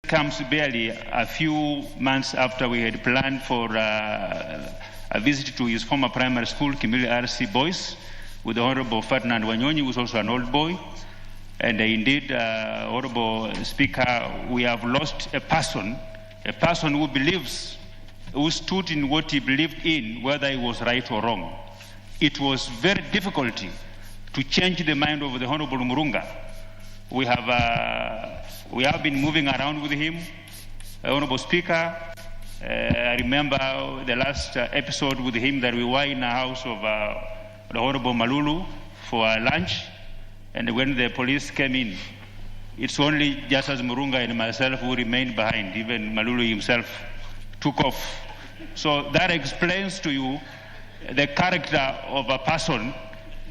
comes barely a few months after we had planned for a visit to his former primary school, Kimili RC Boys, with the Honorable Ferdinand Wanyonyi, who is also an old boy. And indeed, Honorable Speaker, we have lost a person who believes, who stood in what he believed in, whether he was right or wrong. It was very difficult to change the mind of the Honorable Murunga. We have been moving around with him. Honorable Speaker, I remember the last episode with him that we were in the house of the Honorable Malulu for lunch. And when the police came in, it's only just as Murunga and myself who remained behind. Even Malulu himself took off. So that explains to you the character of a person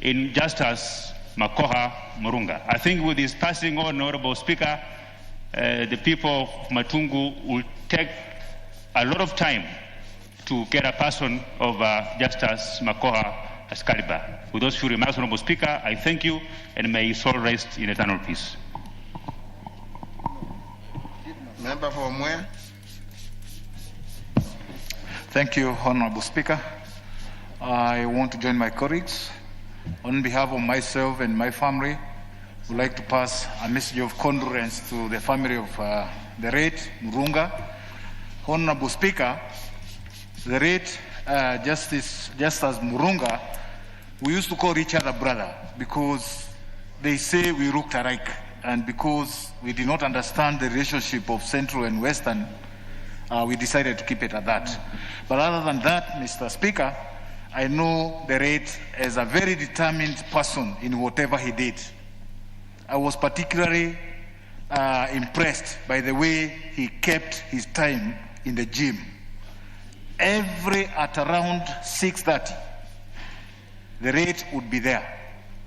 in Justice Makoha Murunga. I think with his passing on, Honorable Speaker, the people of Matungu will take a lot of time to get a person of Justice Makoha as caliber. With those few remarks, Honorable Speaker, I thank you, and may his soul rest in eternal peace. Member for Mwea. Thank you, Honorable Speaker. I want to join my colleagues. On behalf of myself and my family, I would like to pass a message of condolence to the family of the late Murunga. Honorable Speaker, the late Justice Murunga, we used to call each other brother because they say we looked alike, and because we did not understand the relationship of Central and Western, we decided to keep it at that. But other than that, Mr. Speaker, I know the late as a very determined person in whatever he did. I was particularly impressed by the way he kept his time in the gym. At around 6:30, the late would be there,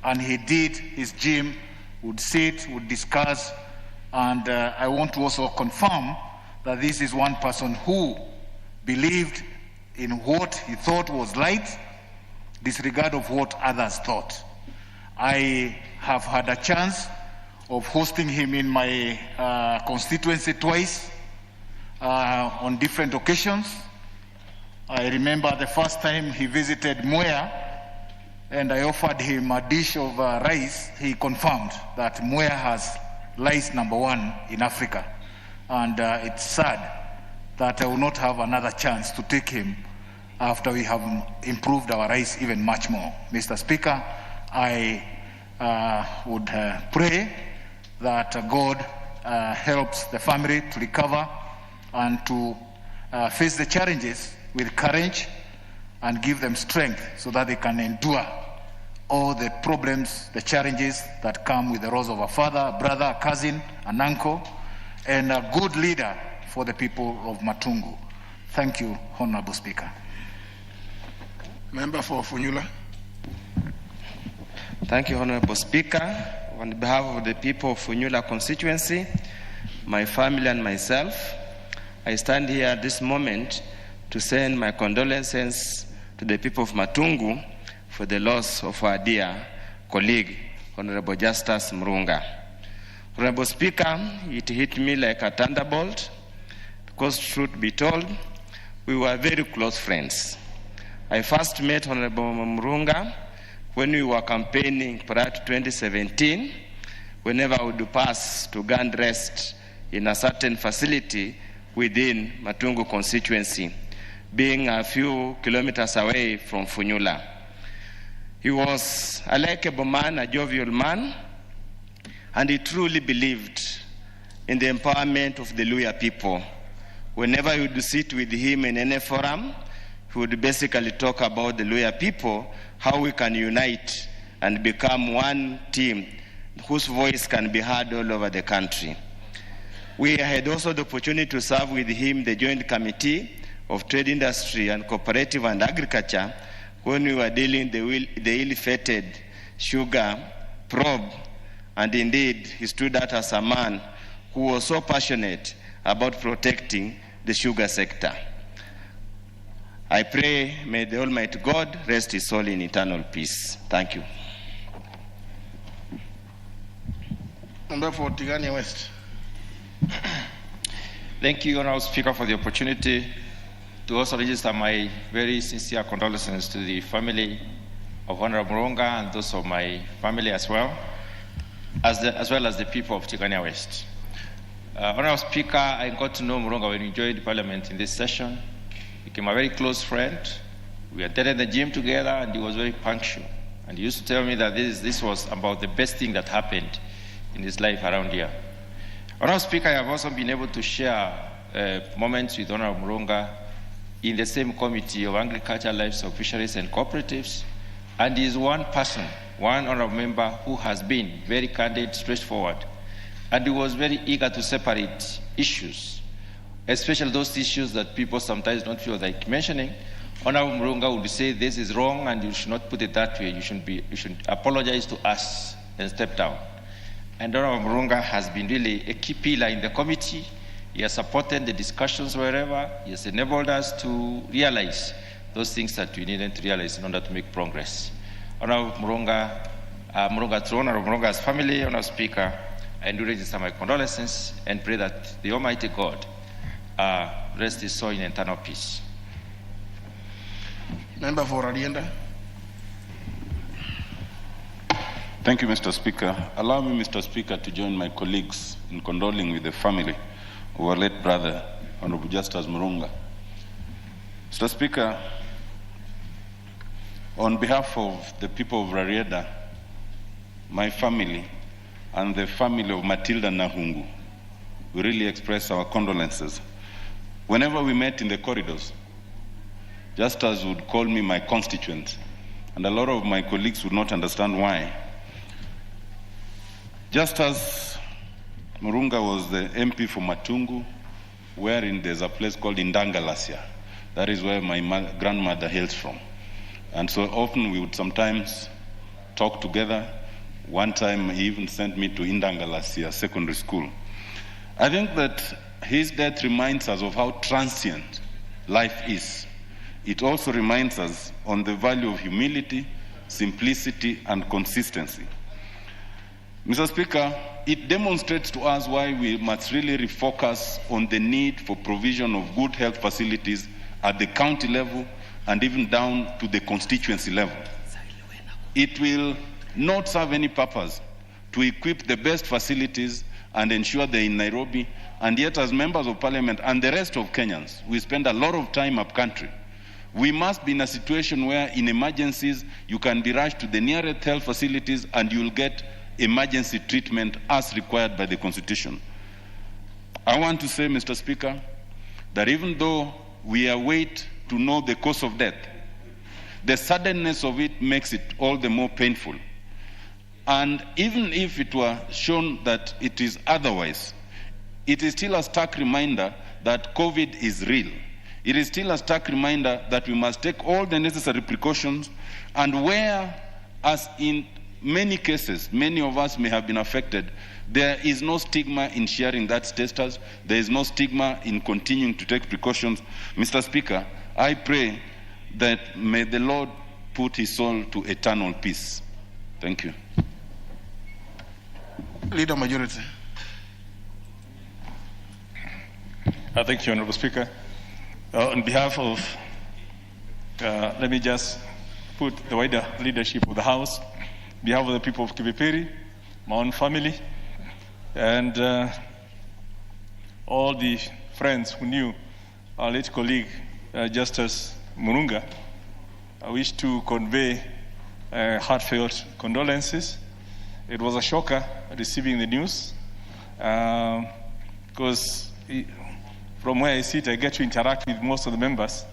and he did his gym, would sit, would discuss, and I want to also confirm that this is one person who believed in what he thought was right, disregard of what others thought. I have had a chance of hosting him in my constituency twice on different occasions. I remember the first time he visited Mwea and I offered him a dish of rice. He confirmed that Mwea has rice #1 in Africa. And it's sad that I will not have another chance to take him after we have improved our rice even much more. Mr. Speaker, I would pray that God helps the family to recover and to face the challenges with courage and give them strength so that they can endure all the problems, the challenges that come with the loss of a father, a brother, a cousin, an uncle, and a good leader for the people of Matungu. Thank you, Honorable Speaker. Member for Funyula. Thank you, Honorable Speaker. On behalf of the people of Funyula constituency, my family and myself, I stand here at this moment to send my condolences to the people of Matungu for the loss of our dear colleague, Honorable Justice Murunga. Honorable Speaker, it hit me like a thunderbolt because, truth be told, we were very close friends. I first met Honorable Murunga when we were campaigning prior to 2017, whenever I would pass to gain rest in a certain facility within Matungu constituency, being a few kilometers away from Funyula. He was a likable man, a jovial man, and he truly believed in the empowerment of the Luhya people. Whenever you would sit with him in any forum, he would basically talk about the Luhya people, how we can unite and become one team whose voice can be heard all over the country. We had also the opportunity to serve with him the Joint Committee of Trade Industry and Cooperative and Agriculture when we were dealing the ill-fated sugar probe, and indeed he stood out as a man who was so passionate about protecting the sugar sector. I pray may the Almighty God rest his soul in eternal peace. Thank you. Member for Tigania West. Thank you, Honourable Speaker, for the opportunity to also register my very sincere condolences to the family of Honourable Murunga and those of my family as well as the people of Tigania West. Honourable Speaker, I got to know Murunga when we joined Parliament in this session. He became a very close friend. We attended the gym together, and he was very punctual. And he used to tell me that this was about the best thing that happened in his life around here. Honourable Speaker, I have also been able to share moments with Honourable Murunga in the same committee of Agriculture, Livestock, Fisheries and Cooperatives, and he is one person, one honourable member who has been very candid, straightforward, and he was very eager to separate issues, especially those issues that people sometimes don't feel like mentioning. Honourable Murunga would say this is wrong and you should not put it that way. You should apologize to us and step down. And Honourable Murunga has been really a key pillar in the committee. He has supported the discussions wherever. He has enabled us to realize those things that we needed to realize in order to make progress. Honourable Murunga, to Honourable Murunga's family, Honourable Speaker, I do register my condolences and pray that the Almighty God rest his soul in eternal peace. Member for Radienda. Thank you, Mr. Speaker. Allow me, Mr. Speaker, to join my colleagues in condoling with the family of our late brother, Honorable Justice Murunga. Mr. Speaker, on behalf of the people of Rarieda, my family, and the family of Matilda Nahungu, we really express our condolences. Whenever we met in the corridors, Justice would call me my constituent, and a lot of my colleagues would not understand why. Just as Murunga was the MP for Matungu, wherein there's a place called Indangalasia. That is where my grandmother hails from. And so often we would sometimes talk together. One time he even sent me to Indangalasia Secondary School. I think that his death reminds us of how transient life is. It also reminds us on the value of humility, simplicity, and consistency. Mr. Speaker, it demonstrates to us why we must really refocus on the need for provision of good health facilities at the county level and even down to the constituency level. It will not serve any purpose to equip the best facilities and ensure they're in Nairobi, and yet as members of Parliament and the rest of Kenyans, we spend a lot of time up country. We must be in a situation where in emergencies, you can be rushed to the nearest health facilities and you'll get emergency treatment as required by the Constitution. I want to say, Mr. Speaker, that even though we await to know the cause of death, the suddenness of it makes it all the more painful. And even if it were shown that it is otherwise, it is still a stark reminder that COVID is real. It is still a stark reminder that we must take all the necessary precautions, and where, as in many cases, many of us may have been affected, there is no stigma in sharing that status. There is no stigma in continuing to take precautions. Mr. Speaker, I pray that may the Lord put his soul to eternal peace. Thank you. Leader Majority. Thank you, Honourable Speaker. On behalf of, let me just put the wider leadership of the House, on behalf of the people of Kibipiri, my own family, and all the friends who knew our late colleague, Justice Murunga, I wish to convey heartfelt condolences. It was a shocker receiving the news, because from where I sit, I get to interact with most of the members,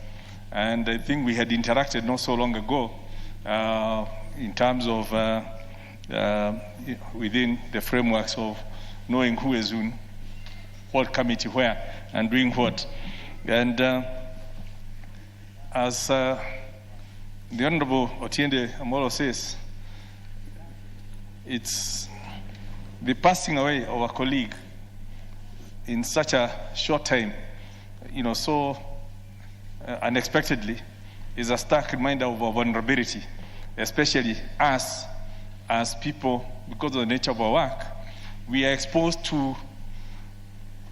and I think we had interacted not so long ago in terms of within the frameworks of knowing who is in what committee where and doing what. And as the Honorable Otiende Amolo says, it's the passing away of a colleague in such a short time, so unexpectedly, is a stark reminder of our vulnerability, especially us as people, because of the nature of our work. We are exposed to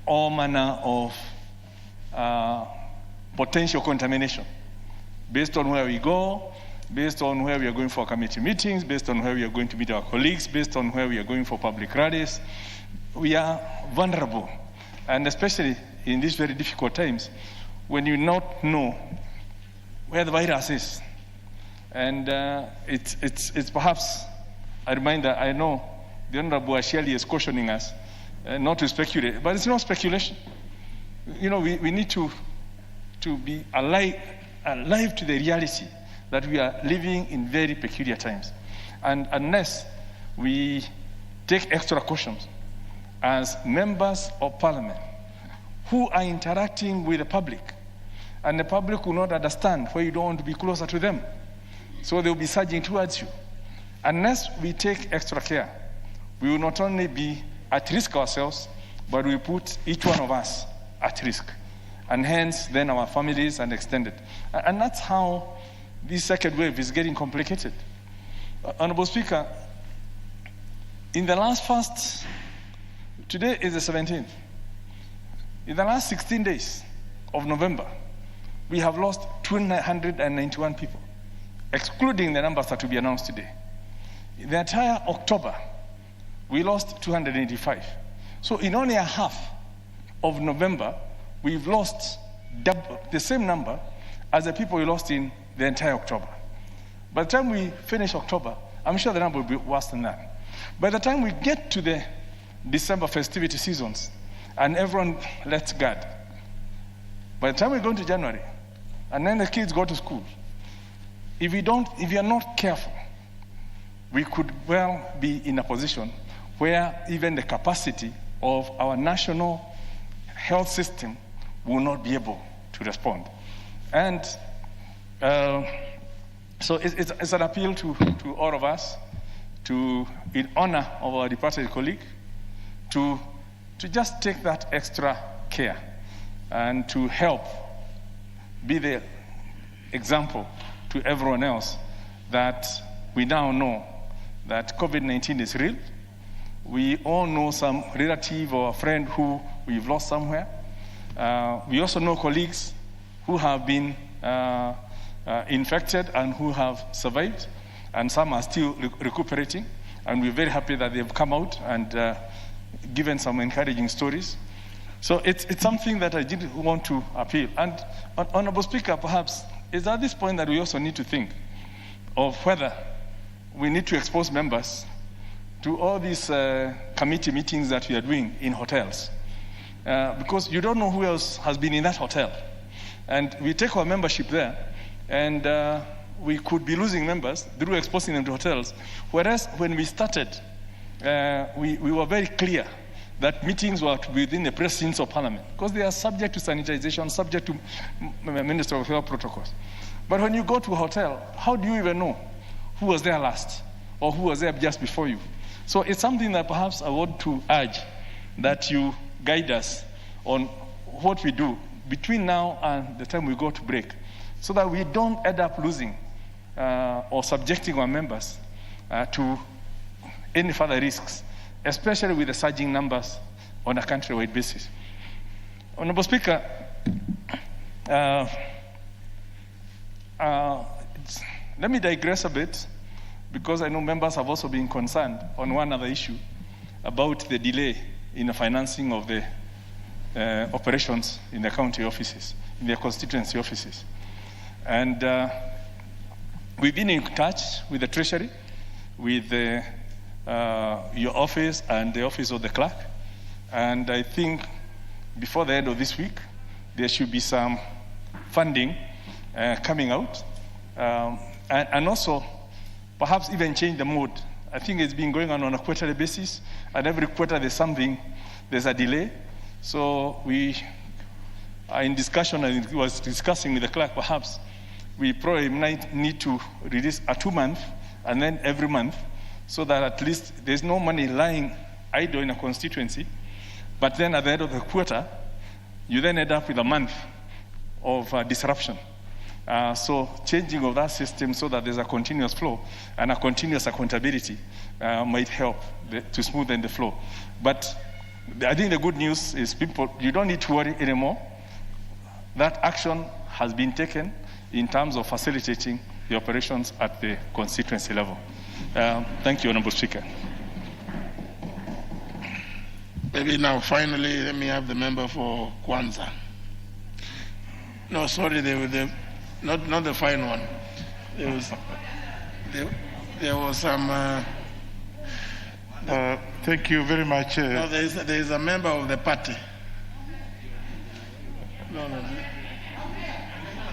all manner of potential contamination based on where we go, based on where we are going for committee meetings, based on where we are going to meet our colleagues, based on where we are going for public rallies. We are vulnerable. And especially in these very difficult times, when you not know where the virus is. And it's perhaps a reminder. I know the Honorable Asheli is cautioning us not to speculate, but it's not speculation. You know, we need to be alive to the reality that we are living in very peculiar times. And unless we take extra cautions as members of parliament who are interacting with the public, and the public will not understand why you don't want to be closer to them, so they'll be surging towards you. Unless we take extra care, we will not only be at risk ourselves, but we put each one of us at risk, and hence then our families and extended. And that's how this second wave is getting complicated. Honorable Speaker, in the last today is the 17th. In the last 16 days of November, we have lost 291 people, excluding the numbers that will be announced today. In the entire October, we lost 285. So in only a half of November, we've lost double the same number as the people we lost in the entire October. By the time we finish October, I'm sure the number will be worse than that. By the time we get to the December festivity seasons and everyone lets guard, by the time we go into January and then the kids go to school, if you are not careful, we could well be in a position where even the capacity of our national health system will not be able to respond. And so it's an appeal to all of us, in honor of our departed colleague, to just take that extra care and to help be the example to everyone else that we now know that COVID-19 is real. We all know some relative or friend who we've lost somewhere. We also know colleagues who have been infected and who have survived, and some are still recuperating. And we're very happy that they've come out and given some encouraging stories. So it's something that I did want to appeal. And Honorable Speaker, perhaps it's at this point that we also need to think of whether we need to expose members to all these committee meetings that we are doing in hotels. Because you don't know who else has been in that hotel. And we take our membership there, and we could be losing members through exposing them to hotels. Whereas when we started, we were very clear that meetings were within the precincts of Parliament, because they are subject to sanitization, subject to Minister of Health protocols. But when you go to a hotel, how do you even know who was there last or who was there just before you? So it's something that perhaps I want to urge that you guide us on what we do between now and the time we go to break, so that we don't end up losing or subjecting our members to any further risks, especially with the surging numbers on a countrywide basis. Honorable Speaker, let me digress a bit, because I know members have also been concerned on one other issue about the delay in the financing of the operations in the county offices, in the constituency offices. And we've been in touch with the Treasury, with your office and the office of the clerk. And I think before the end of this week, there should be some funding coming out. And also, perhaps even change the mode. I think it's been going on a quarterly basis, and every quarter there's a delay. So we are in discussion, and was discussing with the clerk, perhaps we probably might need to release a 2-month and then every month, so that at least there's no money lying idle in a constituency. But then at the end of the quarter, you then end up with a month of disruption. So changing of that system so that there's a continuous flow and a continuous accountability might help to smoothen the flow. But I think the good news is people, you don't need to worry anymore. That action has been taken in terms of facilitating the operations at the constituency level. Thank you, Honorable Speaker. Maybe now, finally, let me have the member for Kwanza. No, sorry, not the fine one. There was some. Thank you very much. No, there is a member of the party. No.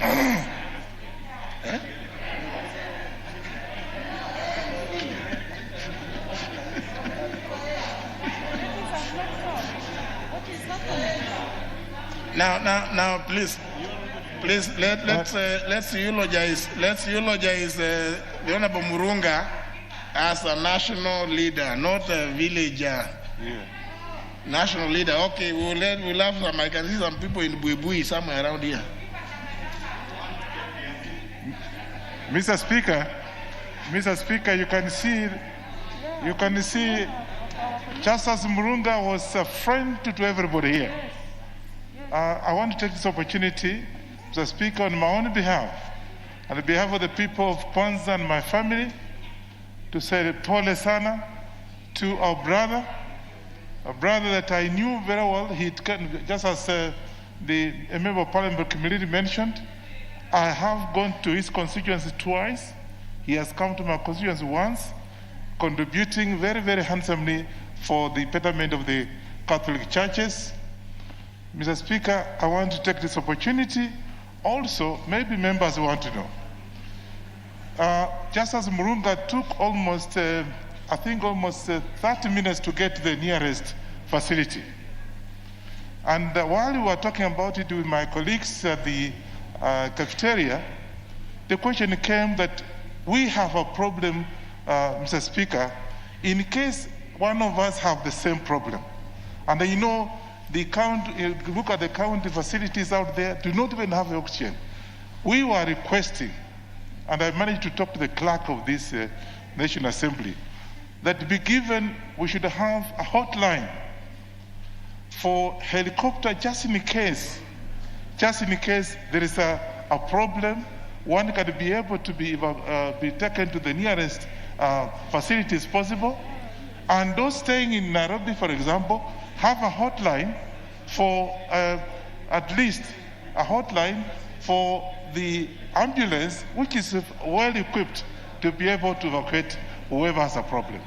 Eh? Now, please, let's eulogize the Honorable Murunga as a national leader, not a villager. Yeah. National leader. Okay, we'll have some. I can see some people in Buibui somewhere around here. Mr. Speaker, you can see Justice Murunga was a friend to everybody here. I want to take this opportunity, Mr. Speaker, on my own behalf, on behalf of the people of Kwanza and my family, to say pole sana to our brother, a brother that I knew very well. Just as a member of Parliamentary community mentioned, I have gone to his constituency twice. He has come to my constituency once, contributing very, very handsomely for the betterment of the Catholic churches. Mr. Speaker, I want to take this opportunity. Also, maybe members want to know. Just as Murunga took almost 30 minutes to get to the nearest facility. And while we were talking about it with my colleagues at the cafeteria, the question came that we have a problem, Mr. Speaker, in case one of us have the same problem. And you know, look at the county facilities out there, do not even have oxygen. We were requesting, and I managed to talk to the clerk of this National Assembly, that we should have a hotline for helicopter just in case there is a problem. One can be able to be taken to the nearest facilities possible. And those staying in Nairobi, for example, have a hotline for at least a hotline for the ambulance, which is well equipped to be able to evacuate whoever has a problem.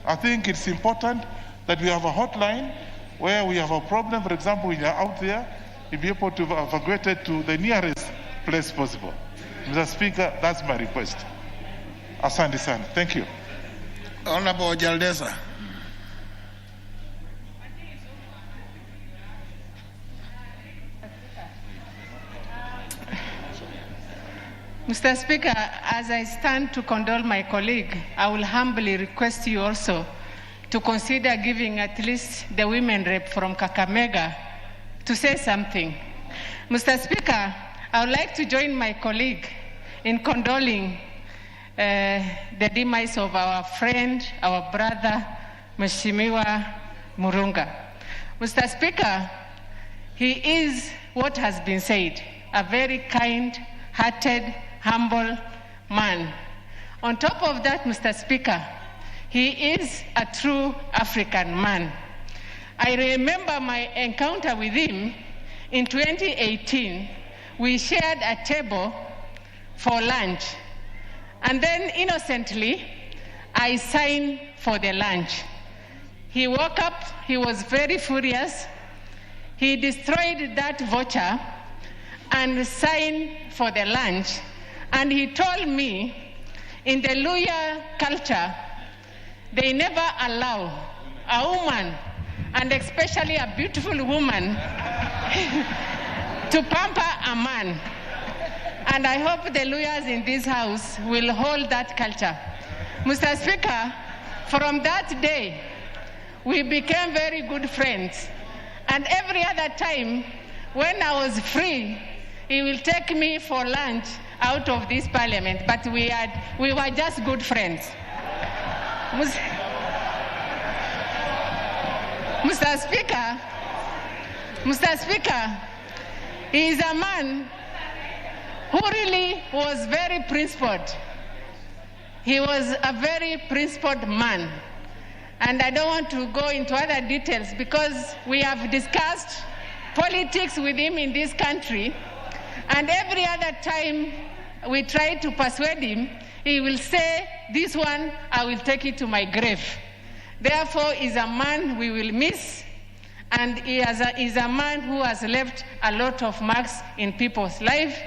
I think it's important that we have a hotline where we have a problem. For example, when you're out there, you'll be able to evacuate it to the nearest place possible. Mr. Speaker, that's my request. Asante sana. Thank you. Honorable Jaldesa. Mr. Speaker, as I stand to condole my colleague, I will humbly request you also to consider giving at least the women rep from Kakamega to say something. Mr. Speaker, I would like to join my colleague in condoling the demise of our friend, our brother, Mheshimiwa Murunga. Mr. Speaker, he is what has been said, a very kind-hearted, humble man. On top of that, Mr. Speaker, he is a true African man. I remember my encounter with him in 2018. We shared a table for lunch. And then innocently, I signed for the lunch. He woke up, he was very furious. He destroyed that voucher and signed for the lunch. And he told me, in the Luya culture, they never allow a woman, and especially a beautiful woman, to pamper a man. And I hope the Luyas in this house will hold that culture. Mr. Speaker, from that day, we became very good friends. And every other time, when I was free, he will take me for lunch out of this parliament, but we were just good friends. Mr. Speaker, he is a man who really was very principled. He was a very principled man. And I don't want to go into other details because we have discussed politics with him in this country. And every other time we try to persuade him, he will say, this one, I will take it to my grave. Therefore, he's a man we will miss. And he is a man who has left a lot of marks in people's life.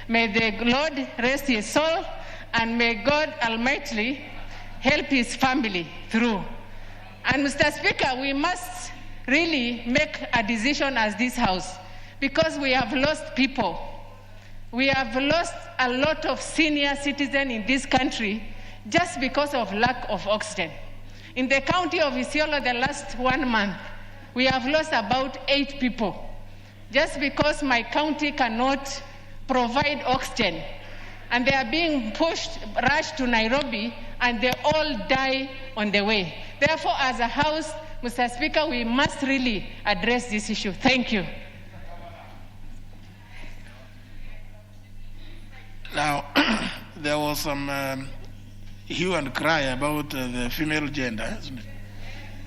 May the Lord rest his soul, and may God Almighty help his family through. And Mr. Speaker, we must really make a decision as this House, because we have lost people. We have lost a lot of senior citizens in this country just because of lack of oxygen. In the county of Isiolo, the last 1 month, we have lost about 8 people just because my county cannot provide oxygen. And they are being rushed to Nairobi, and they all die on the way. Therefore, as a House, Mr. Speaker, we must really address this issue. Thank you. Now, there was some hue and cry about the female gender, isn't it?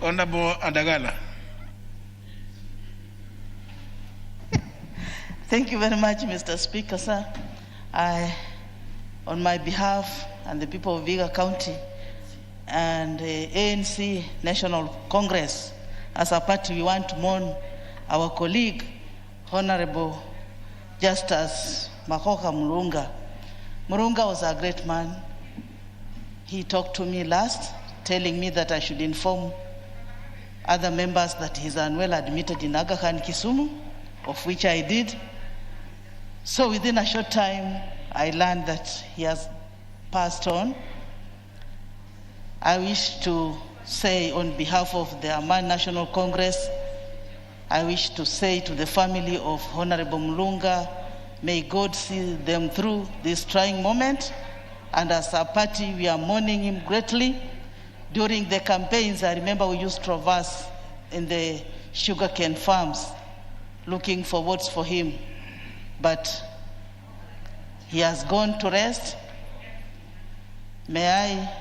Honorable Adagala. Thank you very much, Mr. Speaker, sir. On my behalf and the people of Vihiga County and ANC National Congress, as a party, we want to mourn our colleague, Honorable Justice Makoka Murunga. Murunga was a great man. He talked to me last, telling me that I should inform other members that he's unwell admitted in Aga Khan, Kisumu, of which I did. So within a short time, I learned that he has passed on. I wish to say on behalf of the Amman National Congress, I wish to say to the family of Honorable Murunga, may God see them through this trying moment. And as a party, we are mourning him greatly. During the campaigns, I remember we used to traverse in the sugarcane farms looking for votes for him. But he has gone to rest. May I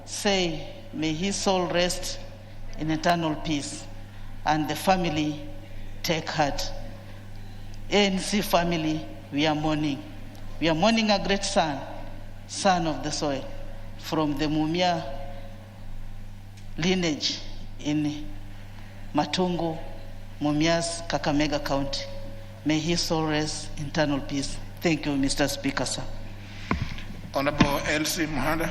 say, may his soul rest in eternal peace, and the family take heart. ANC family, we are mourning. We are mourning a great son of the soil, from the Mumia lineage in Matungu, Mumias, Kakamega County. May his soul rest in eternal peace. Thank you, Mr. Speaker, sir. Honorable Elsie Muhanda.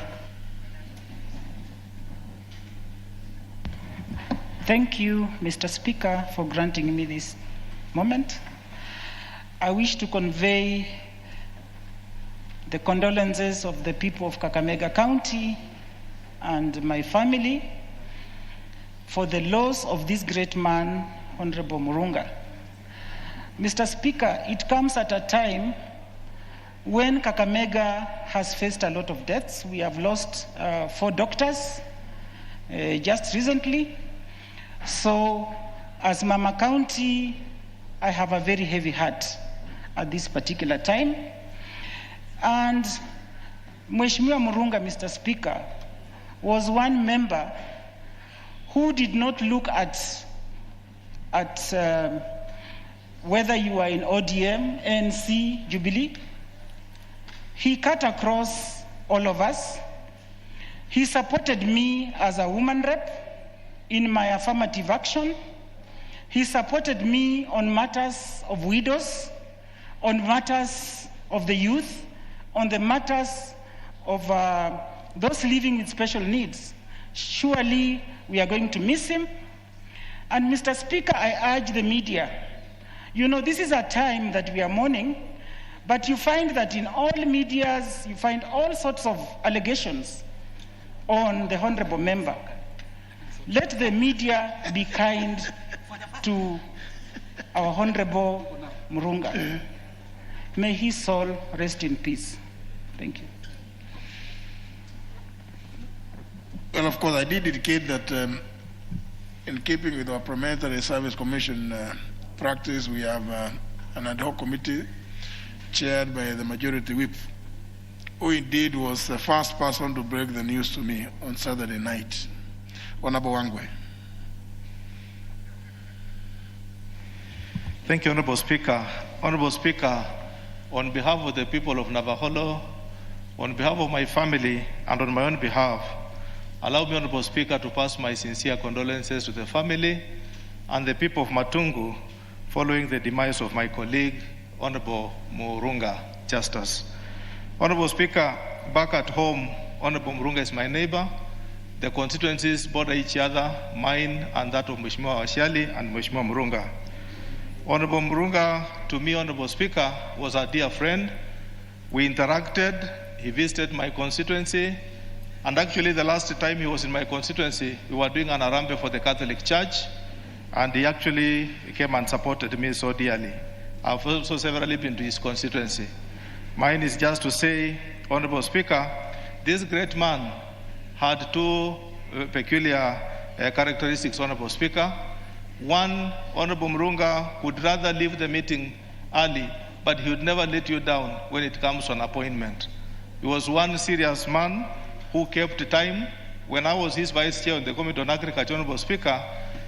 Thank you, Mr. Speaker, for granting me this moment. I wish to convey the condolences of the people of Kakamega County and my family for the loss of this great man, Honorable Murunga. Mr. Speaker, it comes at a time when Kakamega has faced a lot of deaths. We have lost 4 doctors just recently. So as Mama County, I have a very heavy heart at this particular time. And Mheshimiwa Murunga, Mr. Speaker, was one member who did not look at whether you are in ODM, ANC, Jubilee. He cut across all of us. He supported me as a woman rep in my affirmative action. He supported me on matters of widows, on matters of the youth, on the matters of those living with special needs. Surely we are going to miss him. And Mr. Speaker, I urge the media, you know, this is a time that we are mourning, but you find that in all medias, you find all sorts of allegations on the honorable member. Let the media be kind to our honorable Murunga. May his soul rest in peace. Thank you. Well, of course, I did indicate that in keeping with our Parliamentary Service Commission practice, we have an ad hoc committee chaired by the Majority Whip, who indeed was the first person to break the news to me on Saturday night. Honorable Wangwe. Thank you, Honorable Speaker. Honorable Speaker, on behalf of the people of Navaholo, on behalf of my family, and on my own behalf, allow me, Honorable Speaker, to pass my sincere condolences to the family and the people of Matungu following the demise of my colleague, Honorable Murunga, Justice. Honorable Speaker, back at home, Honorable Murunga is my neighbor. The constituencies border each other, mine and that of Mheshimiwa Washiali and Mheshimiwa Murunga. Honorable Murunga, to me, Honorable Speaker, was a dear friend. We interacted, he visited my constituency, and actually the last time he was in my constituency, we were doing an Arambe for the Catholic Church, and he actually came and supported me so dearly. I've also severally been to his constituency. Mine is just to say, Honorable Speaker, this great man had two peculiar characteristics, Honorable Speaker. One, Honorable Murunga would rather leave the meeting early, but he would never let you down when it comes to an appointment. He was one serious man who kept time. When I was his vice chair on the Committee on Agriculture, Honorable Speaker,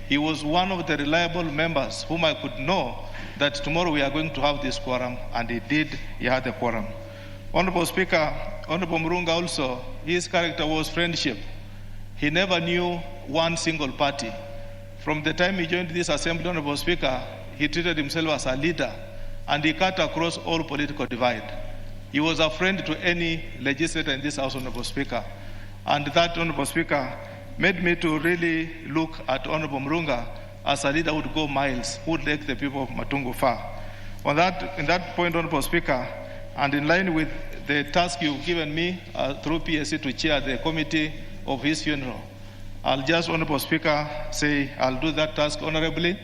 he was one of the reliable members whom I could know that tomorrow we are going to have this quorum, and he did, he had the quorum. Honorable Speaker, Honorable Murunga also, his character was friendship. He never knew one single party. From the time he joined this assembly, Honorable Speaker, he treated himself as a leader, and he cut across all political divide. He was a friend to any legislator in this House, Honorable Speaker. And that, Honorable Speaker, made me to really look at Honorable Murunga as a leader who would go miles, who would take the people of Matungu far. In that point, Honorable Speaker, and in line with the task you've given me through PSC to chair the committee of his funeral, I'll just, Honorable Speaker, say I'll do that task honorably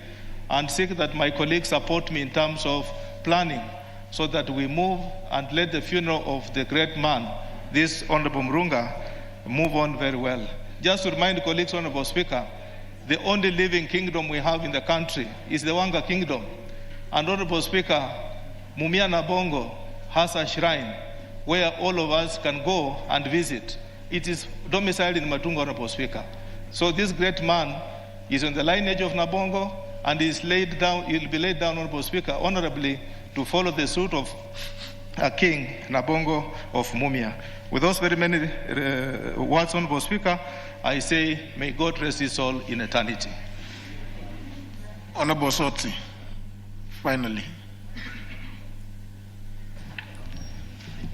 and seek that my colleagues support me in terms of planning so that we move and let the funeral of the great man, this Honorable Murunga, move on very well. Just to remind colleagues, Honorable Speaker, the only living kingdom we have in the country is the Wanga Kingdom. And Honorable Speaker, Mumia Nabongo has a shrine where all of us can go and visit. It is domiciled in Matungu, Honorable Speaker. So this great man is on the lineage of Nabongo, and he'll be laid down, Honorable Speaker, honorably to follow the suit of King Nabongo of Mumia. With those very many words, Honorable Speaker, I say, may God rest his soul in eternity. Honorable Soti, finally.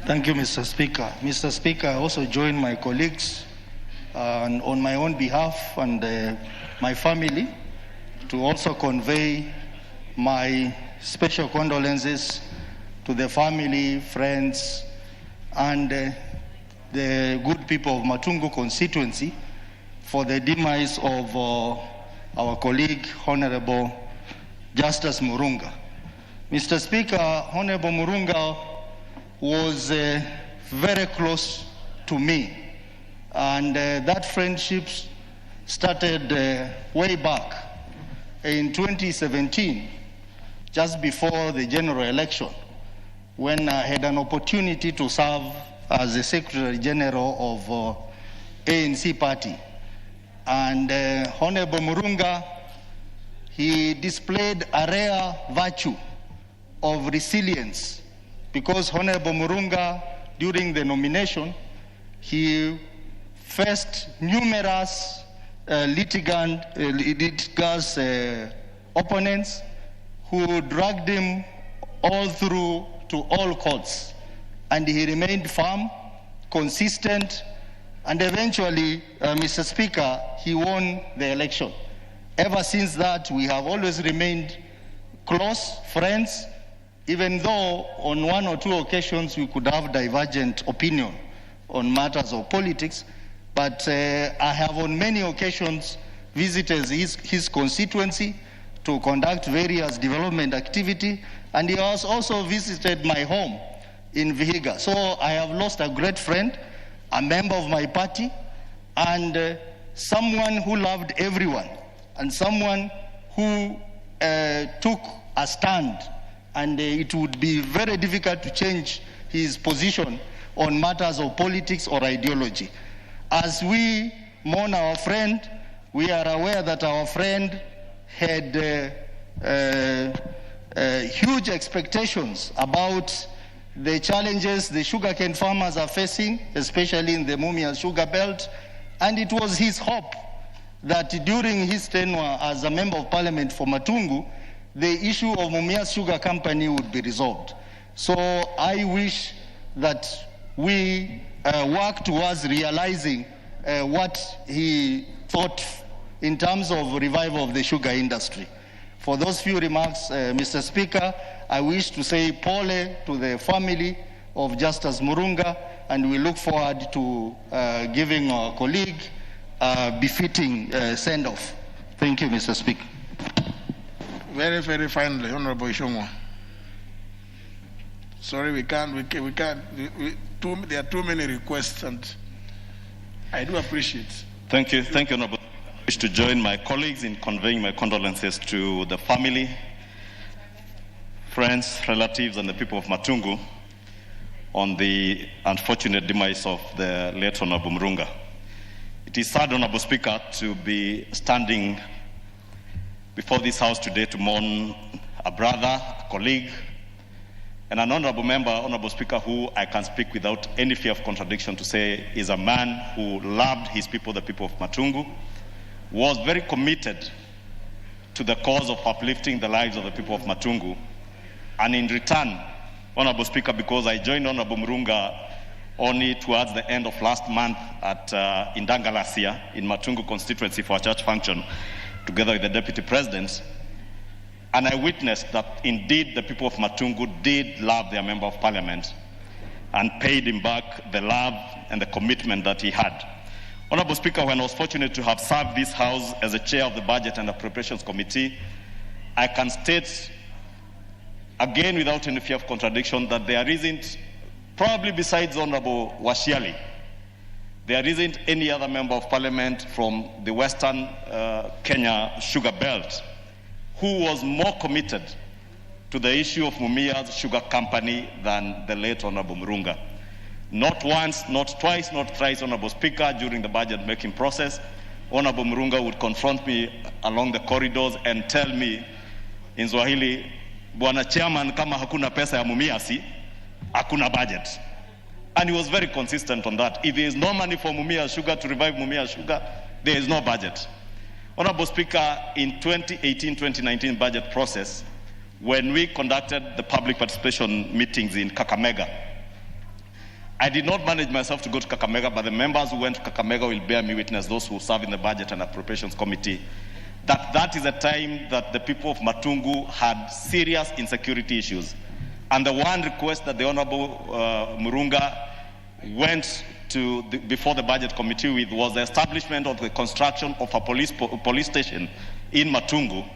Thank you, Mr. Speaker. Mr. Speaker, I also join my colleagues on my own behalf and my family to also convey my special condolences to the family, friends, and the good people of Matungu constituency for the demise of our colleague, Honorable Justice Murunga. Mr. Speaker, Honorable Murunga was very close to me, and that friendship started way back in 2017, just before the general election, when I had an opportunity to serve as the Secretary General of ANC Party. And Honorable Murunga, he displayed a rare virtue of resilience, because Honorable Murunga, during the nomination, he faced numerous litigants, opponents who dragged him all through to all courts. And he remained firm, consistent, and eventually, Mr. Speaker, he won the election. Ever since that, we have always remained close friends, even though on one or two occasions we could have divergent opinion on matters of politics. But I have on many occasions visited his constituency to conduct various development activity, and he has also visited my home in Vihiga. So I have lost a great friend, a member of my party, and someone who loved everyone, and someone who took a stand, and it would be very difficult to change his position on matters of politics or ideology. As we mourn our friend, we are aware that our friend had huge expectations about the challenges the sugarcane farmers are facing, especially in the Mumias sugar belt, and it was his hope that during his tenure as a member of parliament for Matungu, the issue of Mumias Sugar Company would be resolved. So I wish that we work towards realizing what he thought in terms of revival of the sugar industry. For those few remarks, Mr. Speaker, I wish to say pole to the family of Justice Murunga, and we look forward to giving our colleague a befitting send-off. Thank you, Mr. Speaker. Very, very finally, Honorable Ishongwa. Sorry, we can't. There are too many requests, and I do appreciate. Thank you, Honorable. I wish to join my colleagues in conveying my condolences to the family, friends, relatives, and the people of Matungu on the unfortunate demise of the late Honorable Murunga. It is sad, Honorable Speaker, to be standing before this House today to mourn a brother, a colleague, and an honorable member, Honorable Speaker, who I can speak without any fear of contradiction to say is a man who loved his people, the people of Matungu, was very committed to the cause of uplifting the lives of the people of Matungu. And in return, Honorable Speaker, because I joined Honorable Murunga only towards the end of last month at Indangalasia in Matungu Constituency for a church function, together with the Deputy President, and I witnessed that indeed the people of Matungu did love their Member of Parliament and paid him back the love and the commitment that he had. Honorable Speaker, when I was fortunate to have served this House as the chair of the Budget and Appropriations Committee, I can state again without any fear of contradiction that there isn't, probably besides Honorable Washiali, there isn't any other Member of Parliament from the Western Kenya sugar belt who was more committed to the issue of Mumias Sugar Company than the late Honorable Murunga. Not once, not twice, not thrice, Honorable Speaker, during the budget making process, Honorable Murunga would confront me along the corridors and tell me in Swahili, Bwana Chairman, kama hakuna pesa ya Mumiasi, hakuna budget. And he was very consistent on that. If there is no money for Mumias Sugar to revive Mumias Sugar, there is no budget. Honorable Speaker, in 2018-2019 budget process, when we conducted the public participation meetings in Kakamega, I did not manage myself to go to Kakamega, but the members who went to Kakamega will bear me witness, those who serve in the Budget and Appropriations Committee, that is a time that the people of Matungu had serious insecurity issues. And the one request that the Honorable Murunga went to before the Budget Committee with was the establishment of the construction of a police station in Matungu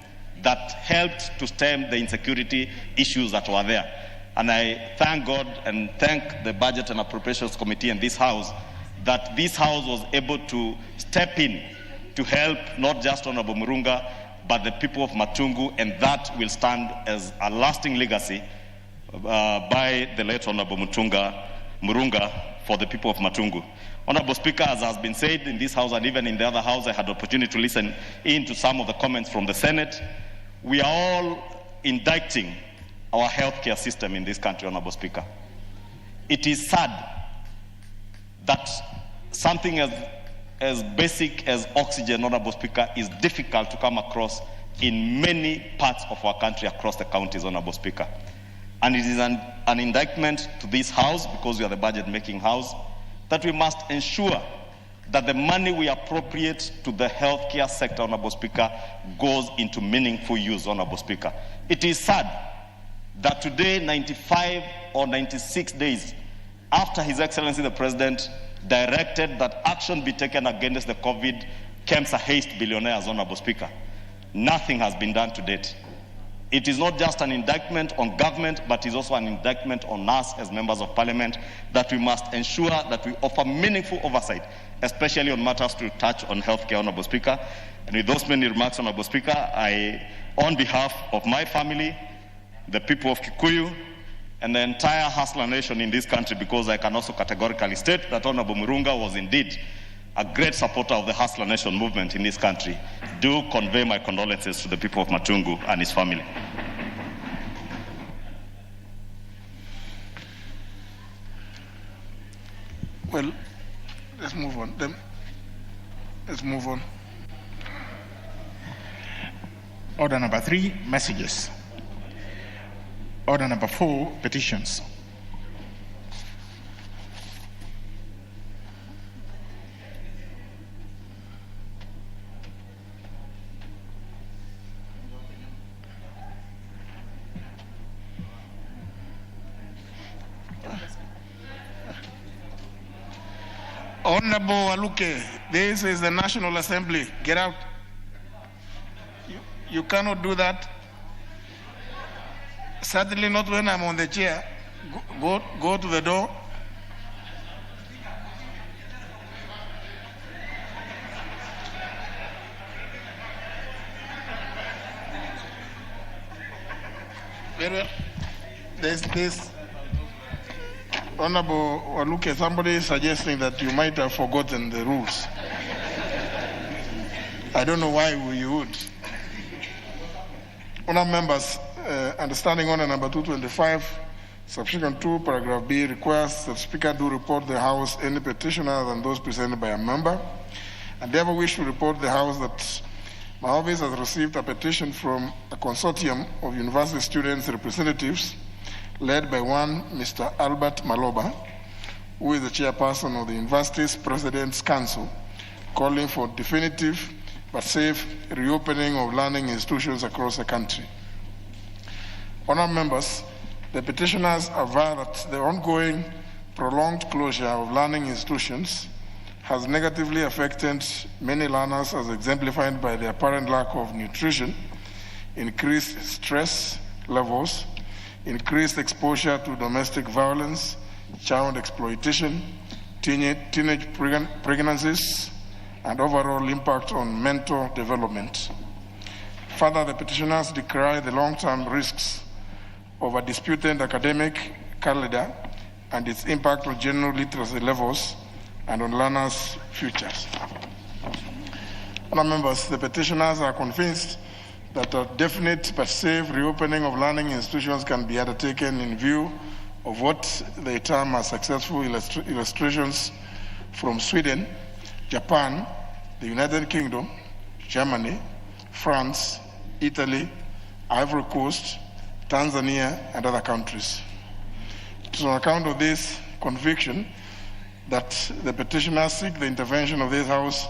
that helped to stem the insecurity issues that were there. And I thank God and thank the Budget and Appropriations Committee and this House that this House was able to step in to help not just Honorable Murunga, but the people of Matungu, and that will stand as a lasting legacy by the late Honorable Murunga for the people of Matungu. Honorable Speaker, as has been said in this House and even in the other House, I had the opportunity to listen in to some of the comments from the Senate. We are all indicting our healthcare system in this country, Honorable Speaker. It is sad that something as basic as oxygen, Honorable Speaker, is difficult to come across in many parts of our country across the counties, Honorable Speaker. And it is an indictment to this House, because we are the budget-making House, that we must ensure that the money we appropriate to the healthcare sector, Honorable Speaker, goes into meaningful use, Honorable Speaker. It is sad that today, 95 or 96 days after His Excellency the President directed that action be taken against the COVID cancer haste billionaires, Honorable Speaker, nothing has been done to date. It is not just an indictment on government, but is also an indictment on us as members of parliament, that we must ensure that we offer meaningful oversight, especially on matters to touch on healthcare, Honorable Speaker. And with those many remarks, Honorable Speaker, I, on behalf of my family, the people of Kikuyu, and the entire Hustler Nation in this country, because I can also categorically state that Honorable Murunga was indeed a great supporter of the Hustler Nation movement in this country, do convey my condolences to the people of Matungu and his family. Well, let's move on. Let's move on. Order number 3, messages. Order number 4, petitions. Honorable Waluke, this is the National Assembly. Get out. You cannot do that. Certainly not when I'm on the chair. Go to the door. Very well. There's this. Honorable Waluke, somebody is suggesting that you might have forgotten the rules. I don't know why you would. Honourable members, understanding order number 225, subsection 2, paragraph B, requires that the Speaker do report the House any petition other than those presented by a member. I therefore wish to report the House that my office has received a petition from a consortium of university students representatives led by one Mr. Albert Maloba, who is the chairperson of the University's President's Council, calling for definitive but safe reopening of learning institutions across the country. Honourable members, the petitioners aver that the ongoing prolonged closure of learning institutions has negatively affected many learners, as exemplified by the apparent lack of nutrition, increased stress levels, increased exposure to domestic violence, child exploitation, teenage pregnancies, and overall impact on mental development. Further, the petitioners decry the long-term risks of a disputed academic calendar and its impact on general literacy levels and on learners' futures. Honourable members, the petitioners are convinced that a definite but safe reopening of learning institutions can be undertaken in view of what they term as successful illustrations from Sweden, Japan, the United Kingdom, Germany, France, Italy, Ivory Coast, Tanzania, and other countries. It is on account of this conviction that the petitioners seek the intervention of this House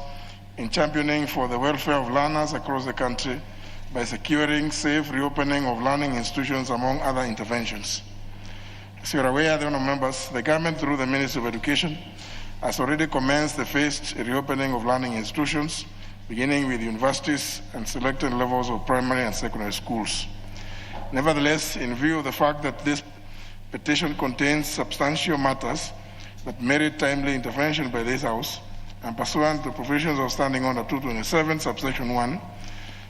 in championing for the welfare of learners across the country by securing safe reopening of learning institutions, among other interventions. As you are aware, the honourable members, the government, through the Ministry of Education, has already commenced the phased reopening of learning institutions, beginning with universities and selected levels of primary and secondary schools. Nevertheless, in view of the fact that this petition contains substantial matters that merit timely intervention by this House, and pursuant to provisions of Standing Order 227, subsection 1,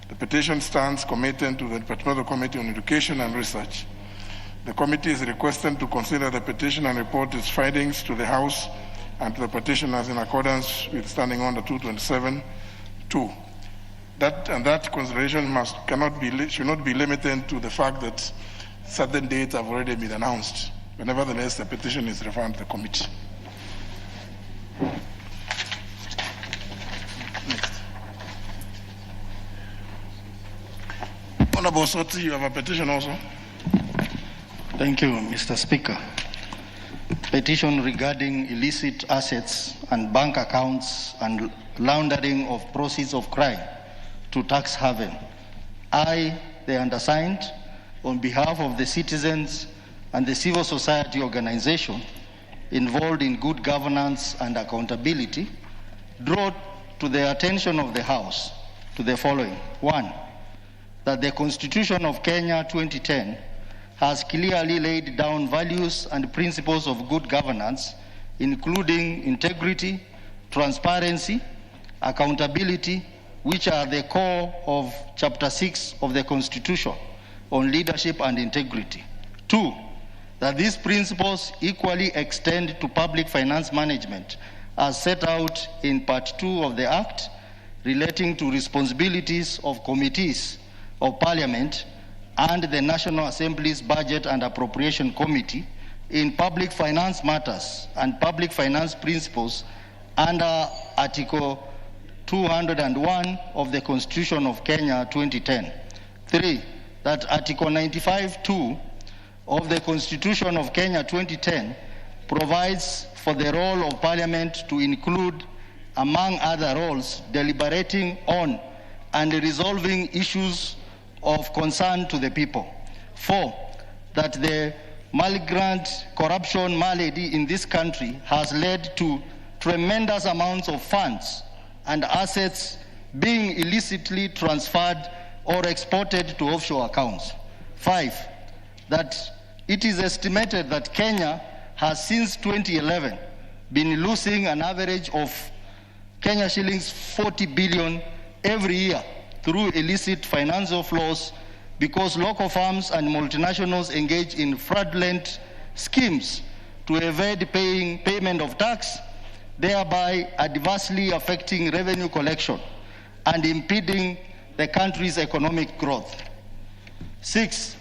the petition stands committed to the Departmental Committee on Education and Research. The committee is requested to consider the petition and report its findings to the House and to the petitioners in accordance with Standing Order 227-2. That consideration should not be limited to the fact that certain dates have already been announced. But nevertheless, the petition is referred to the committee. Honourable Soti, you have a petition also. Thank you, Mr. Speaker. Petition regarding illicit assets and bank accounts and laundering of proceeds of crime to tax haven. I, the undersigned, on behalf of the citizens and the civil society organization involved in good governance and accountability, draw to the attention of the House to the following. 1. that the Constitution of Kenya 2010 has clearly laid down values and principles of good governance, including integrity, transparency, accountability, which are the core of Chapter 6 of the Constitution on leadership and integrity. 2, that these principles equally extend to public finance management as set out in Part 2 of the Act relating to responsibilities of committees of Parliament and the National Assembly's Budget and Appropriation Committee in public finance matters and public finance principles under Article 201 of the Constitution of Kenya 2010. 3, that Article 95(2) of the Constitution of Kenya 2010 provides for the role of Parliament to include, among other roles, deliberating on and resolving issues of concern to the people. 4, that the malignant corruption malady in this country has led to tremendous amounts of funds and assets being illicitly transferred or exported to offshore accounts. 5, that it is estimated that Kenya has since 2011 been losing an average of Kenya shillings 40 billion every year through illicit financial flows because local firms and multinationals engage in fraudulent schemes to evade payment of tax, thereby adversely affecting revenue collection and impeding the country's economic growth. 6,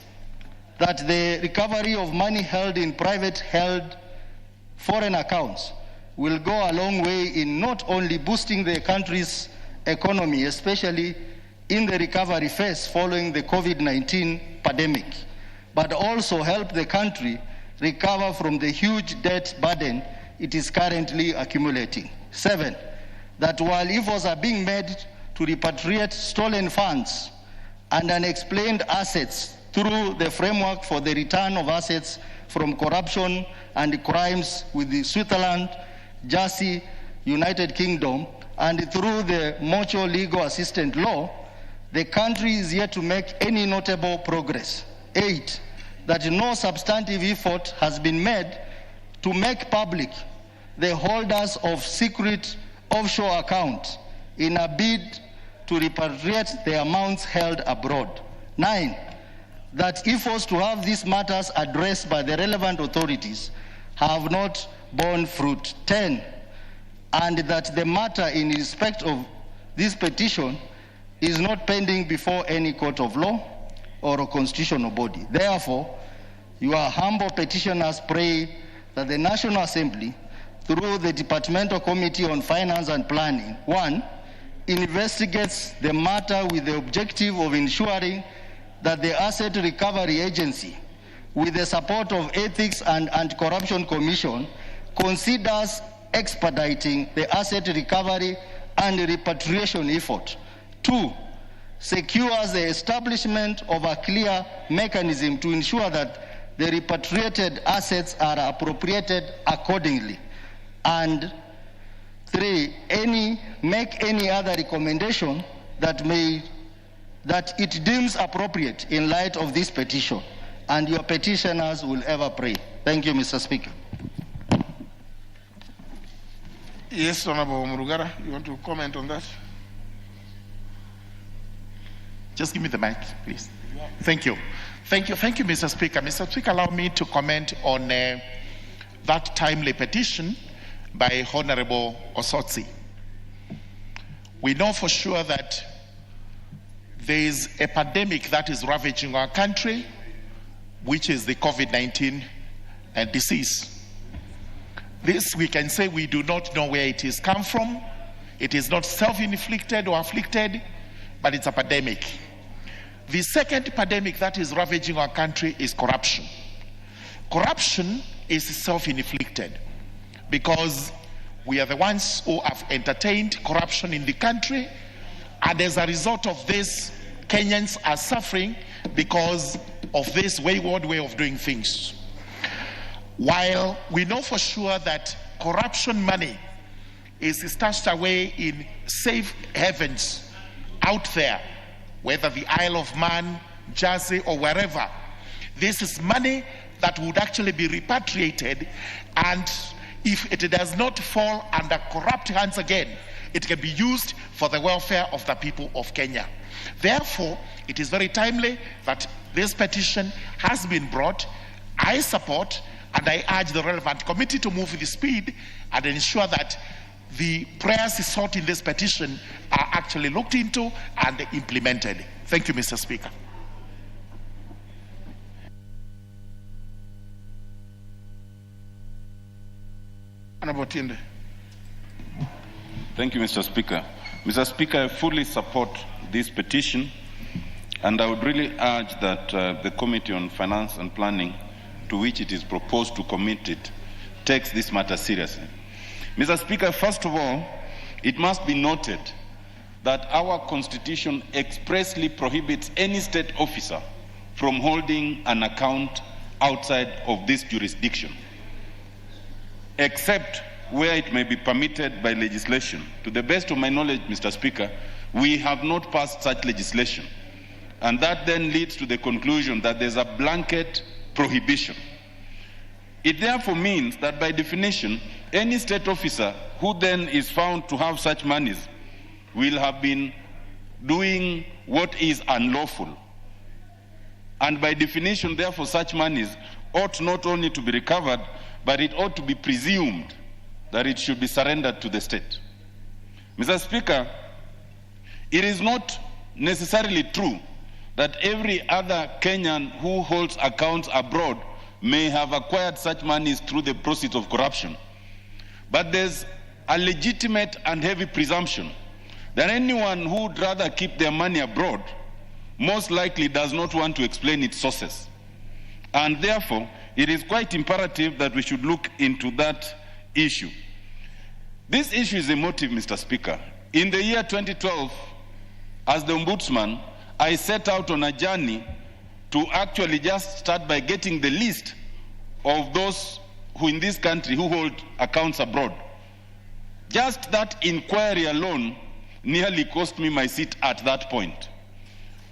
that the recovery of money held in private-held foreign accounts will go a long way in not only boosting the country's economy, especially in the recovery phase following the COVID-19 pandemic, but also help the country recover from the huge debt burden it is currently accumulating. 7, that while efforts are being made to repatriate stolen funds and unexplained assets through the framework for the return of assets from corruption and crimes with the Switzerland, Jersey, United Kingdom, and through the mutual legal assistance law, the country is yet to make any notable progress. 8, that no substantive effort has been made to make public the holders of secret offshore accounts in a bid to repatriate the amounts held abroad. 9, that efforts to have these matters addressed by the relevant authorities have not borne fruit. 10, and that the matter in respect of this petition is not pending before any court of law or a constitutional body. Therefore, your humble petitioners pray that the National Assembly, through the Departmental Committee on Finance and Planning, 1, investigates the matter with the objective of ensuring that the Asset Recovery Agency, with the support of Ethics and Anti-Corruption Commission, considers expediting the asset recovery and repatriation effort. 2, secures the establishment of a clear mechanism to ensure that the repatriated assets are appropriated accordingly. And 3, make any other recommendation that it deems appropriate in light of this petition. And your petitioners will ever pray. Thank you, Mr. Speaker. Yes, Honorable Murunga, you want to comment on that? Just give me the mic, please. Thank you. Thank you, Mr. Speaker. Mr. Speaker, allow me to comment on that timely petition by Honorable Osotsi. We know for sure that there is a pandemic that is ravaging our country, which is the COVID-19 disease. This, we can say, we do not know where it has come from. It is not self-inflicted or afflicted, but it's a pandemic. The second pandemic that is ravaging our country is corruption. Corruption is self-inflicted because we are the ones who have entertained corruption in the country, and as a result of this, Kenyans are suffering because of this wayward way of doing things. While we know for sure that corruption money is stashed away in safe havens out there, whether the Isle of Man, Jersey, or wherever. This is money that would actually be repatriated, and if it does not fall under corrupt hands again, it can be used for the welfare of the people of Kenya. Therefore, it is very timely that this petition has been brought. I support and I urge the relevant committee to move with speed and ensure that the prayers sought in this petition are actually looked into and implemented. Thank you, Mr. Speaker. Thank you, Mr. Speaker. Mr. Speaker, I fully support this petition, and I would really urge that the Committee on Finance and Planning, to which it is proposed to commit it, takes this matter seriously. Mr. Speaker, first of all, it must be noted that our Constitution expressly prohibits any state officer from holding an account outside of this jurisdiction, except where it may be permitted by legislation. To the best of my knowledge, Mr. Speaker, we have not passed such legislation. And that then leads to the conclusion that there's a blanket prohibition. It therefore means that by definition, any state officer who then is found to have such monies will have been doing what is unlawful. And by definition, therefore, such monies ought not only to be recovered, but it ought to be presumed that it should be surrendered to the state. Mr. Speaker, it is not necessarily true that every other Kenyan who holds accounts abroad may have acquired such monies through the proceeds of corruption. But there's a legitimate and heavy presumption that anyone who would rather keep their money abroad most likely does not want to explain its sources. And therefore, it is quite imperative that we should look into that issue. This issue is emotive, Mr. Speaker. In the year 2012, as the Ombudsman, I set out on a journey to actually just start by getting the list of those who in this country who hold accounts abroad. Just that inquiry alone nearly cost me my seat at that point.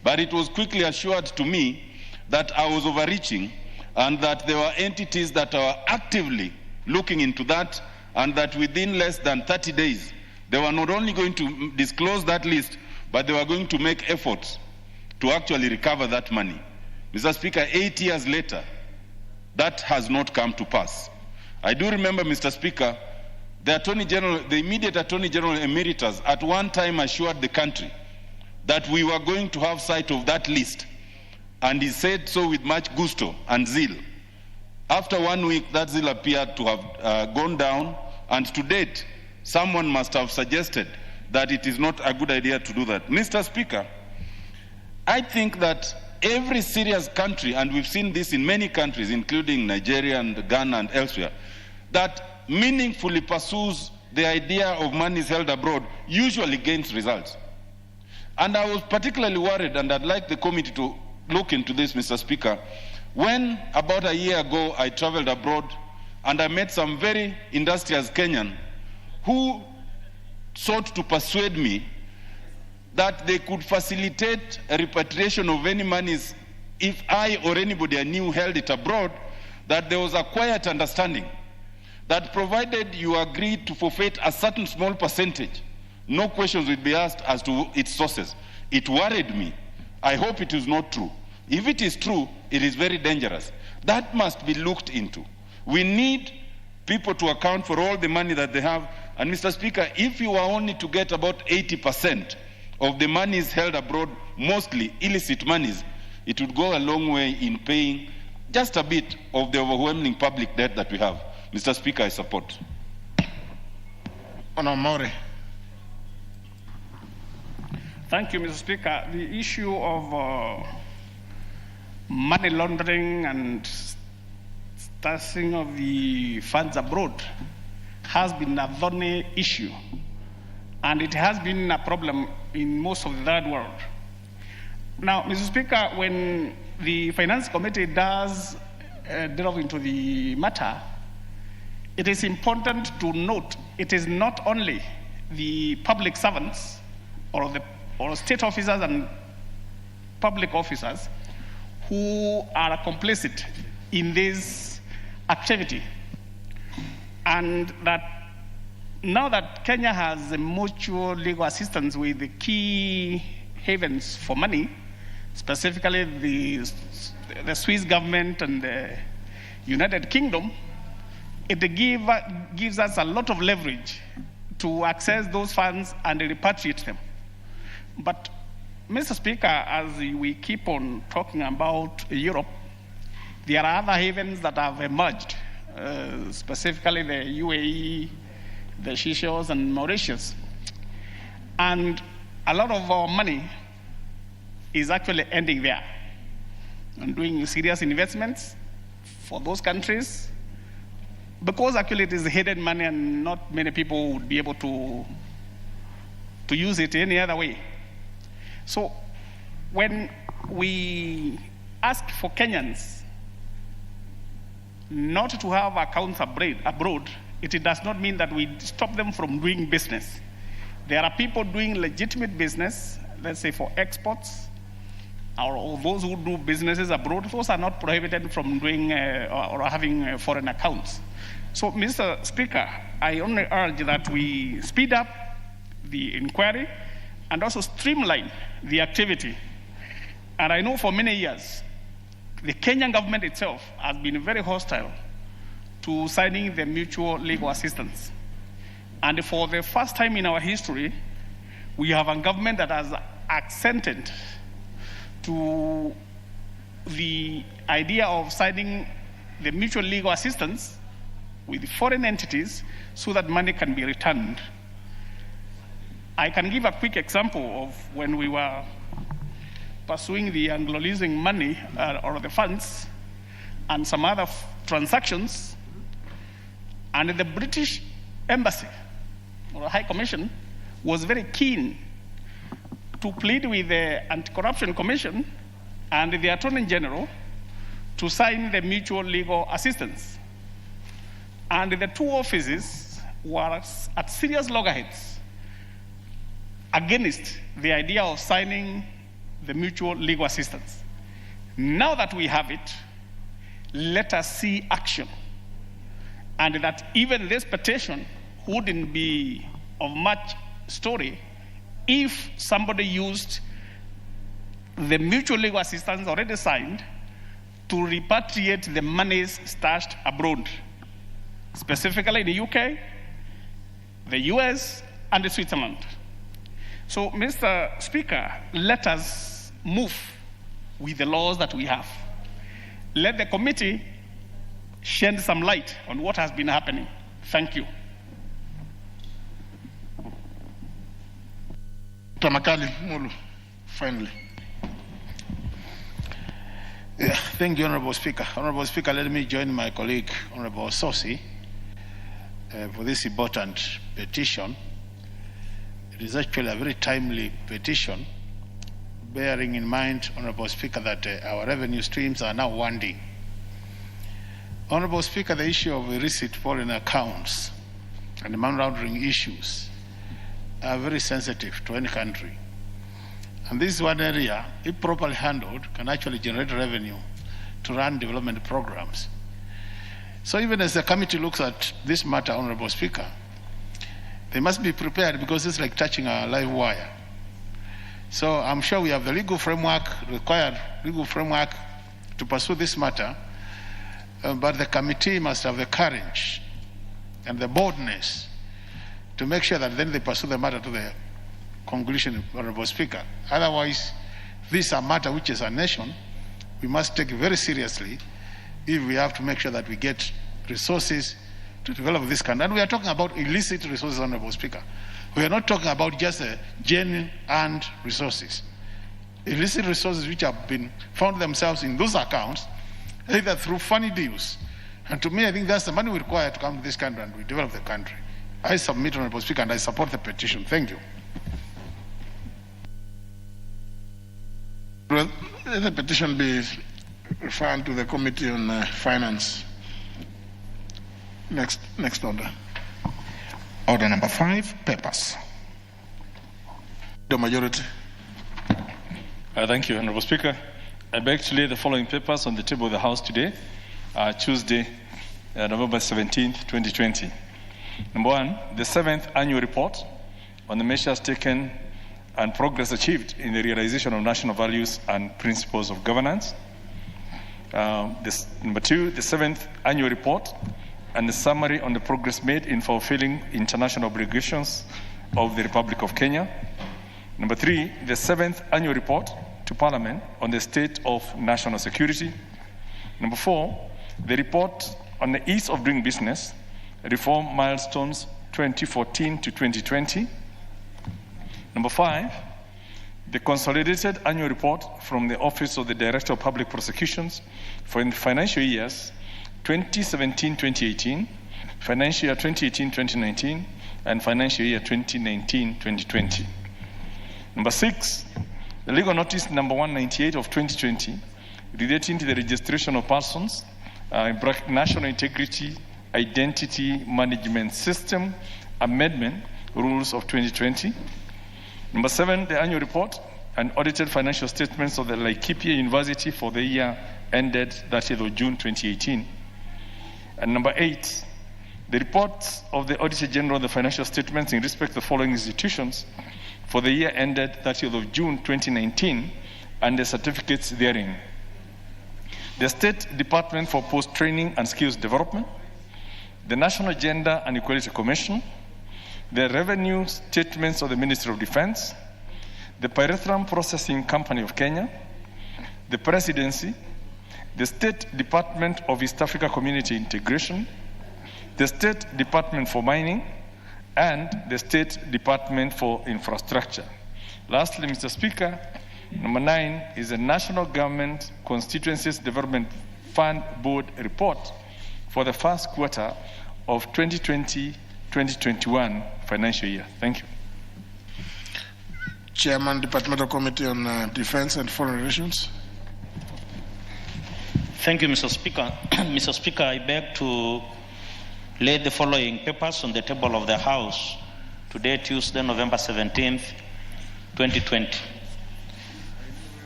But it was quickly assured to me that I was overreaching and that there were entities that are actively looking into that, and that within less than 30 days, they were not only going to disclose that list, but they were going to make efforts to actually recover that money. Mr. Speaker, 8 years later, that has not come to pass. I do remember, Mr. Speaker, the immediate Attorney General Emeritus at one time assured the country that we were going to have sight of that list, and he said so with much gusto and zeal. After 1 week, that zeal appeared to have gone down, and to date, someone must have suggested that it is not a good idea to do that. Mr. Speaker, I think that every serious country, and we've seen this in many countries, including Nigeria and Ghana and elsewhere, that meaningfully pursues the idea of monies held abroad usually gains results. And I was particularly worried, and I'd like the committee to look into this, Mr. Speaker, when about a year ago I traveled abroad and I met some very industrious Kenyan who sought to persuade me that they could facilitate a repatriation of any monies if I or anybody I knew held it abroad, that there was a quiet understanding that provided you agreed to forfeit a certain small percentage, no questions would be asked as to its sources. It worried me. I hope it is not true. If it is true, it is very dangerous. That must be looked into. We need people to account for all the money that they have. And Mr. Speaker, if you are only to get about 80% of the monies held abroad, mostly illicit monies, it would go a long way in paying just a bit of the overwhelming public debt that we have. Mr. Speaker, I support. Honourable Mori. Thank you, Mr. Speaker. The issue of money laundering and stashing of the funds abroad has been a thorny issue, and it has been a problem in most of the third world. Now, Mr. Speaker, when the Finance Committee does delve into the matter, it is important to note it is not only the public servants or state officers and public officers who are complicit in this activity. And that now that Kenya has a mutual legal assistance with the key havens for money, specifically the Swiss government and the United Kingdom, it gives us a lot of leverage to access those funds and repatriate them. But, Mr. Speaker, as we keep on talking about Europe, there are other havens that have emerged, specifically the UAE, the Seychelles, and Mauritius. And a lot of our money is actually ending there and doing serious investments for those countries, because actually it is hidden money and not many people would be able to use it any other way. So when we ask for Kenyans not to have accounts abroad, it does not mean that we stop them from doing business. There are people doing legitimate business, let's say for exports, or those who do businesses abroad. Those are not prohibited from doing or having foreign accounts. So, Mr. Speaker, I only urge that we speed up the inquiry and also streamline the activity. And I know for many years, the Kenyan government itself has been very hostile to signing the mutual legal assistance. And for the first time in our history, we have a government that has accented to the idea of signing the mutual legal assistance with foreign entities so that money can be returned. I can give a quick example of when we were pursuing the Eulogizing money or the funds and some other transactions, and the British Embassy or High Commission was very keen to plead with the Anti-Corruption Commission and the Attorney General to sign the mutual legal assistance. And the two offices were at serious loggerheads against the idea of signing the mutual legal assistance. Now that we have it, let us see action. And that even this petition wouldn't be of much story if somebody used the mutual legal assistance already signed to repatriate the monies stashed abroad, specifically in the UK, the US, and Switzerland. So, Mr. Speaker, let us move with the laws that we have. Let the committee shed some light on what has been happening. Thank you. Tamakali Mulu, finally. Yeah, thank you, Honorable Speaker. Honorable Speaker, let me join my colleague, Honorable Sosi, for this important petition. It is actually a very timely petition, bearing in mind, Honorable Speaker, that our revenue streams are now winding. Honorable Speaker, the issue of illicit foreign accounts and the money laundering issues are very sensitive to any country. And this is one area, if properly handled, can actually generate revenue to run development programs. So even as the committee looks at this matter, Honorable Speaker, they must be prepared, because it's like touching a live wire. So I'm sure we have the legal framework, required legal framework to pursue this matter, but the committee must have the courage and the boldness to make sure that then they pursue the matter to the conclusion, Honorable Speaker. Otherwise, this is a matter which is a nation we must take very seriously if we have to make sure that we get resources to develop this country. And we are talking about illicit resources, Honorable Speaker. We are not talking about just genuine earned resources. Illicit resources which have been found themselves in those accounts, either through funny deals. And to me, I think that's the money we require to come to this country and we develop the country. I submit, Honorable Speaker, and I support the petition. Thank you. Let the petition be referred to the Committee on Finance. Next order. Order number 5, papers. The majority. Thank you, Honorable Speaker. I beg to lay the following papers on the table of the House today, Tuesday, November 17th, 2020. Number one, the 7th annual report on the measures taken and progress achieved in the realization of national values and principles of governance. Number two, the 7th annual report and the summary on the progress made in fulfilling international obligations of the Republic of Kenya. Number three, the 7th annual report to Parliament on the state of national security. Number four, the report on the ease of doing business, reform milestones 2014 to 2020. Number five, the consolidated annual report from the Office of the Director of Public Prosecutions for the financial years 2017-2018, financial year 2018-2019, and financial year 2019-2020. Number six, the legal notice number 198 of 2020 relating to the registration of persons, National Integrity Identity Management System Amendment Rules of 2020. Number seven, the annual report and audited financial statements of the Laikipia University for the year ended 30th of June 2018. And number eight, the reports of the Auditor General of the financial statements in respect to the following institutions for the year ended 30th of June 2019 and the certificates therein. The State Department for Post-Training and Skills Development, the National Gender and Equality Commission, the revenue statements of the Ministry of Defense, the Pyrethrum Processing Company of Kenya, the Presidency, the State Department of East Africa Community Integration, the State Department for Mining, and the State Department for Infrastructure. Lastly, Mr. Speaker, number 9 is the National Government Constituencies Development Fund Board report for the first quarter of 2020-2021 financial year. Thank you. Chairman, Departmental Committee on Defense and Foreign Relations. Thank you, Mr. Speaker. Mr. Speaker, I beg to lay the following papers on the table of the House today, Tuesday, November 17th, 2020.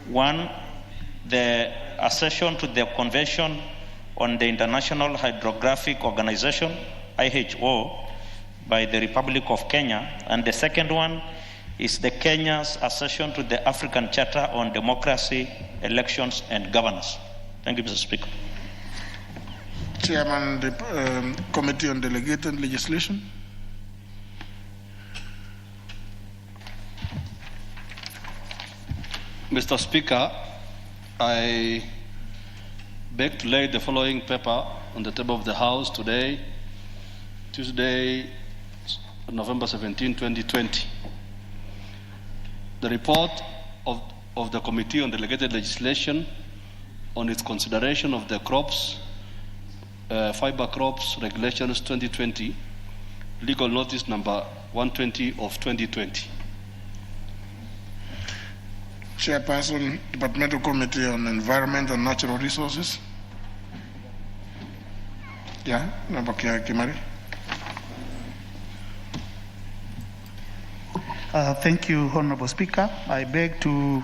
One, the accession to the Convention on the International Hydrographic Organization, IHO, by the Republic of Kenya. And the second one is the Kenya's accession to the African Charter on Democracy, Elections, and Governance. Thank you, Mr. Speaker. Chairman, the Committee on Delegated Legislation. Mr. Speaker, I beg to lay the following paper on the table of the House today, Tuesday, November 17, 2020. The report of the Committee on Delegated Legislation on its consideration of the crops, fiber crops regulations 2020, legal notice number 120 of 2020. Chairperson, Departmental Committee on Environment and Natural Resources. Yeah, Nabakia Kimari. Thank you, Honorable Speaker. I beg to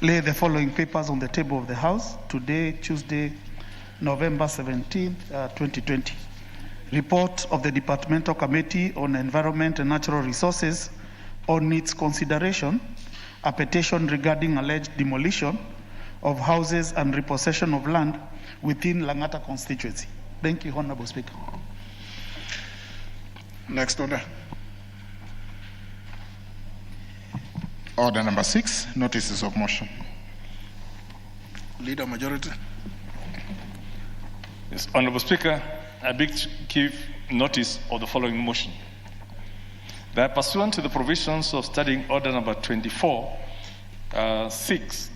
lay the following papers on the table of the House today, Tuesday, November 17, 2020. Report of the Departmental Committee on Environment and Natural Resources on its consideration, a petition regarding alleged demolition of houses and repossession of land within Langata constituency. Thank you, Honorable Speaker. Next order. Order number 6, notices of motion. Leader Majority. Yes, Honorable Speaker, I beg to give notice of the following motion. That pursuant to the provisions of Standing Order number 24/6,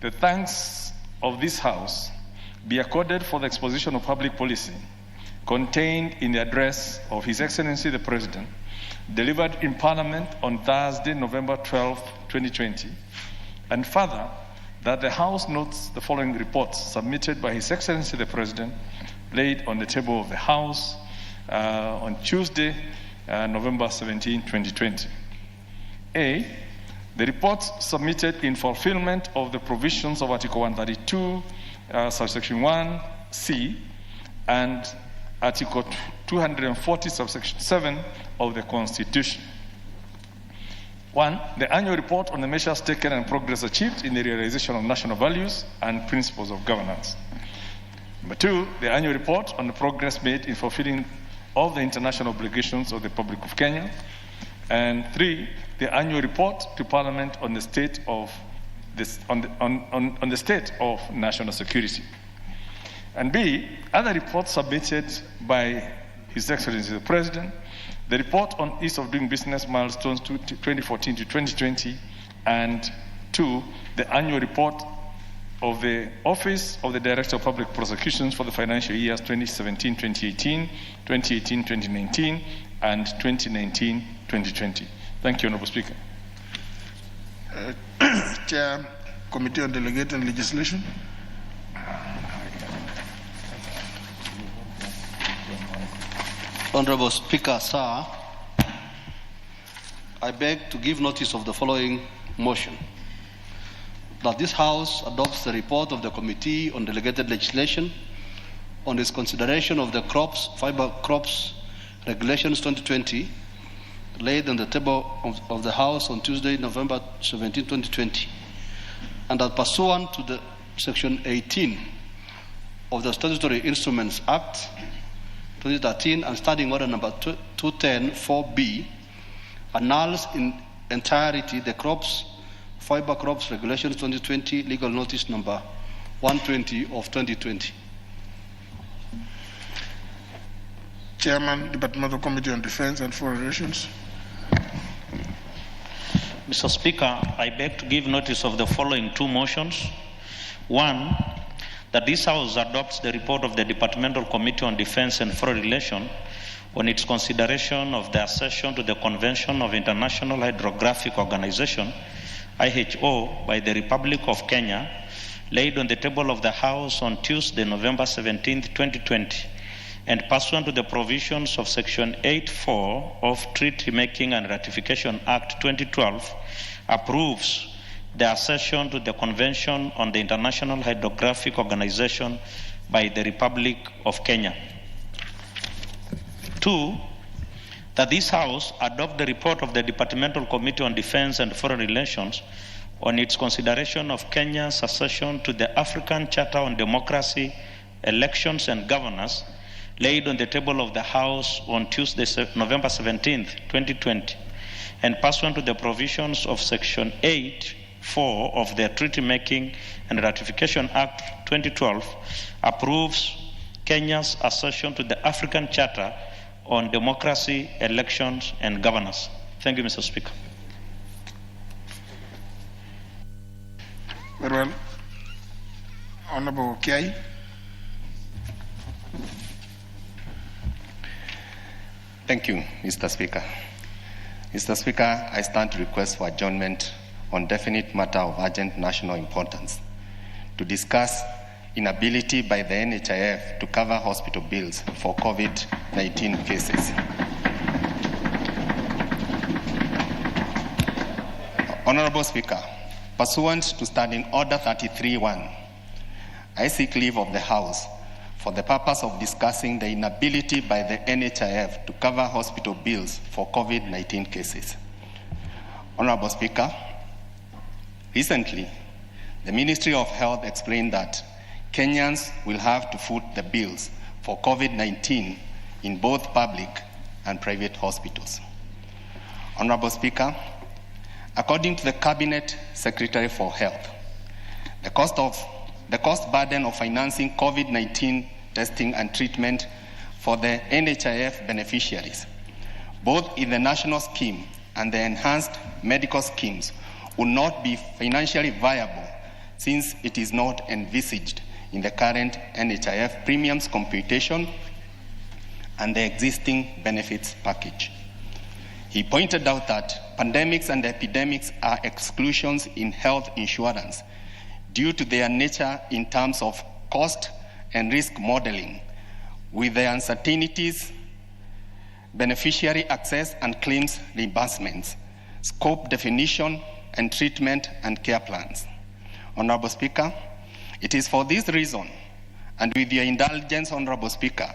the thanks of this House be accorded for the exposition of public policy contained in the address of His Excellency the President, delivered in Parliament on Thursday, November 12, 2020, and further, that the House notes the following reports submitted by His Excellency the President, laid on the table of the House on Tuesday, November 17, 2020. A, The report submitted in fulfillment of the provisions of Article 132, subsection 1C, and Article 240, subsection 7 of the Constitution. 1. The annual report on the measures taken and progress achieved in the realization of national values and principles of governance. Number 2. The annual report on the progress made in fulfilling of the international obligations of the Republic of Kenya. And 3. The annual report to Parliament on the state of the state of national security. And B. Other reports submitted by His Excellency the President. The report on ease of doing business milestones 2014 to 2020, and 2, the annual report of the Office of the Director of Public Prosecutions for the financial years 2017-2018, 2018-2019, and 2019-2020. Thank you, Honourable Speaker. Chair, Committee on Delegated Legislation. Honourable Speaker, sir, I beg to give notice of the following motion. That this House adopts the report of the Committee on Delegated Legislation on its consideration of the fiber crops regulations 2020 laid on the table of the House on Tuesday, November 17, 2020, and that pursuant to the Section 18 of the Statutory Instruments Act 2013 and Standing Order number 210-4B annuls in entirety the fiber crops regulations 2020 legal notice number 120 of 2020. Chairman, Departmental Committee on Defense and Foreign Relations. Mr. Speaker, I beg to give notice of the following two motions. 1, that this House adopts the report of the Departmental Committee on Defense and Foreign Relations on its consideration of the accession to the Convention of International Hydrographic Organization, IHO, by the Republic of Kenya, laid on the table of the House on Tuesday, November 17, 2020, and pursuant to the provisions of Section 8.4 of Treaty Making and Ratification Act 2012, approves the accession to the Convention on the International Hydrographic Organization by the Republic of Kenya. 2, that this House adopt the report of the Departmental Committee on Defense and Foreign Relations on its consideration of Kenya's accession to the African Charter on Democracy, Elections and Governance, laid on the table of the House on Tuesday, November 17, 2020, and pursuant to the provisions of Section 8.4 of the Treaty Making and Ratification Act 2012, approves Kenya's accession to the African Charter on Democracy, Elections and Governance. Thank you, Mr. Speaker. Very well. Honourable Kiai. Thank you, Mr. Speaker. Mr. Speaker, I stand to request for adjournment on definite matter of urgent national importance to discuss inability by the NHIF to cover hospital bills for COVID-19 cases. Honorable Speaker, pursuant to Standing Order 33.1, I seek leave of the House for the purpose of discussing the inability by the NHIF to cover hospital bills for COVID-19 cases. Honorable Speaker, recently, the Ministry of Health explained that Kenyans will have to foot the bills for COVID-19 in both public and private hospitals. Honorable Speaker, according to the Cabinet Secretary for Health, the cost burden of financing COVID-19 testing and treatment for the NHIF beneficiaries, both in the national scheme and the enhanced medical schemes, will not be financially viable since it is not envisaged in the current NHIF premiums computation and the existing benefits package. He pointed out that pandemics and epidemics are exclusions in health insurance due to their nature in terms of cost and risk modeling, with the uncertainties, beneficiary access and claims reimbursements, scope definition, and treatment and care plans. Honorable Speaker, it is for this reason, and with your indulgence, Honorable Speaker,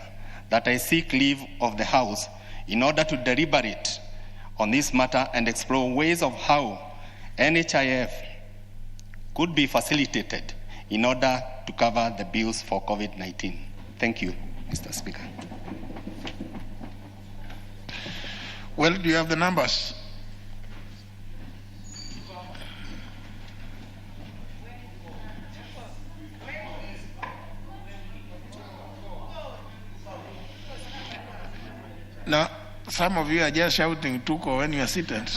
that I seek leave of the House in order to deliberate on this matter and explore ways of how NHIF could be facilitated in order to cover the bills for COVID-19. Thank you, Mr. Speaker. Well, do you have the numbers? Now, some of you are just shouting "Tuko" when you are seated.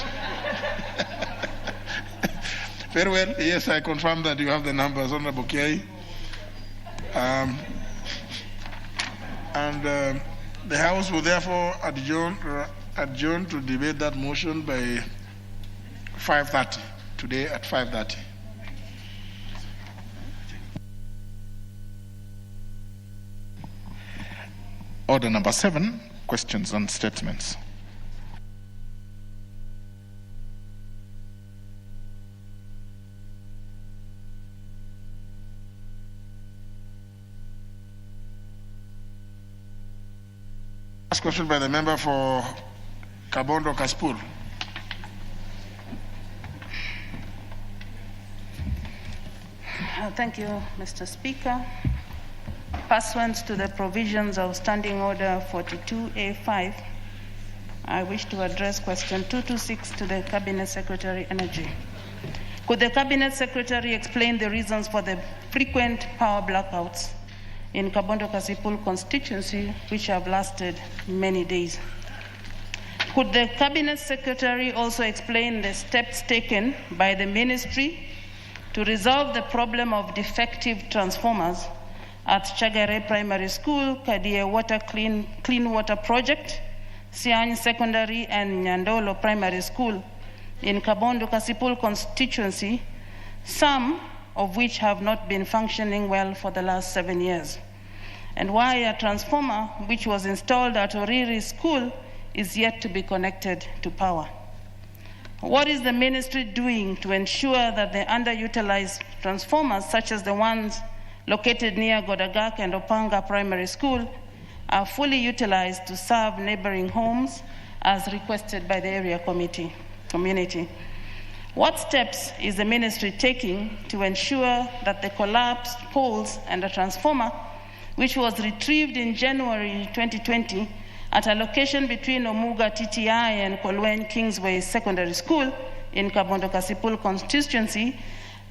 Very well. Yes, I confirm that you have the numbers, Honorable Kiai. The House will therefore adjourn to debate that motion by 5:30, today at 5:30. Order number 7, questions and statements. Last question by the member for Kabondo Kaspul. Thank you, Mr. Speaker. Pursuant to the provisions of Standing Order 42A5, I wish to address question 226 to the Cabinet Secretary, Energy. Could the Cabinet Secretary explain the reasons for the frequent power blackouts in Kabondo Kasipul constituency, which have lasted many days? Could the Cabinet Secretary also explain the steps taken by the ministry to resolve the problem of defective transformers at Chagare Primary School, Kadia Water Clean Water Project, Siany Secondary and Nyandolo Primary School in Kabondo Kasipul constituency, some of which have not been functioning well for the last 7 years? And why a transformer which was installed at Oriri School is yet to be connected to power? What is the ministry doing to ensure that the underutilized transformers, such as the ones located near Godagak and Opanga Primary School, are fully utilized to serve neighboring homes as requested by the area community? What steps is the ministry taking to ensure that the collapsed poles and the transformer, which was retrieved in January 2020 at a location between Omuga TTI and Kolwen Kingsway Secondary School in Kabondo Kasipul constituency,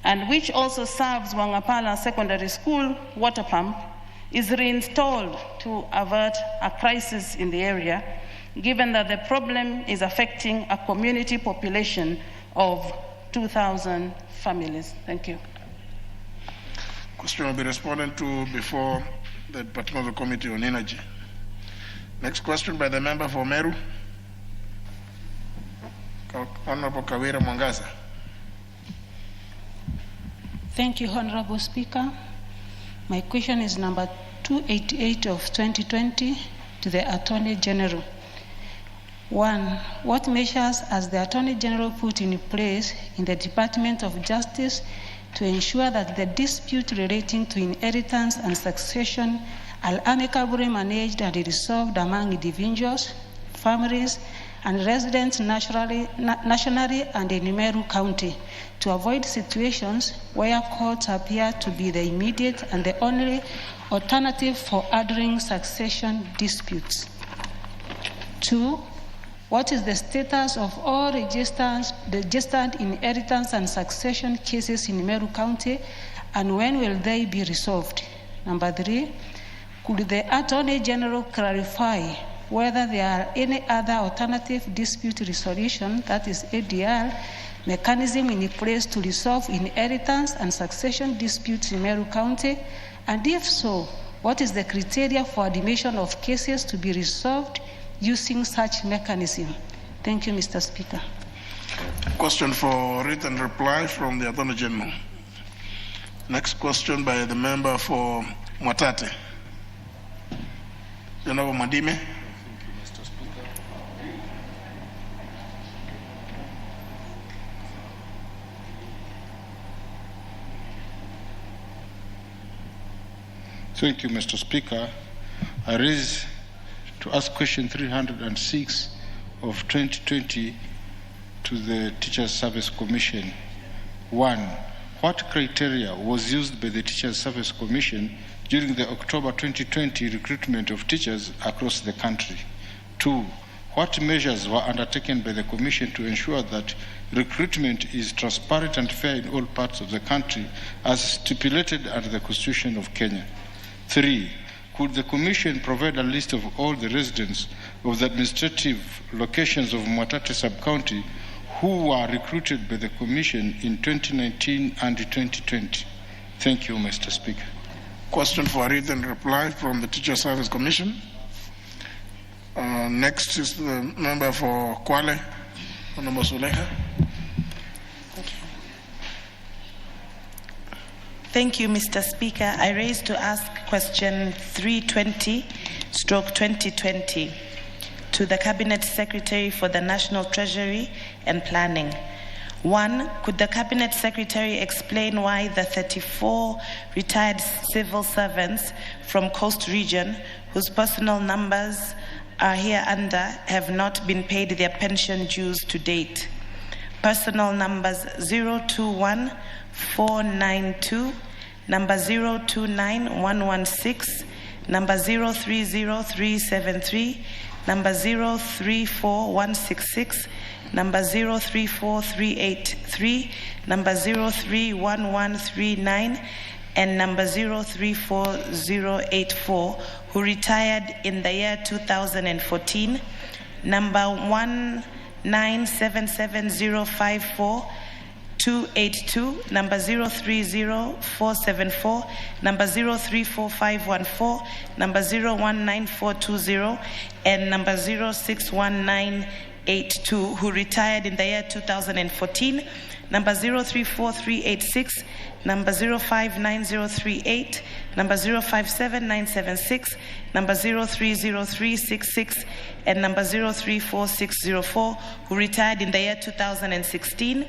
and which also serves Wangapala Secondary School water pump, is reinstalled to avert a crisis in the area, given that the problem is affecting a community population of 2,000 families? Thank you. Question will be responded to before the Department of the Committee on Energy. Next question by the member for Meru, Honorable Kawira Mwangaza. Thank you, Honorable Speaker. My question is number 288 of 2020 to the Attorney General. 1. What measures has the Attorney General put in place in the Department of Justice to ensure that the dispute relating to inheritance and succession are amicably managed and resolved among individuals, families, and residents nationally and in Meru County, to avoid situations where courts appear to be the immediate and the only alternative for ordering succession disputes? 2. What is the status of all registered inheritance and succession cases in Meru County, and when will they be resolved? Number 3, could the Attorney General clarify whether there are any other alternative dispute resolution, that is ADR, mechanism in place to resolve inheritance and succession disputes in Meru County? And if so, what is the criteria for admission of cases to be resolved using such mechanism? Thank you, Mr. Speaker. Question for written reply from the Attorney General. Next question by the member for Mwatate. Honorable Madime. Thank you, Mr. Speaker. Thank you, Mr. Speaker. I raise to ask question 306 of 2020 to the Teachers Service Commission. 1. What criteria was used by the Teachers Service Commission during the October 2020 recruitment of teachers across the country? 2. What measures were undertaken by the Commission to ensure that recruitment is transparent and fair in all parts of the country as stipulated under the Constitution of Kenya? 3. Could the Commission provide a list of all the residents of the administrative locations of Mwatate Sub-County who were recruited by the Commission in 2019 and 2020? Thank you, Mr. Speaker. Question for written reply from the Teacher Service Commission. Next is the member for Kwale, Honorable Suleha. Thank you, Mr. Speaker. I raise to ask question 320/2020 to the Cabinet Secretary for the National Treasury and Planning. 1. Could the Cabinet Secretary explain why the 34 retired civil servants from Coast Region, whose personal numbers are here under, have not been paid their pension dues to date? Personal numbers 021-492, number 029-116, number 030373, number 034166, number 034383, number 031139, and number 034084, who retired in the year 2014, number 1977054-282, number 030474, number 034514, number 019420, and number 061982, who retired in the year 2014, number 034386, number 059038, number 057976, number 030366, and number 034604, who retired in the year 2016,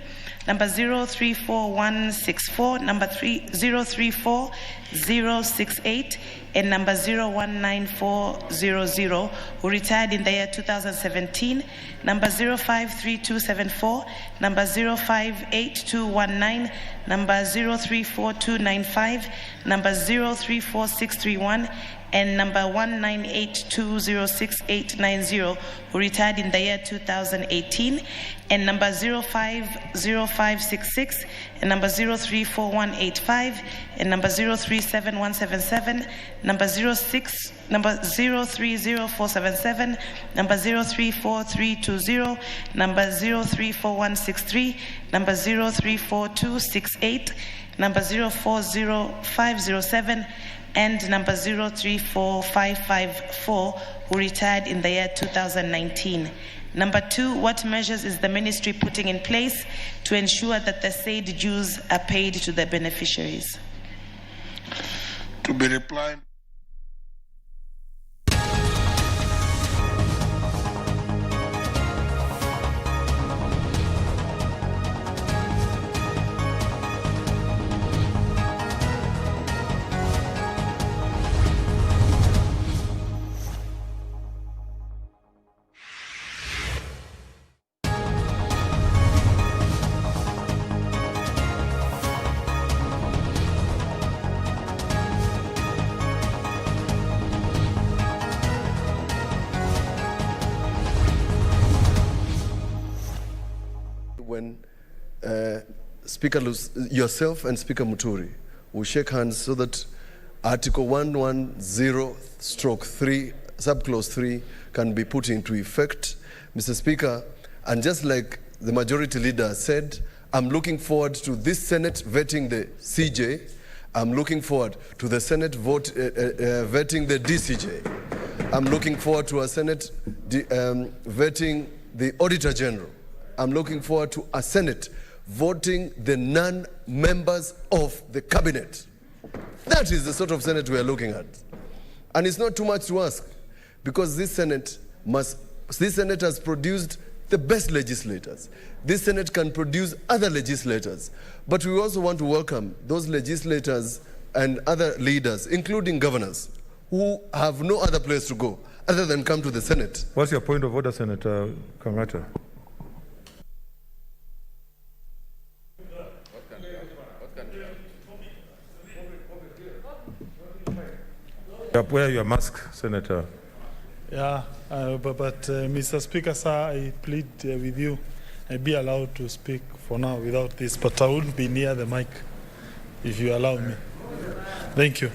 number 034164, number 034068, and number 019400, who retired in the year 2017, number 053274, number 058219, number 034295, number 034631, and number 198206890, who retired in the year 2018, and number 050566, and number 034185, and number 037177, number 030477, number 034320, number 034163, number 034268, number 040507, and number 034554, who retired in the year 2019. Number 2, what measures is the ministry putting in place to ensure that the said dues are paid to the beneficiaries? To be replied. When Speaker yourself and Speaker Muturi will shake hands so that Article 110/3 subclause 3 can be put into effect, Mr. Speaker. And just like the majority leader said, I'm looking forward to this Senate vetting the CJ. I'm looking forward to the Senate vetting the DCJ. I'm looking forward to a Senate vetting the Auditor General. I'm looking forward to a Senate voting the non-members of the cabinet. That is the sort of Senate we are looking at. And it's not too much to ask, because this Senate has produced the best legislators. This Senate can produce other legislators. But we also want to welcome those legislators and other leaders, including governors, who have no other place to go other than come to the Senate. What's your point of order, Senator Kangata? Wear your mask, Senator. Yeah, but Mr. Speaker, sir, I plead with you, I'd be allowed to speak for now without this, but I wouldn't be near the mic if you allow me. Thank you.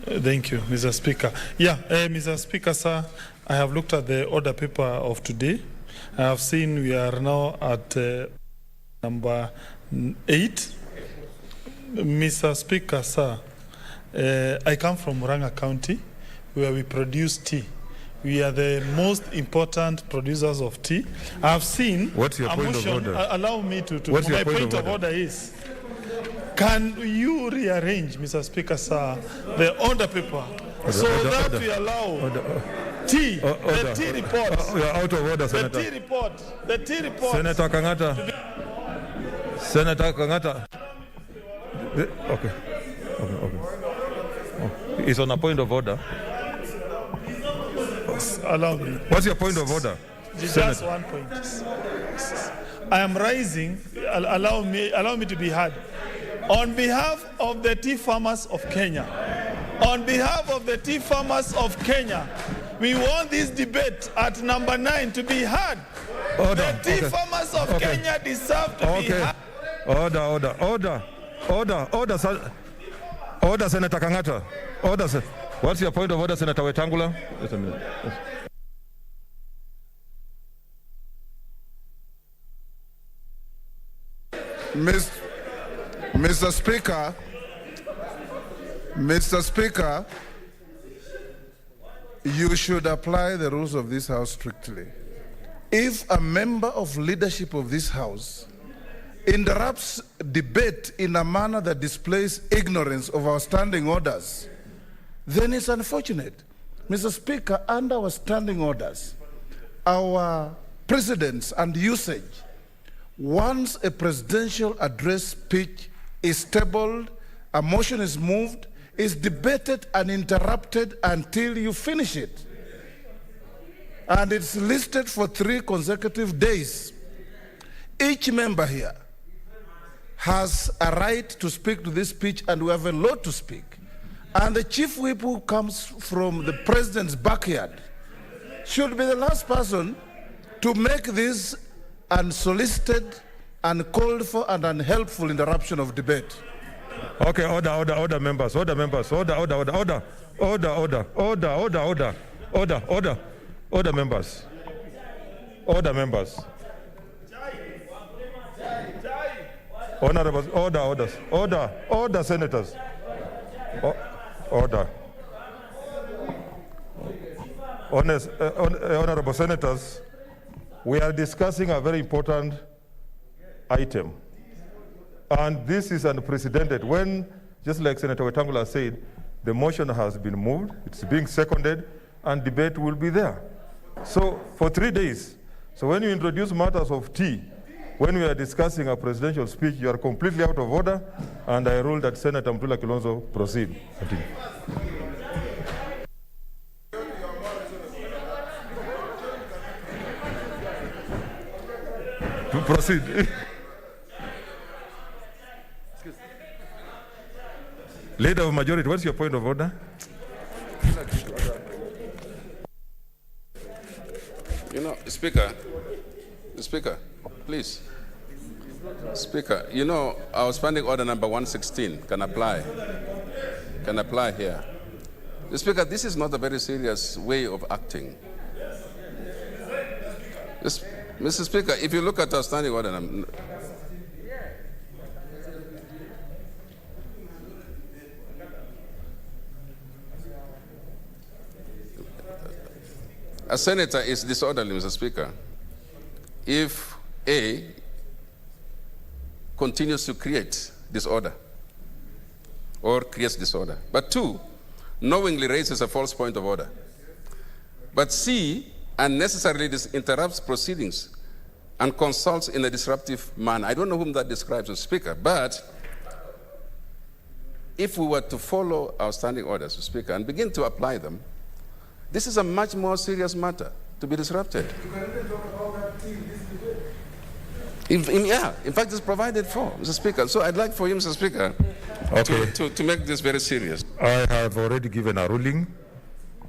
Thank you, Mr. Speaker. Yeah, Mr. Speaker, sir, I have looked at the order paper of today. I have seen we are now at number 8. Mr. Speaker, sir, I come from Murunga County, where we produce tea. We are the most important producers of tea. I have seen. What's your point of order? Allow me to. What's your my point of order is, can you rearrange, Mr. Speaker, sir, the order paper so that we allow tea, the tea report. You are out of order, Senator. The tea report. Senator Kangata. Senator Kangata. Okay. It's on a point of order. Allow me. What's your point of order? Just one point. I am rising. Allow me to be heard. On behalf of the tea farmers of Kenya, we want this debate at number 9 to be heard. Order. The tea farmers of Kenya deserve to be heard. Order, Senator Kangata. Order. What's your point of order, Senator Wetangula? Just a minute. Yes. Mr. Speaker, you should apply the rules of this House strictly. If a member of leadership of this House interrupts debate in a manner that displays ignorance of our standing orders, then it's unfortunate. Mr. Speaker, under our standing orders, our precedents and usage, once a presidential address speech is tabled, a motion is moved, is debated and interrupted until you finish it. And it's listed for 3 consecutive days. Each member here has a right to speak to this speech, and we have a lot to speak. And the chief whip who comes from the president's backyard should be the last person to make this unsolicited, uncalled for, and unhelpful interruption of debate. Okay, order, members, order, members, order, members. Honorables, order, senators. Order. Honorable senators, we are discussing a very important item. And this is unprecedented. When, just like Senator Wetangula said, the motion has been moved, it's being seconded, and debate will be there. So, for 3 days. So when you introduce matters of tea, when we are discussing a presidential speech, you are completely out of order, and I rule that Senator Mtula Kilonzo proceed. Continue. To proceed. Leader of majority, what's your point of order? You know, Speaker, please. Speaker, you know, our standing order number 116 can apply here. Speaker, this is not a very serious way of acting. Mr. Speaker, if you look at our standing order number, a senator is disorderly, Mr. Speaker, if A, continues to create disorder or creates disorder, but 2, knowingly raises a false point of order, but C, unnecessarily interrupts proceedings and consults in a disruptive manner. I don't know whom that describes, Mr. Speaker, but if we were to follow our standing orders, Mr. Speaker, and begin to apply them, this is a much more serious matter to be disrupted. You can even talk about that till this debate. In fact, it's provided for, Mr. Speaker. So I'd like for you, Mr. Speaker, to make this very serious. I have already given a ruling,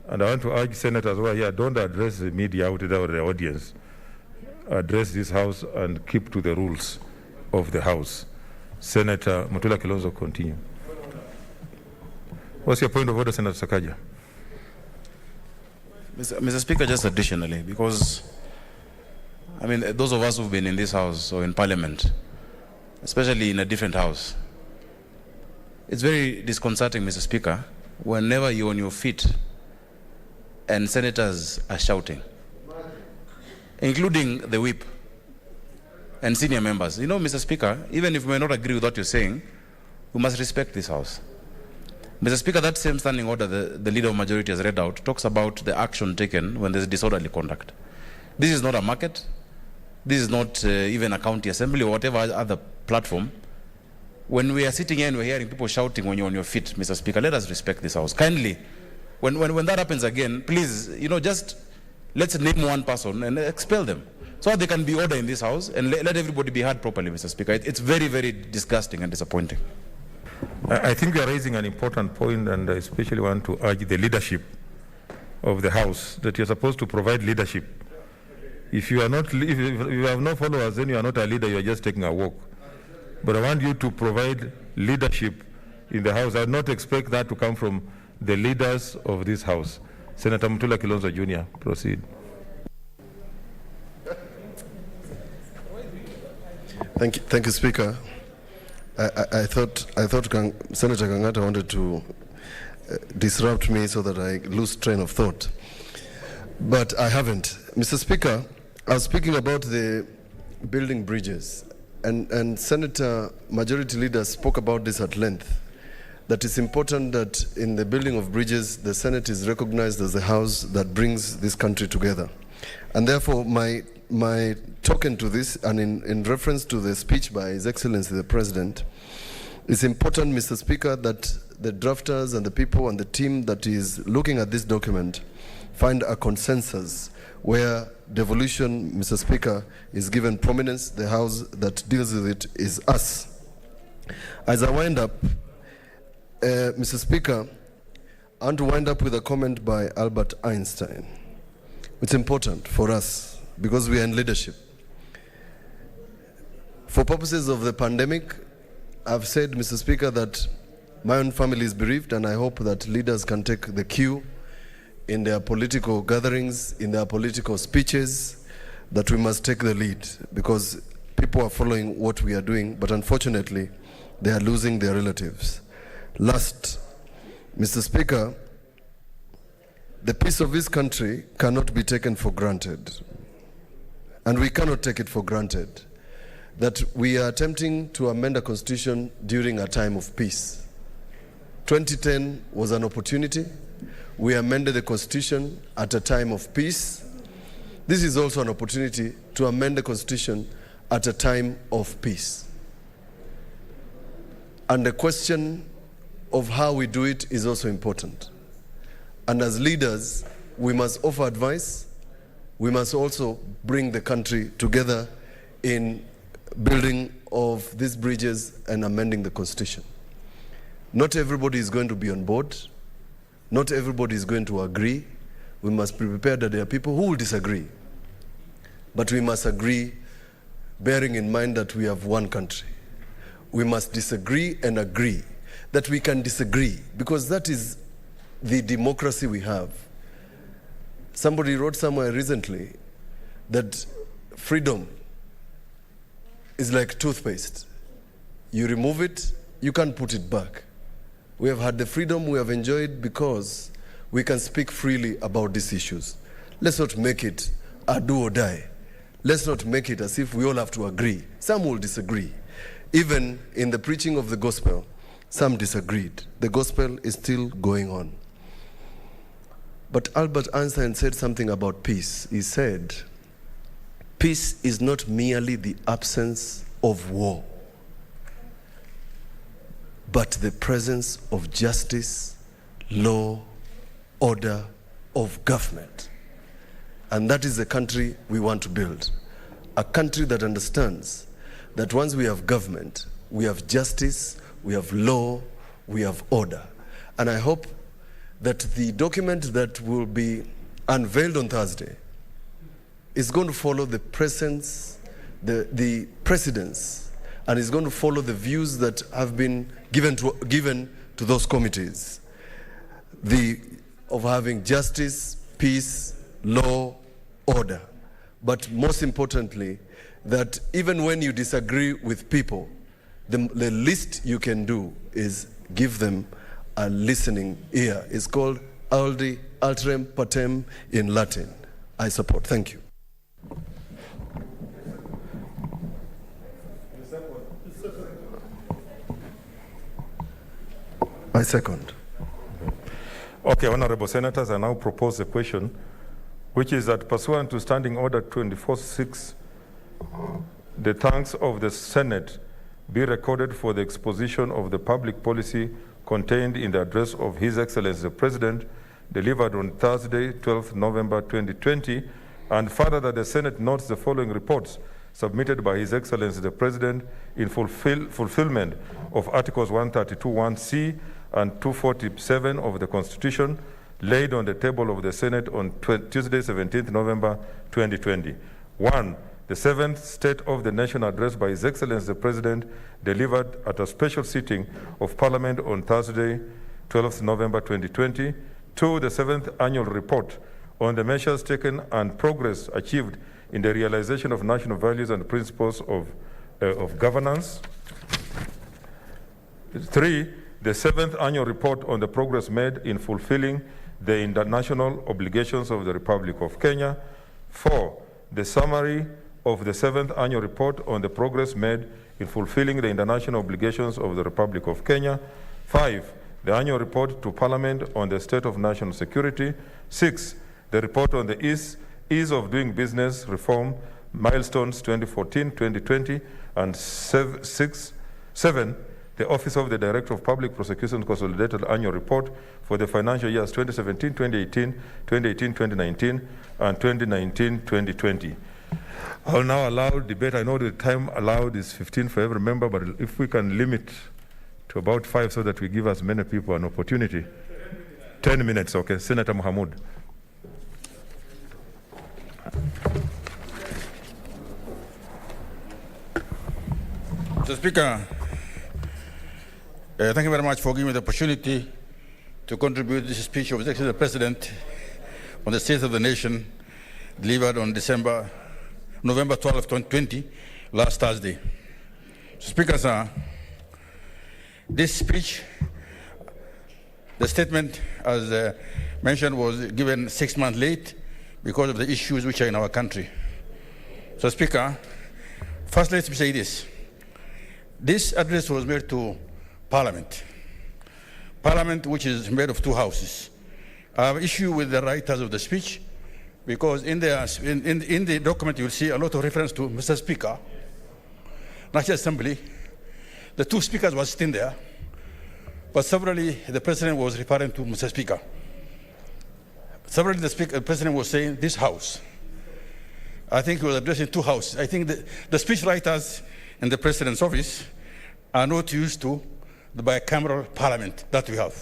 and I want to urge senators who are here, don't address the media out there or the audience. Address this House and keep to the rules of the House. Senator Mutula Kilonzo, continue. What's your point of order, Senator Sakaja? Mr. Speaker, just additionally, because, I mean, those of us who've been in this House or in Parliament, especially in a different House, it's very disconcerting, Mr. Speaker, whenever you're on your feet and senators are shouting, including the whip and senior members. You know, Mr. Speaker, even if we may not agree with what you're saying, we must respect this House. Mr. Speaker, that same standing order the Leader of Majority has read out talks about the action taken when there's disorderly conduct. This is not a market. This is not even a county assembly or whatever other platform. When we are sitting here and we're hearing people shouting when you're on your feet, Mr. Speaker, let us respect this House. Kindly, when that happens again, please, you know, just let's name one person and expel them so that there can be order in this House and let everybody be heard properly, Mr. Speaker. It's very, very disgusting and disappointing. I think you are raising an important point, and I especially want to urge the leadership of the House that you're supposed to provide leadership. If you are not, if you have no followers, then you are not a leader, you are just taking a walk. But I want you to provide leadership in the House. I would not expect that to come from the leaders of this House. Senator Mutula Kilonzo Jr., proceed. Thank you, Speaker. I thought Senator Kangata wanted to disrupt me so that I lose train of thought, but I haven't. Mr. Speaker, I was speaking about the building bridges, and Senator Majority Leader spoke about this at length, that it's important that in the building of bridges, the Senate is recognized as the house that brings this country together. And therefore, my token to this, and in reference to the speech by His Excellency the President, it's important, Mr. Speaker, that the drafters and the people and the team that is looking at this document find a consensus where devolution, Mr. Speaker, is given prominence. The House that deals with it is us. As I wind up, Mr. Speaker, I want to wind up with a comment by Albert Einstein. It's important for us because we are in leadership. For purposes of the pandemic, I've said, Mr. Speaker, that my own family is bereaved, and I hope that leaders can take the cue in their political gatherings, in their political speeches, that we must take the lead, because people are following what we are doing, but unfortunately, they are losing their relatives. Last, Mr. Speaker, the peace of this country cannot be taken for granted, and we cannot take it for granted that we are attempting to amend a constitution during a time of peace. 2010 was an opportunity. We amended the constitution at a time of peace. This is also an opportunity to amend the constitution at a time of peace. And the question of how we do it is also important. And as leaders, we must offer advice. We must also bring the country together in building of these bridges and amending the constitution. Not everybody is going to be on board. Not everybody is going to agree. We must be prepared that there are people who will disagree. But we must agree, bearing in mind that we have one country. We must disagree and agree that we can disagree, because that is the democracy we have. Somebody wrote somewhere recently that freedom is like toothpaste. You remove it, you can't put it back. We have had the freedom we have enjoyed because we can speak freely about these issues. Let's not make it a do or die. Let's not make it as if we all have to agree. Some will disagree. Even in the preaching of the gospel, some disagreed. The gospel is still going on. But Albert Einstein said something about peace. He said, peace is not merely the absence of war. but the presence of justice, law, order, of government. And that is the country we want to build. A country that understands that once we have government, we have justice, we have law, we have order. And I hope that the document that will be unveiled on Thursday is going to follow the precedents, and is going to follow the views that have been given to those committees. Of having justice, peace, law, order. But most importantly, that even when you disagree with people, the least you can do is give them a listening ear. It's called audi alterem partem in Latin. I support. Thank you. I second. Okay, Honorable Senators, I now propose a question, which is that pursuant to Standing Order 24-6, the thanks of the Senate be recorded for the exposition of the public policy contained in the address of His Excellency the President, delivered on Thursday, 12th November 2020, and further that the Senate notes the following reports submitted by His Excellency the President in fulfillment of Articles 132(1)(c) and 247 of the Constitution, laid on the table of the Senate on Tuesday, 17th November 2020. 1. The 7th State of the Nation address by His Excellency the President, delivered at a special sitting of Parliament on Thursday, 12th November 2020. 2. The 7th Annual Report on the measures taken and progress achieved in the realization of national values and principles of governance. 3. The 7th Annual Report on the progress made in fulfilling the international obligations of the Republic of Kenya. 4. The summary of the 7th Annual Report on the progress made in fulfilling the international obligations of the Republic of Kenya. 5. The Annual Report to Parliament on the state of national security. 6. The report on the ease of doing business reform milestones 2014-2020. And 7. The Office of the Director of Public Prosecutions Consolidated Annual Report for the financial years 2017-2018, 2018-2019, and 2019-2020. I'll now allow debate. I know the time allowed is 15 for every member, but if we can limit to about 5 so that we give as many people an opportunity. 10 minutes, okay. Senator Mohamud. Mr. Speaker, thank you very much for giving me the opportunity to contribute to this speech of the President on the State of the Nation delivered on November 12, 2020, last Thursday. Speaker, sir, this speech, the statement, as mentioned, was given 6 months late because of the issues which are in our country. So, Speaker, first let me say this. This address was made to Parliament. Parliament, which is made of 2 houses. I have issue with the writers of the speech because in the document you will see a lot of reference to Mr. Speaker, National Assembly. The 2 speakers were sitting there, but severally the President was referring to Mr. Speaker. Severally the President was saying this house. I think he was addressing 2 houses. I think the speech writers in the President's office are not used to the bicameral parliament that we have.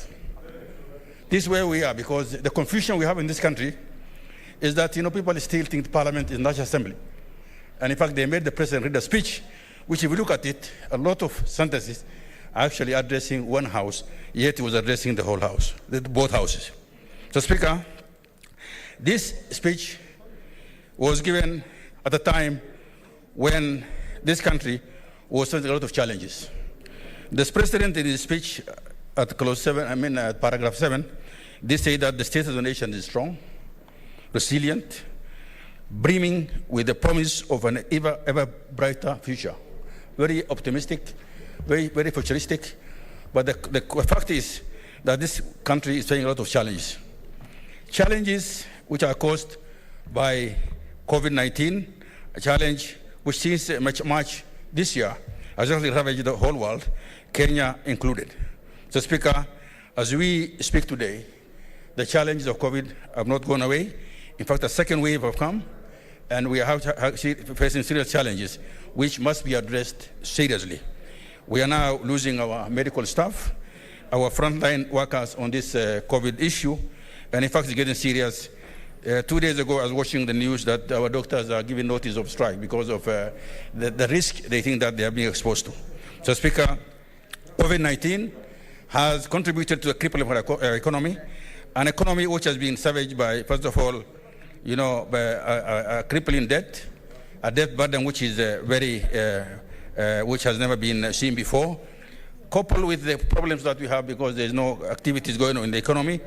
This is where we are, because the confusion we have in this country is that people still think the Parliament is National Assembly. And in fact, they made the President read a speech, which if you look at it, a lot of sentences are actually addressing one house, yet he was addressing the whole house, both houses. So, Speaker, this speech was given at a time when this country was facing a lot of challenges. The President in his speech at paragraph 7, they say that the state of the nation is strong, resilient, brimming with the promise of an ever brighter future. Very optimistic, very futuristic. But the fact is that this country is facing a lot of challenges. Challenges which are caused by COVID-19, a challenge which since March this year has actually ravaged the whole world, Kenya included. So, Speaker, as we speak today, the challenges of COVID have not gone away. In fact, a second wave have come, and we are facing serious challenges which must be addressed seriously. We are now losing our medical staff, our frontline workers on this COVID issue, and in fact, it's getting serious. 2 days ago, I was watching the news that our doctors are giving notice of strike because of the risk they think that they are being exposed to. So, Speaker, COVID-19 has contributed to the crippling of our economy, an economy which has been savaged by, first of all, by a crippling debt, a debt burden which is which has never been seen before, coupled with the problems that we have because there's no activities going on in the economy.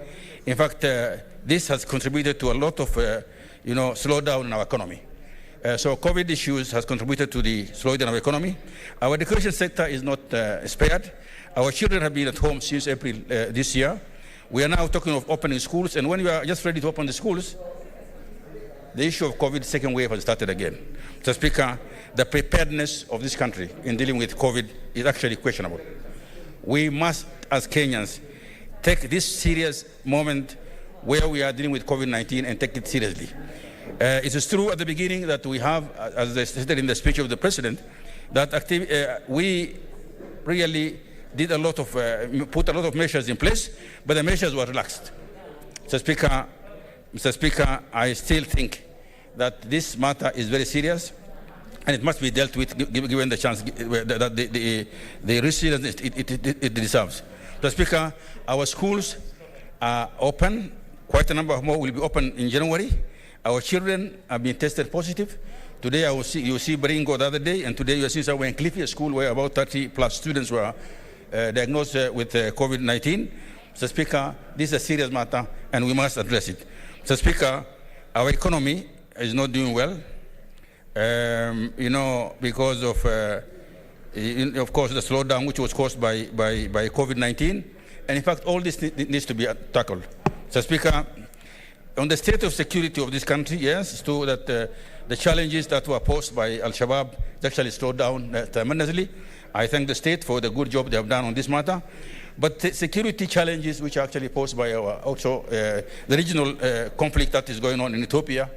In fact, this has contributed to a lot of, slowdown in our economy. So COVID issues has contributed to the slowdown of our economy. Our education sector is not spared. Our children have been at home since April this year. We are now talking of opening schools, and when we are just ready to open the schools, the issue of COVID second wave has started again. So, Speaker, the preparedness of this country in dealing with COVID is actually questionable. We must, as Kenyans, take this serious moment where we are dealing with COVID-19 and take it seriously. It is true at the beginning that we have, as I stated in the speech of the President, that we really did a lot of, put a lot of measures in place, but the measures were relaxed. So, Mr. Speaker, I still think that this matter is very serious, and it must be dealt with given the chance that the resilience it deserves. Mr. Speaker, our schools are open. Quite a number more will be open in January. Our children have been tested positive. Today, you see Baringo the other day, and today you are seeing somewhere in Cliffy, a school where about 30 plus students were diagnosed with COVID-19. Mr. Speaker, this is a serious matter, and we must address it. Mr. Speaker, our economy is not doing well, because of course, the slowdown which was caused by COVID-19. And in fact, all this needs to be tackled. Mr. Speaker, on the state of security of this country, yes, it's true that the challenges that were posed by Al-Shabaab actually slowed down tremendously. I thank the state for the good job they have done on this matter. But the security challenges which are actually posed by the regional conflict that is going on in Ethiopia,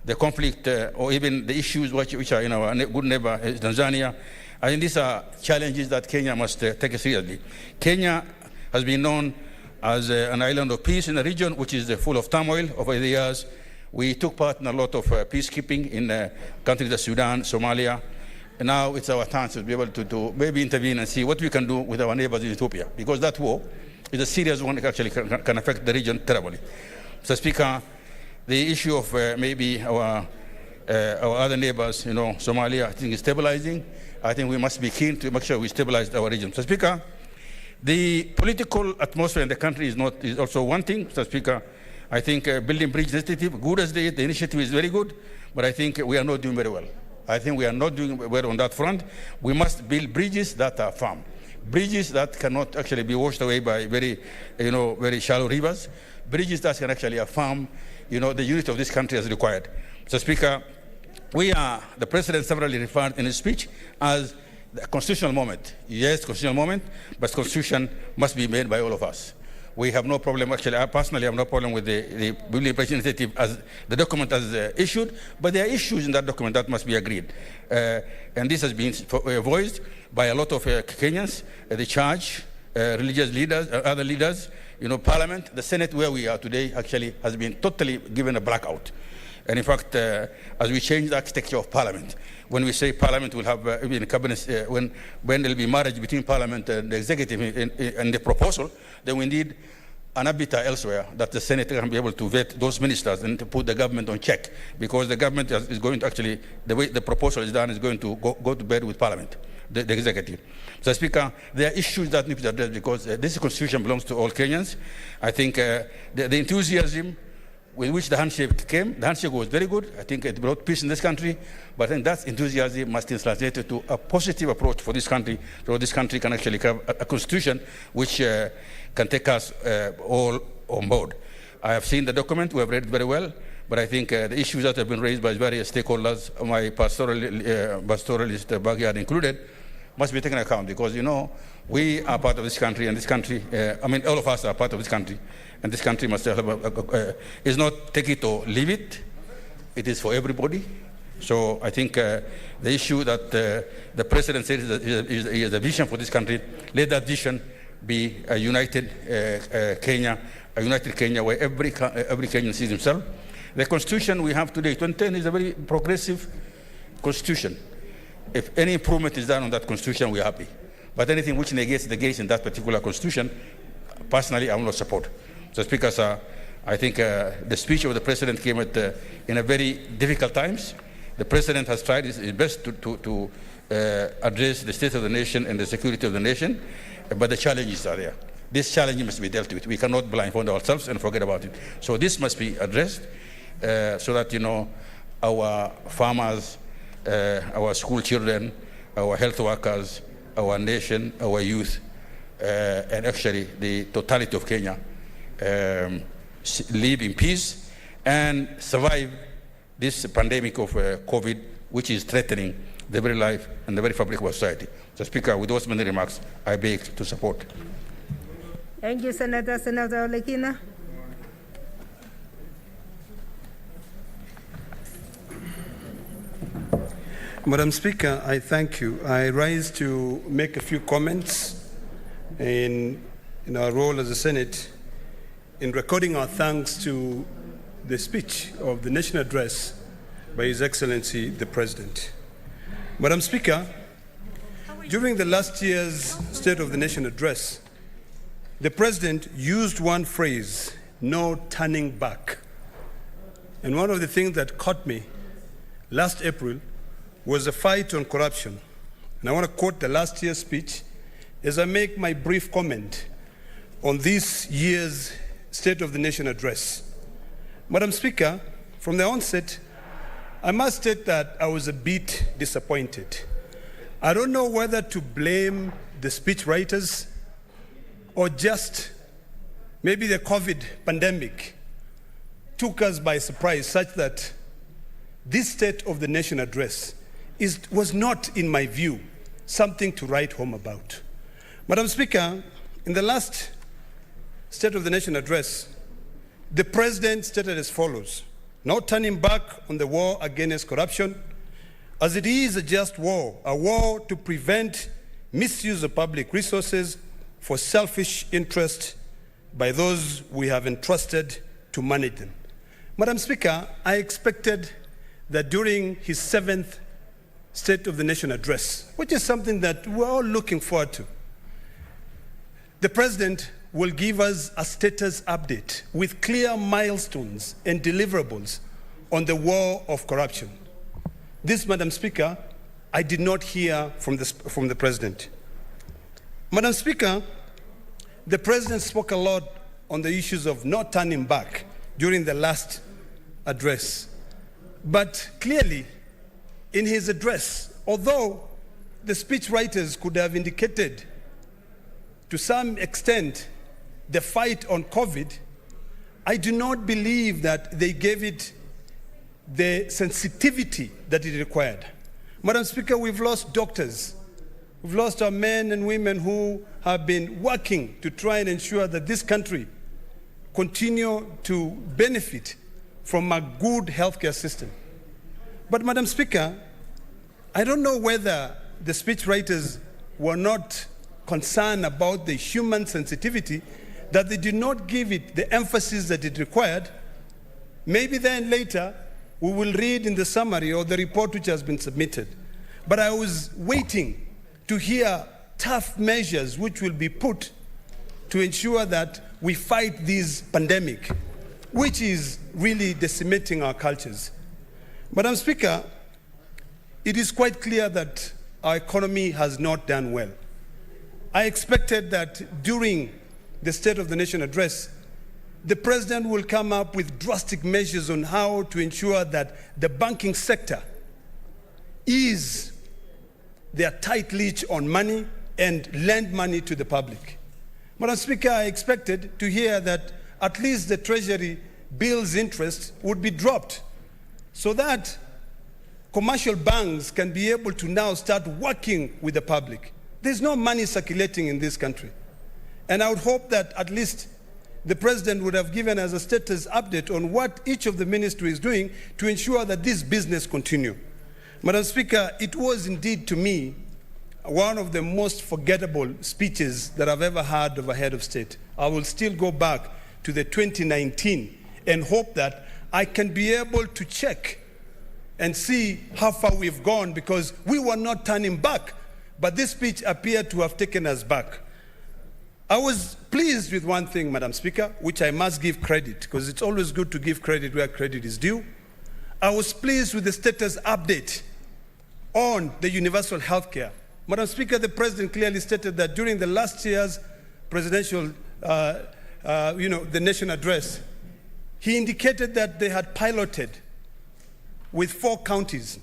the conflict or even the issues which are in our good neighbor Tanzania, I think these are challenges that Kenya must take seriously. Kenya has been known as an island of peace in the region, which is full of turmoil over the years. We took part in a lot of peacekeeping in countries like Sudan, Somalia. And now it's our chance to be able to maybe intervene and see what we can do with our neighbors in Ethiopia, because that war is a serious one that actually can affect the region terribly. So, Speaker, the issue of maybe our other neighbors, Somalia, I think is stabilizing. I think we must be keen to make sure we stabilize our region. So, Speaker, the political atmosphere in the country is also one thing. So, Speaker, I think building bridge initiative, good as the initiative is very good, but I think we are not doing very well. I think we are not doing well on that front. We must build bridges that are firm, bridges that cannot actually be washed away by very shallow rivers, bridges that can actually affirm, the unity of this country as required. So, Speaker, the President severally referred in his speech as the constitutional moment. Yes, constitutional moment, but constitution must be made by all of us. We have no problem, actually, I personally have no problem with the building bridge initiative as the document as issued, but there are issues in that document that must be agreed. And this has been voiced by a lot of Kenyans, the church, religious leaders, other leaders, Parliament. The Senate, where we are today, actually has been totally given a blackout. And in fact, as we change the architecture of Parliament, when we say Parliament will have even cabinet, when there will be marriage between Parliament and the executive in the proposal, then we need an arbiter elsewhere that the Senate can be able to vet those ministers and to put the government on check, because the government is going to actually, the way the proposal is done, is going to go to bed with Parliament, the executive. So, Speaker, there are issues that need to be addressed because this constitution belongs to all Kenyans. I think the enthusiasm with which the handshake came, the handshake was very good. I think it brought peace in this country, but I think that enthusiasm must be translated to a positive approach for this country, so this country can actually have a constitution which can take us all on board. I have seen the document, we have read it very well, but I think the issues that have been raised by various stakeholders, my pastoralist backyard included, must be taken account because, you know, we are part of this country, and this country, all of us are part of this country, and this country must have, is not take it or leave it. It is for everybody. So I think the issue that the President said is a vision for this country, let that vision be a united Kenya, where every Kenyan sees himself. The Constitution we have today, 2010, is a very progressive Constitution. If any improvement is done on that Constitution, we're happy. But anything which negates the gains in that particular Constitution, personally, I will not support. So, Speaker, sir, I think the speech of the President came at in a very difficult times. The President has tried his best to address the state of the nation and the security of the nation, but the challenges are there. This challenge must be dealt with. We cannot blindfold ourselves and forget about it. So this must be addressed so that, you know, our farmers, our school children, our health workers, our nation, our youth, and actually the totality of Kenya live in peace and survive this pandemic of COVID, which is threatening the very life and the very fabric of society. So, Speaker, with those many remarks, I beg to support. Thank you, Senator. Senator Olekina. Madam Speaker, I thank you. I rise to make a few comments in our role as a Senate in recording our thanks to the speech of the national address by His Excellency the President. Madam Speaker, during the last year's State of the Nation address, the President used one phrase, no turning back. And one of the things that caught me last April was a fight on corruption. And I want to quote the last year's speech as I make my brief comment on this year's State of the Nation address. Madam Speaker, from the onset, I must state that I was a bit disappointed. I don't know whether to blame the speech writers or just maybe the COVID pandemic took us by surprise such that this State of the Nation address was not, in my view, something to write home about. Madam Speaker, in the last State of the Nation address, the President stated as follows: no turning back on the war against corruption, as it is a just war, a war to prevent misuse of public resources for selfish interest by those we have entrusted to manage them. Madam Speaker, I expected that during his 7th State of the Nation address, which is something that we're all looking forward to, the President will give us a status update with clear milestones and deliverables on the war of corruption. This, Madam Speaker, I did not hear from the President. Madam Speaker, the President spoke a lot on the issues of not turning back during the last address. But clearly, in his address, although the speech writers could have indicated to some extent the fight on COVID, I do not believe that they gave it the sensitivity that it required. Madam Speaker, we've lost doctors. We've lost our men and women who have been working to try and ensure that this country continue to benefit from a good healthcare system. But Madam Speaker, I don't know whether the speechwriters were not concerned about the human sensitivity, that they did not give it the emphasis that it required. Maybe then later we will read in the summary or the report which has been submitted. But I was waiting to hear tough measures which will be put to ensure that we fight this pandemic, which is really decimating our cultures. Madam Speaker, it is quite clear that our economy has not done well. I expected that during the State of the Nation address, the President will come up with drastic measures on how to ensure that the banking sector is their tight leash on money and lend money to the public. Madam Speaker, I expected to hear that at least the Treasury bill's interest would be dropped so that commercial banks can be able to now start working with the public. There's no money circulating in this country. And I would hope that at least the President would have given us a status update on what each of the ministries is doing to ensure that this business continue. Madam Speaker, it was indeed to me one of the most forgettable speeches that I've ever heard of a head of state. I will still go back to the 2019 and hope that I can be able to check and see how far we've gone, because we were not turning back, but this speech appeared to have taken us back. I was pleased with one thing, Madam Speaker, which I must give credit, because it's always good to give credit where credit is due. I was pleased with the status update on the universal health care. Madam Speaker, the President clearly stated that during the last year's presidential, the nation address, he indicated that they had piloted with 4 counties.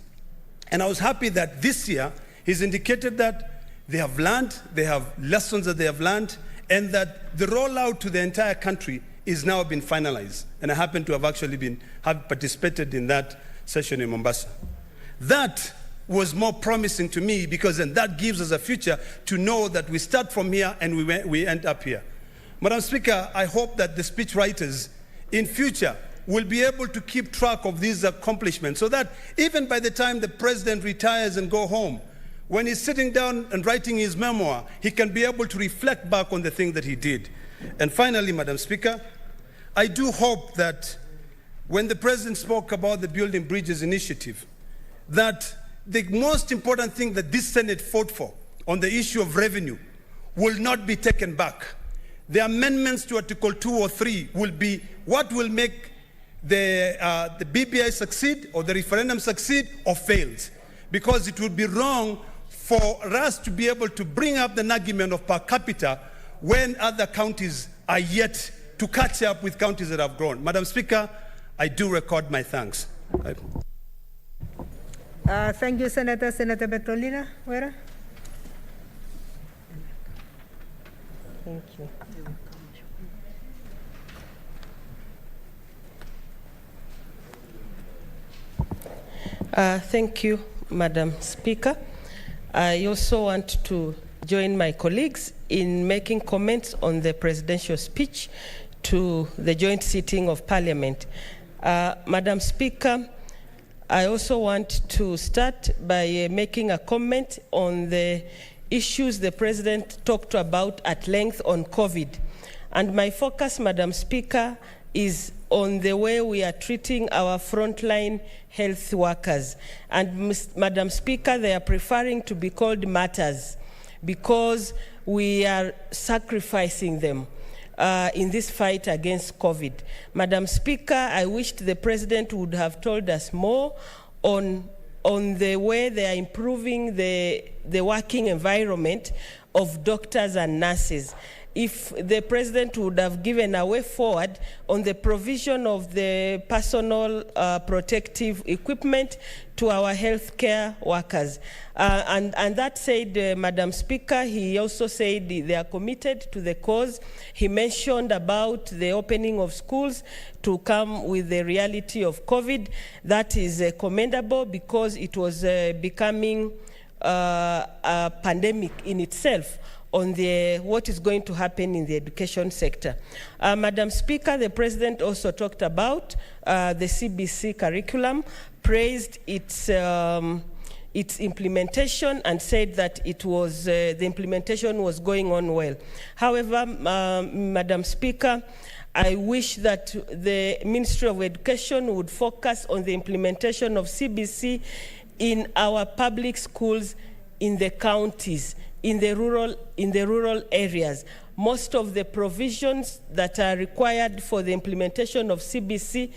And I was happy that this year he's indicated that they have learned, they have lessons that they have learned, and that the rollout to the entire country is now been finalized. And I happen to have actually have participated in that session in Mombasa. That was more promising to me, because then that gives us a future to know that we start from here and we end up here. Madam Speaker, I hope that the speech writers in future will be able to keep track of these accomplishments, so that even by the time the President retires and go home, when he's sitting down and writing his memoir, he can be able to reflect back on the things that he did. And finally, Madam Speaker, I do hope that when the President spoke about the Building Bridges initiative, that the most important thing that this Senate fought for on the issue of revenue will not be taken back. The amendments to Article 2 or 3 will be what will make the BBI succeed, or the referendum succeed, or fails. Because it would be wrong for us to be able to bring up the argument of per capita when other counties are yet to catch up with counties that have grown. Madam Speaker, I do record my thanks. Thank you, Senator. Senator Bertolina, where? Thank you. Thank you, Madam Speaker. I also want to join my colleagues in making comments on the presidential speech to the joint sitting of Parliament. Madam Speaker, I also want to start by making a comment on the issues the President talked about at length on COVID. And my focus, Madam Speaker, is on the way we are treating our frontline health workers. And Madam Speaker, they are preferring to be called martyrs because we are sacrificing them in this fight against COVID. Madam Speaker, I wished the President would have told us more on the way they are improving the working environment of doctors and nurses. If the President would have given a way forward on the provision of the personal protective equipment to our healthcare workers. And that said, Madam Speaker, he also said they are committed to the cause. He mentioned about the opening of schools to come with the reality of COVID. That is commendable because it was becoming a pandemic in itself on what is going to happen in the education sector. Madam Speaker, the President also talked about the CBC curriculum, praised its implementation and said that it was the implementation was going on well. However, Madam Speaker, I wish that the Ministry of Education would focus on the implementation of CBC in our public schools in the counties, in the rural areas. Most of the provisions that are required for the implementation of CBC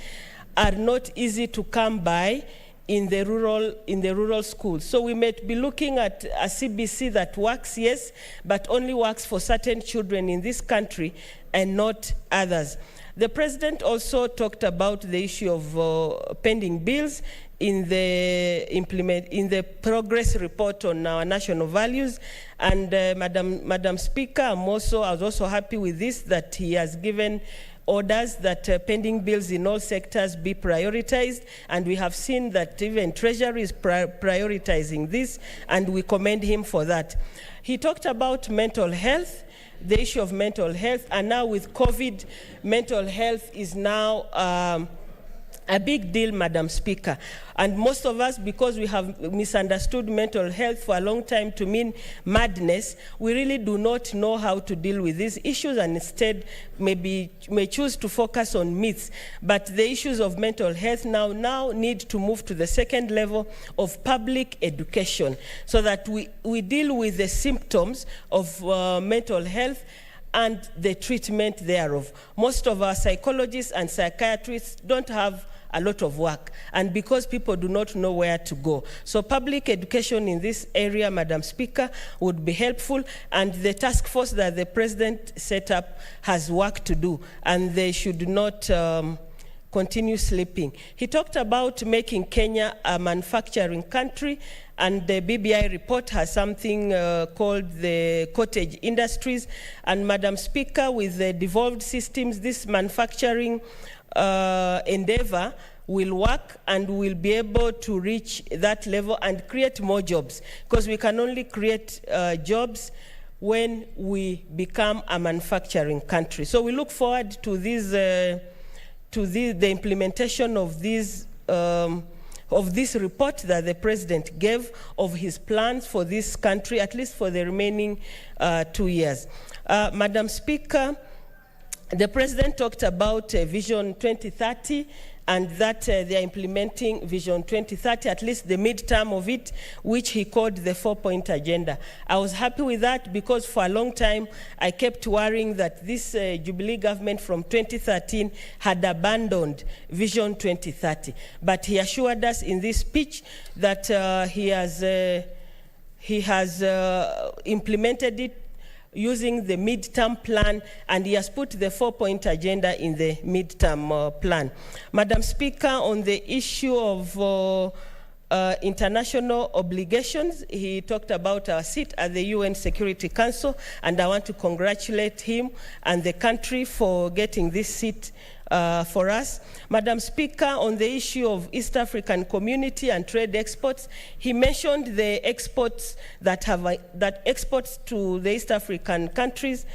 are not easy to come by in the rural schools. So we might be looking at a CBC that works, yes, but only works for certain children in this country and not others. The President also talked about the issue of pending bills in the progress report on our national values. And Madam Speaker, I was also happy with this, that he has given orders that pending bills in all sectors be prioritized, and we have seen that even Treasury is prioritizing this, and we commend him for that. He talked about mental health, the issue of mental health, and now with COVID, mental health is now a big deal, Madam Speaker. And most of us, because we have misunderstood mental health for a long time to mean madness, we really do not know how to deal with these issues, and instead may choose to focus on myths. But the issues of mental health now need to move to the second level of public education, so that we deal with the symptoms of mental health and the treatment thereof. Most of our psychologists and psychiatrists don't have a lot of work, and because people do not know where to go. So public education in this area, Madam Speaker, would be helpful, and the task force that the President set up has work to do, and they should not continue sleeping. He talked about making Kenya a manufacturing country, and the BBI report has something called the cottage industries. And Madam Speaker, with the devolved systems, this manufacturing endeavor will work, and we'll be able to reach that level and create more jobs, because we can only create jobs when we become a manufacturing country. So we look forward to these, the implementation of this report that the President gave, of his plans for this country, at least for the remaining 2 years. Madam Speaker, the President talked about Vision 2030, and that they are implementing Vision 2030, at least the midterm of it, which he called the 4-point agenda. I was happy with that, because for a long time I kept worrying that this Jubilee government from 2013 had abandoned Vision 2030. But he assured us in this speech that he has implemented it using the midterm plan, and he has put the 4-point agenda in the midterm plan. Madam Speaker, on the issue of international obligations, he talked about our seat at the UN Security Council, and I want to congratulate him and the country for getting this seat for us. Madam Speaker, on the issue of East African community and trade exports, he mentioned the exports that exports to the East African countries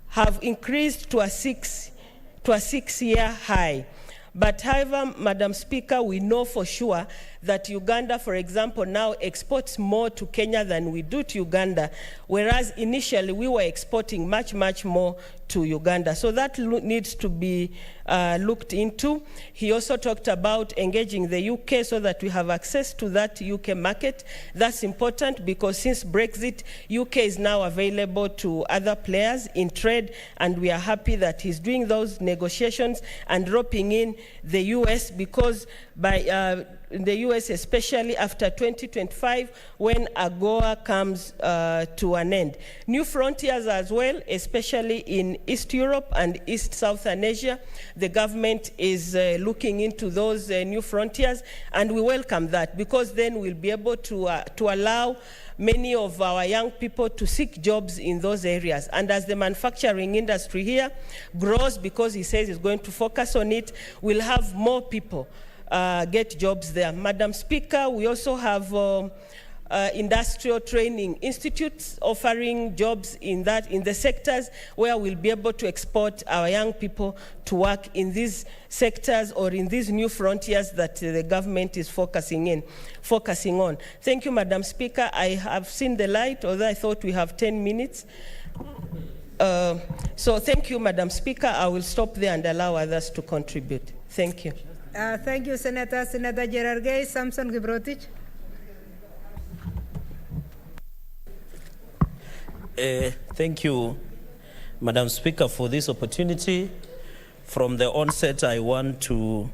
have increased to a six-year high. But however, Madam Speaker, we know for sure that Uganda, for example, now exports more to Kenya than we do to Uganda, whereas initially we were exporting much, much more to Uganda. So that needs to be looked into. He also talked about engaging the UK so that we have access to that UK market. That's important, because since Brexit, UK is now available to other players in trade, and we are happy that he's doing those negotiations and roping in the US, because by in the US, especially after 2025, when AGOA comes to an end. New frontiers as well, especially in East Europe and East Southern Asia. The government is looking into those new frontiers, and we welcome that, because then we'll be able to allow many of our young people to seek jobs in those areas. And as the manufacturing industry here grows, because he says he's going to focus on it, we'll have more people get jobs there. Madam Speaker, we also have industrial training institutes offering jobs in the sectors where we'll be able to export our young people to work in these sectors or in these new frontiers that the government is focusing on. Thank you, Madam Speaker. I have seen the light, although I thought we have 10 minutes. So thank you, Madam Speaker. I will stop there and allow others to contribute. Thank you. Thank you, Senator. Senator Gerard Gay, Samson Gibrotich. Thank you, Madam Speaker, for this opportunity. From the onset, I want to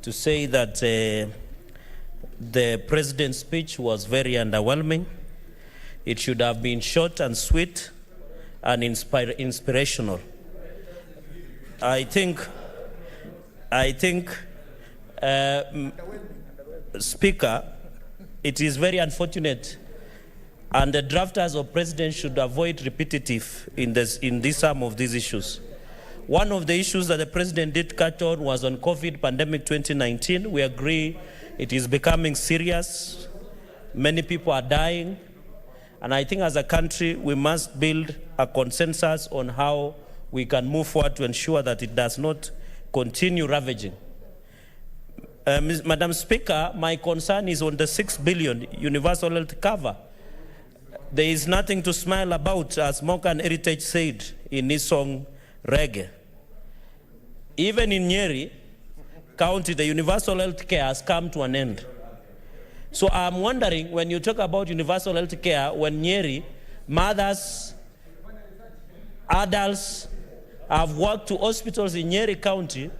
say that the President's speech was very underwhelming. It should have been short and sweet and inspirational. I think, Speaker, it is very unfortunate, and the drafters of President should avoid repetitive in some of these issues. One of the issues that the president did cut on was on COVID pandemic 2019. We agree it is becoming serious. Many people are dying. And I think as a country, we must build a consensus on how we can move forward to ensure that it does not continue ravaging. Madam Speaker, my concern is on the 6 billion universal health cover. There is nothing to smile about, as Morgan Heritage said in his song, Reggae. Even in Nyeri County, the universal health care has come to an end. So I'm wondering, when you talk about universal health care, when Nyeri, mothers, adults have walked to hospitals in Nyeri County,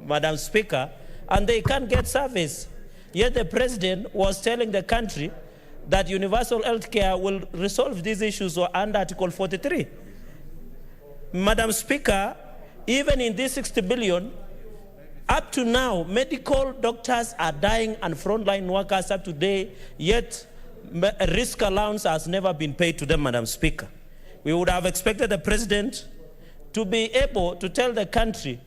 Madam Speaker, and they can't get service. Yet the president was telling the country that universal health care will resolve these issues under Article 43. Madam Speaker, even in this 60 billion, up to now, medical doctors are dying and frontline workers up to date, yet risk allowance has never been paid to them, Madam Speaker. We would have expected the president to be able to tell the country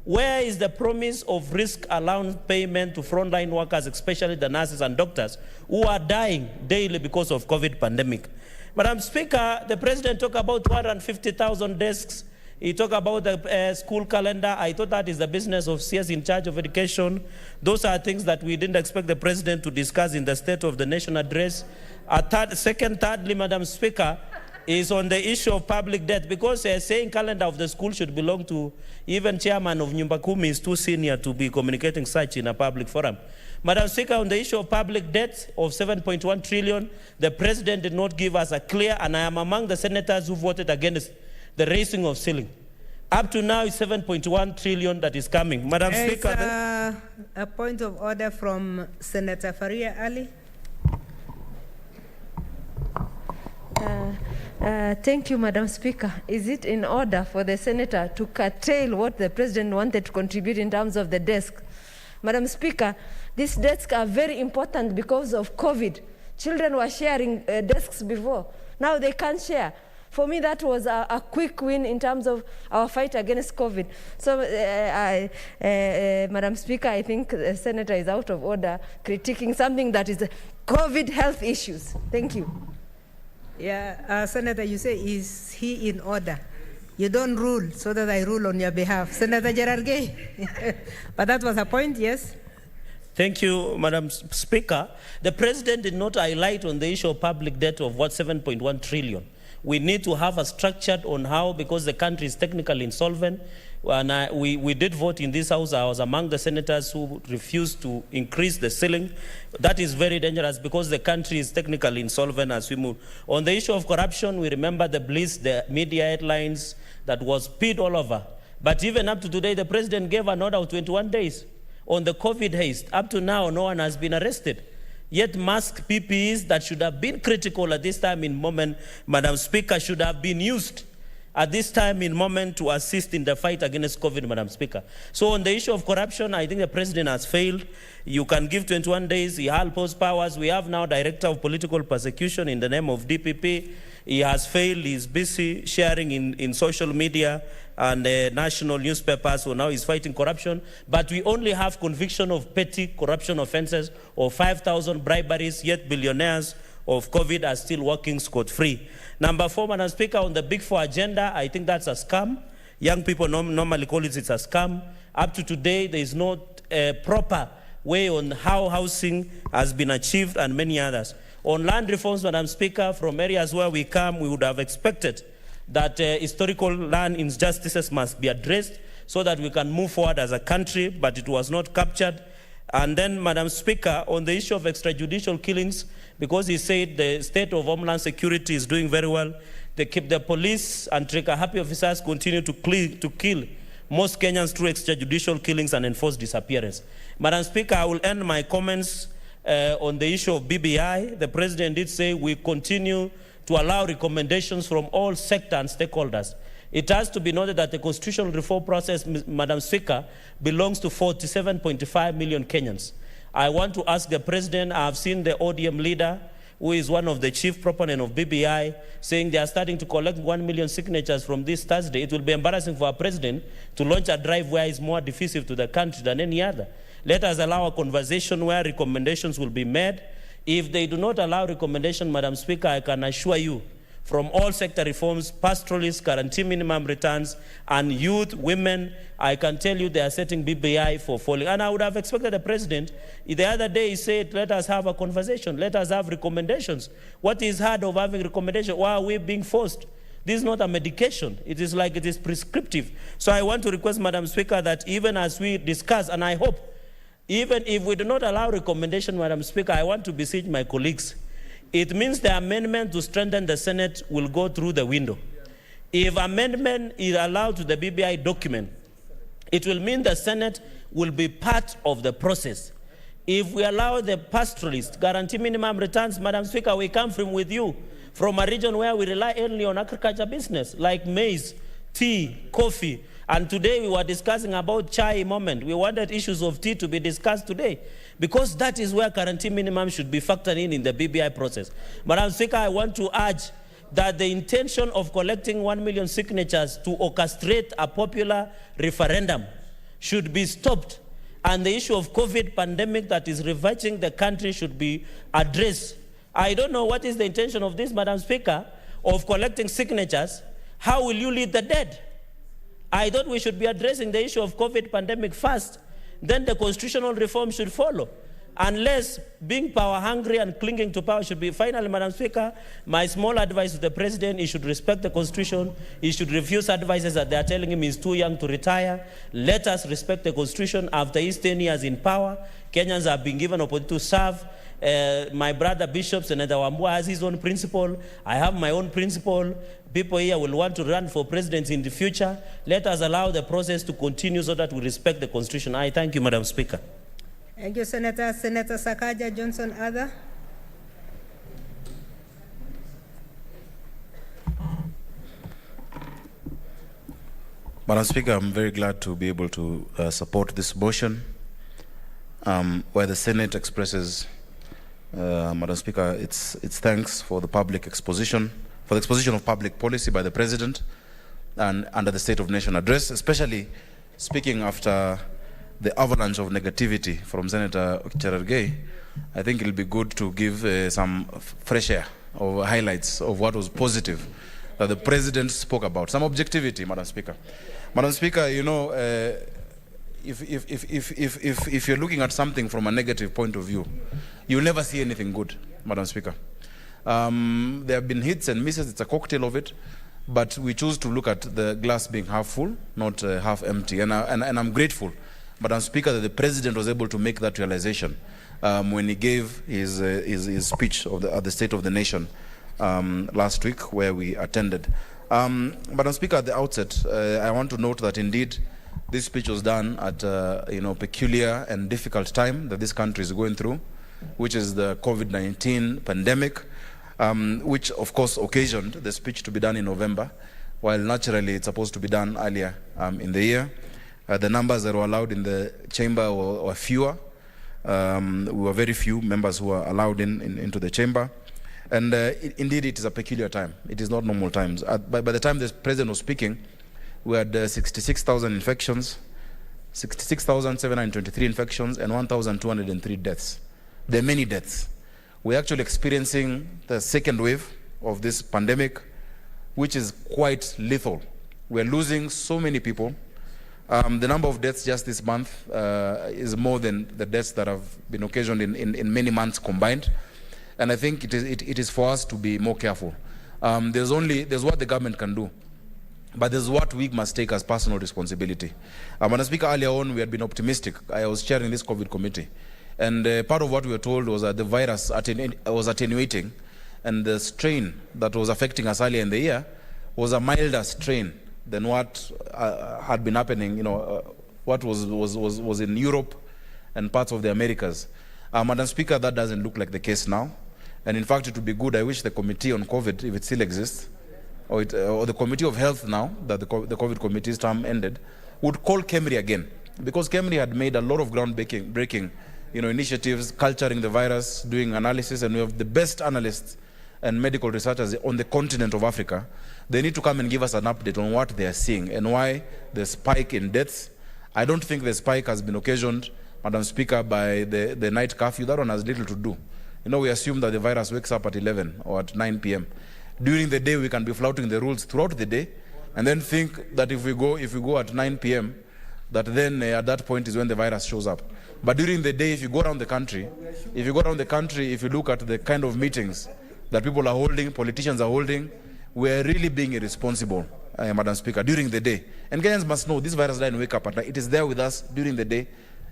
where is the promise of risk allowance payment to frontline workers, especially the nurses and doctors who are dying daily because of COVID pandemic. Madam Speaker, the president talked about 250,000 desks. He talked about the school calendar. I thought that is the business of CS in charge of education. Those are things that we didn't expect the president to discuss in the State of the Nation address. Thirdly, Madam Speaker, is on the issue of public debt, because saying calendar of the school should belong to even chairman of Nyumba Kumi is too senior to be communicating such in a public forum. Madam Speaker, on the issue of public debt of 7.1 trillion, the president did not give us a clear, and I am among the senators who voted against the raising of ceiling. Up to now, it's 7.1 trillion that is coming. Madam Speaker. A point of order from Senator Faria Ali. Thank you, Madam Speaker. Is it in order for the senator to curtail what the president wanted to contribute in terms of the desk? Madam Speaker, these desks are very important because of COVID. Children were sharing desks before. Now they can't share. For me, that was a quick win in terms of our fight against COVID. So, Madam Speaker, I think the senator is out of order critiquing something that is COVID health issues. Thank you. Yeah, Senator, you say, is he in order? You don't rule so that I rule on your behalf. Senator Gerard Gay. But that was a point, yes? Thank you, Madam Speaker. The president did not highlight on the issue of public debt of what 7.1 trillion. We need to have a structured on how, because the country is technically insolvent. And we did vote in this House. I was among the senators who refused to increase the ceiling. That is very dangerous because the country is technically insolvent as we move. On the issue of corruption, we remember the bliss, the media headlines that was peed all over. But even up to today, the president gave an order of 21 days on the COVID haste. Up to now, no one has been arrested. Yet mask PPEs that should have been critical at this time in moment, Madam Speaker, should have been used at this time in moment to assist in the fight against COVID, Madam Speaker. So on the issue of corruption, I think the president has failed. You can give 21 days, he has post powers. We have now Director of Political Persecution in the name of DPP. He has failed, he's busy sharing in social media and national newspapers, so now he's fighting corruption. But we only have conviction of petty corruption offenses of 5,000 briberies, yet billionaires of COVID are still working scot-free. Number 4, Madam Speaker, on the Big Four agenda, I think that's a scam. Young people normally call it's a scam. Up to today, there is no proper way on how housing has been achieved and many others. On land reforms, Madam Speaker, from areas where we come, we would have expected that historical land injustices must be addressed so that we can move forward as a country, but it was not captured. And then, Madam Speaker, on the issue of extrajudicial killings, because he said the state of Homeland Security is doing very well, they keep the police and trigger-happy officers continue to kill most Kenyans through extrajudicial killings and enforced disappearance. Madam Speaker, I will end my comments on the issue of BBI. The President did say we continue to allow recommendations from all sector and stakeholders. It has to be noted that the constitutional reform process, Madam Speaker, belongs to 47.5 million Kenyans. I want to ask the President, I have seen the ODM leader who is one of the chief proponents of BBI, saying they are starting to collect 1 million signatures from this Thursday. It will be embarrassing for our president to launch a drive where it's more divisive to the country than any other. Let us allow a conversation where recommendations will be made. If they do not allow recommendation, Madam Speaker, I can assure you, from all sector reforms, pastoralists, guarantee minimum returns, and youth, women, I can tell you they are setting BBI for falling. And I would have expected the president, the other day he said, let us have a conversation, let us have recommendations. What is hard of having recommendations? Why are we being forced? This is not a medication. It is like it is prescriptive. So I want to request, Madam Speaker, that even as we discuss, and I hope, even if we do not allow recommendation, Madam Speaker, I want to beseech my colleagues. It means the amendment to strengthen the Senate will go through the window. If amendment is allowed to the BBI document, it will mean the Senate will be part of the process. If we allow the pastoralists guarantee minimum returns, Madam Speaker, we come from with you, from a region where we rely only on agriculture business, like maize, tea, coffee. And today we were discussing about chai moment. We wanted issues of tea to be discussed today, because that is where guarantee minimum should be factored in the BBI process. Madam Speaker, I want to urge that the intention of collecting 1 million signatures to orchestrate a popular referendum should be stopped, and the issue of COVID pandemic that is ravaging the country should be addressed. I don't know what is the intention of this, Madam Speaker, of collecting signatures. How will you lead the dead? I thought we should be addressing the issue of COVID pandemic first, then the constitutional reform should follow. Unless being power hungry and clinging to power should be. Finally, Madam Speaker, my small advice to the president, he should respect the constitution. He should refuse advices that they are telling him he's too young to retire. Let us respect the constitution. After his 10 years in power, Kenyans have been given opportunity to serve. My brother Bishop, Senator Wambua, has his own principle. I have my own principle. People here will want to run for president in the future. Let us allow the process to continue so that we respect the constitution. I thank you, Madam Speaker. Thank you, Senator. Senator Sakaja Johnson, other. Madam Speaker, I'm very glad to be able to support this motion where the Senate expresses, Madam Speaker, its thanks for the public exposition, for the exposition of public policy by the President and under the State of Nation address, especially speaking after the avalanche of negativity from Senator Cherargei. I think it'll be good to give some fresh air or highlights of what was positive that the President spoke about. Some objectivity, Madam Speaker. Madam Speaker, you know, if you're looking at something from a negative point of view, you'll never see anything good, Madam Speaker. There have been hits and misses. It's a cocktail of it. But we choose to look at the glass being half full, not half empty. And I'm grateful, Madam Speaker, that the President was able to make that realization when he gave his speech at the State of the Nation last week, where we attended. Madam Speaker, at the outset, I want to note that indeed this speech was done at a peculiar and difficult time that this country is going through, which is the COVID-19 pandemic, which of course occasioned the speech to be done in November, while naturally it's supposed to be done earlier in the year. The numbers that were allowed in the chamber were fewer. We were very few members who were allowed into the chamber. And indeed, it is a peculiar time. It is not normal times. By the time the President was speaking, we had 66,000 infections, 66,723 infections, and 1,203 deaths. There are many deaths. We're actually experiencing the second wave of this pandemic, which is quite lethal. We're losing so many people. The number of deaths just this month is more than the deaths that have been occasioned in many months combined. And I think it is for us to be more careful. There's what the government can do, but there's what we must take as personal responsibility. Madam Speaker, earlier on, we had been optimistic. I was chairing this COVID committee. And part of what we were told was that the virus was attenuating, and the strain that was affecting us earlier in the year was a milder strain than what had been happening, what was in Europe and parts of the Americas. Madam Speaker, that doesn't look like the case now. And in fact, it would be good, I wish the Committee on COVID, if it still exists, or the Committee of Health now, that the COVID committee's term ended, would call KEMRI again. Because KEMRI had made a lot of groundbreaking initiatives, culturing the virus, doing analysis, and we have the best analysts and medical researchers on the continent of Africa. They need to come and give us an update on what they are seeing and why the spike in deaths. I don't think the spike has been occasioned, Madam Speaker, by the night curfew. That one has little to do. We assume that the virus wakes up at 11 or at 9 p.m. During the day, we can be flouting the rules throughout the day, and then think that if we go at 9 p.m., that then at that point is when the virus shows up. But during the day, if you go around the country, if you look at the kind of meetings that people are holding, politicians are holding, we are really being irresponsible, Madam Speaker, during the day. And Kenyans must know this virus doesn't wake up at night. It is there with us during the day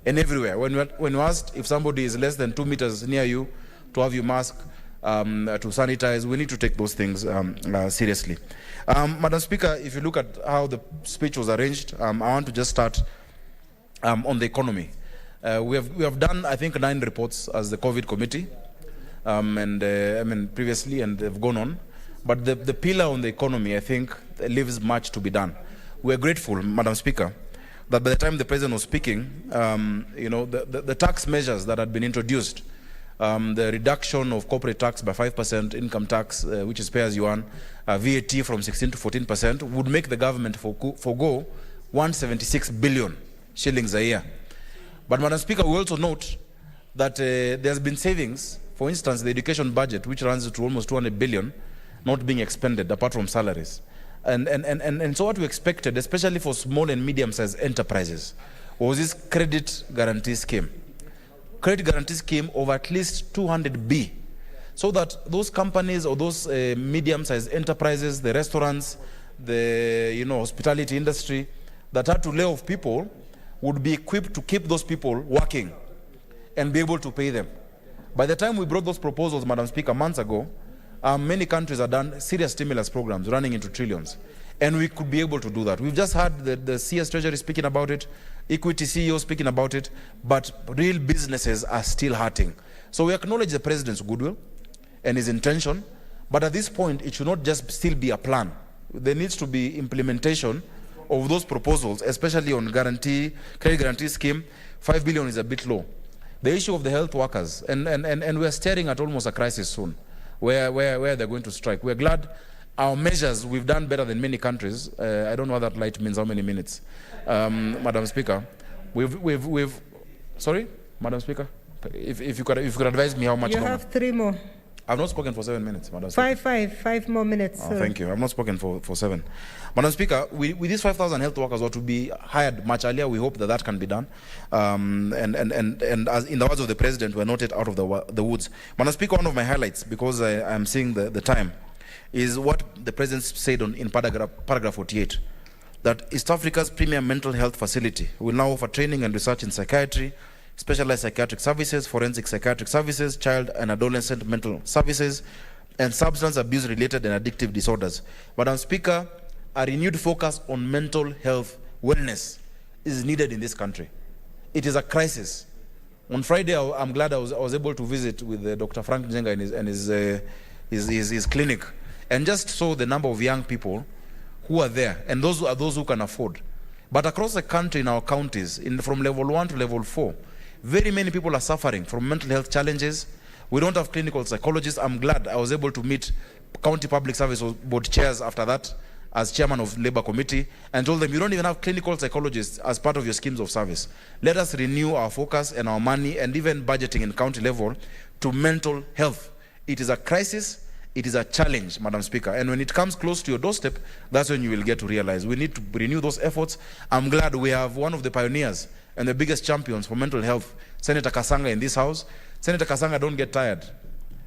and everywhere. When you asked if somebody is less than 2 meters near you, to have your mask, to sanitize, we need to take those things seriously. Madam Speaker, if you look at how the speech was arranged, I want to just start on the economy. We have done, I think, 9 reports as the COVID committee, previously, and they've gone on. But the pillar on the economy, I think, leaves much to be done. We're grateful, Madam Speaker, that by the time the President was speaking, the tax measures that had been introduced, the reduction of corporate tax by 5%, income tax, which is pay as you earn, VAT from 16 to 14%, would make the government forgo 176 billion shillings a year. But, Madam Speaker, we also note that there's been savings. For instance, the education budget, which runs to almost 200 billion, not being expended apart from salaries. And so what we expected, especially for small and medium-sized enterprises, was this credit guarantee scheme. Credit guarantee scheme of at least 200 B, so that those companies or those medium-sized enterprises, the restaurants, the hospitality industry that had to lay off people would be equipped to keep those people working and be able to pay them. By the time we brought those proposals, Madam Speaker, months ago, many countries have done serious stimulus programs running into trillions, and we could be able to do that. We've just had the CS Treasury speaking about it, Equity CEO speaking about it, but real businesses are still hurting. So we acknowledge the President's goodwill and his intention, but at this point, it should not just still be a plan. There needs to be implementation of those proposals, especially on credit guarantee scheme. 5 billion is a bit low. The issue of the health workers, and we're staring at almost a crisis soon, where they're going to strike. We're glad our measures, we've done better than many countries. I don't know what that light means, how many minutes. Madam Speaker, sorry, Madam Speaker, if you could advise me how much longer. You have 3 more. I've not spoken for 7 minutes, Madam Speaker. 5 more minutes. Oh, thank you. I've not spoken for 7. Madam Speaker, with these 5,000 health workers were to be hired much earlier. We hope that can be done. And as in the words of the President, we're not yet out of the woods. Madam Speaker, one of my highlights, because I'm seeing the time, is what the President said in paragraph 48, that East Africa's premier mental health facility will now offer training and research in psychiatry, specialized psychiatric services, forensic psychiatric services, child and adolescent mental services, and substance abuse-related and addictive disorders. Madam Speaker, a renewed focus on mental health wellness is needed in this country. It is a crisis. On Friday, I'm glad I was able to visit with Dr. Frank Njenga and his clinic, and just saw the number of young people who are there, and those are those who can afford. But across the country, in our counties, from level 1 to level 4, very many people are suffering from mental health challenges. We don't have clinical psychologists. I'm glad I was able to meet county public service board chairs after that as chairman of Labour Committee, and told them, you don't even have clinical psychologists as part of your schemes of service. Let us renew our focus and our money and even budgeting in county level to mental health. It is a crisis. It is a challenge, Madam Speaker. And when it comes close to your doorstep, that's when you will get to realize we need to renew those efforts. I'm glad we have one of the pioneers and the biggest champions for mental health, Senator Kasanga, in this house. Senator Kasanga, don't get tired.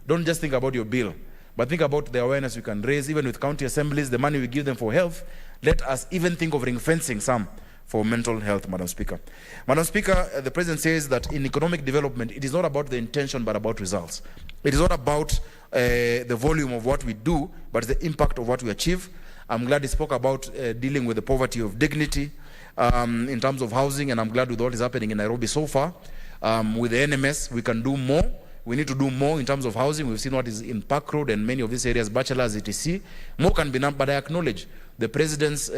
Don't just think about your bill, but think about the awareness we can raise, even with county assemblies, the money we give them for health. Let us even think of ring-fencing some for mental health, Madam Speaker. Madam Speaker, the President says that in economic development, it is not about the intention, but about results. It is not about the volume of what we do, but the impact of what we achieve. I'm glad he spoke about dealing with the poverty of dignity in terms of housing, and I'm glad with what is happening in Nairobi so far. With the NMS, we can do more. We need to do more in terms of housing. We've seen what is in Park Road and many of these areas, bachelors, etc. More can be done, but I acknowledge the President's,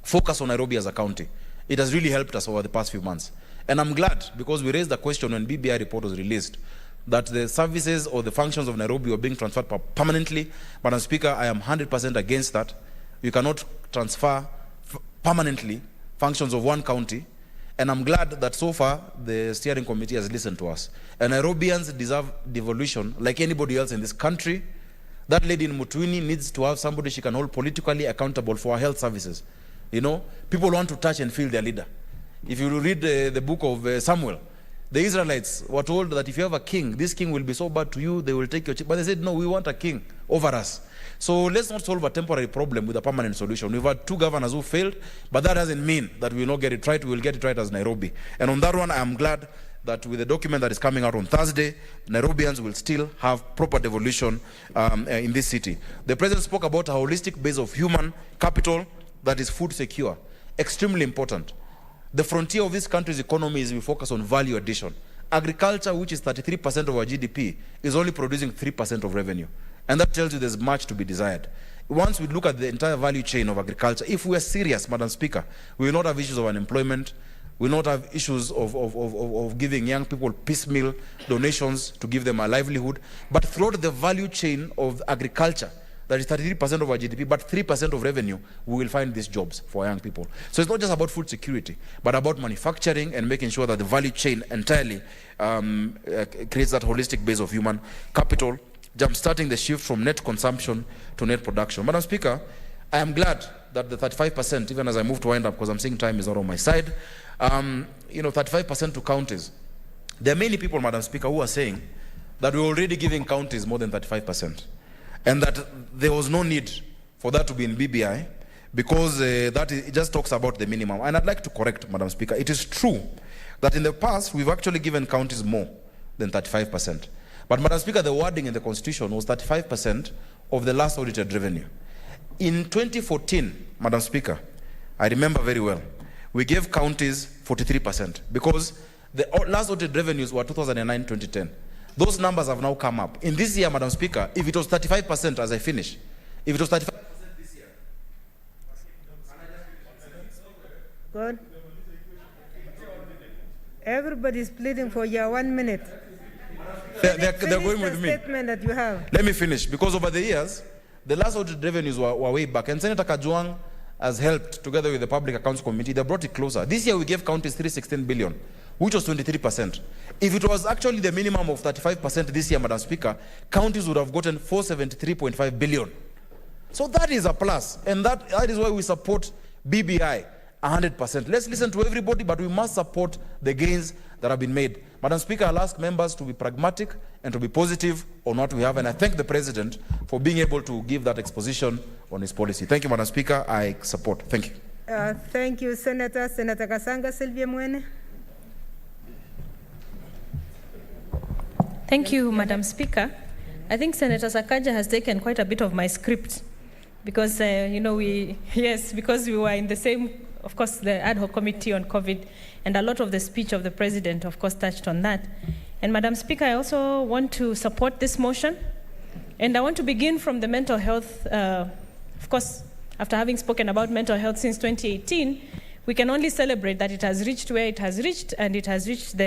focus on Nairobi as a county. It has really helped us over the past few months. And I'm glad, because we raised the question when BBI report was released, that the services or the functions of Nairobi were being transferred permanently. Madam Speaker, I am 100% against that. You cannot transfer permanently functions of one county. And I'm glad that so far the steering committee has listened to us. And Nairobians deserve devolution like anybody else in this country. That lady in Mutwini needs to have somebody she can hold politically accountable for her health services. You know, people want to touch and feel their leader. If you read the book of Samuel, the Israelites were told that if you have a king, this king will be so bad to you, they will take your chief. But they said, no, we want a king over us. So let's not solve a temporary problem with a permanent solution. We've had 2 governors who failed, but that doesn't mean that we will not get it right. We will get it right as Nairobi. And on that one, I am glad that with the document that is coming out on Thursday, Nairobians will still have proper devolution in this city. The president spoke about a holistic base of human capital that is food secure. Extremely important. The frontier of this country's economy is we focus on value addition. Agriculture, which is 33% of our GDP, is only producing 3% of revenue. And that tells you there's much to be desired. Once we look at the entire value chain of agriculture, if we are serious, Madam Speaker, we will not have issues of unemployment, we will not have issues of giving young people piecemeal donations to give them a livelihood, but throughout the value chain of agriculture, that is 33% of our GDP, but 3% of revenue, we will find these jobs for young people. So it's not just about food security, but about manufacturing and making sure that the value chain entirely creates that holistic base of human capital, jump-starting the shift from net consumption to net production. Madam Speaker, I am glad that the 35%, even as I move to wind up, because I'm seeing time is not on my side, 35% to counties. There are many people, Madam Speaker, who are saying that we're already giving counties more than 35%. And that there was no need for that to be in BBI because it just talks about the minimum. And I'd like to correct, Madam Speaker. It is true that in the past, we've actually given counties more than 35%. But, Madam Speaker, the wording in the Constitution was 35% of the last audited revenue. In 2014, Madam Speaker, I remember very well, we gave counties 43% because the last audited revenues were 2009-2010. Those numbers have now come up. In this year, Madam Speaker, if it was 35% as I finish, if it was 35% this year. Good. Everybody's pleading for your 1 minute. They're going with me. Statement that you have. Let me finish, because over the years, the last audited revenues were way back, and Senator Kajwang has helped, together with the Public Accounts Committee, they brought it closer. This year we gave counties 316 billion, which was 23%. If it was actually the minimum of 35% this year, Madam Speaker, counties would have gotten 473.5 billion. So that is a plus, and that is why we support BBI 100%. Let's listen to everybody, but we must support the gains that have been made. Madam Speaker, I'll ask members to be pragmatic and to be positive on what we have, and I thank the President for being able to give that exposition on his policy. Thank you, Madam Speaker. I support. Thank you. Thank you, Senator. Senator Kasanga Sylvia Mwene. Thank you, Madam Speaker. I think Senator Sakaja has taken quite a bit of my script because, because we were in the same, of course, the ad hoc committee on COVID, and a lot of the speech of the President, of course, touched on that. And Madam Speaker, I also want to support this motion, and I want to begin from the mental health. Of course, after having spoken about mental health since 2018, we can only celebrate that it has reached where it has reached, and it has reached,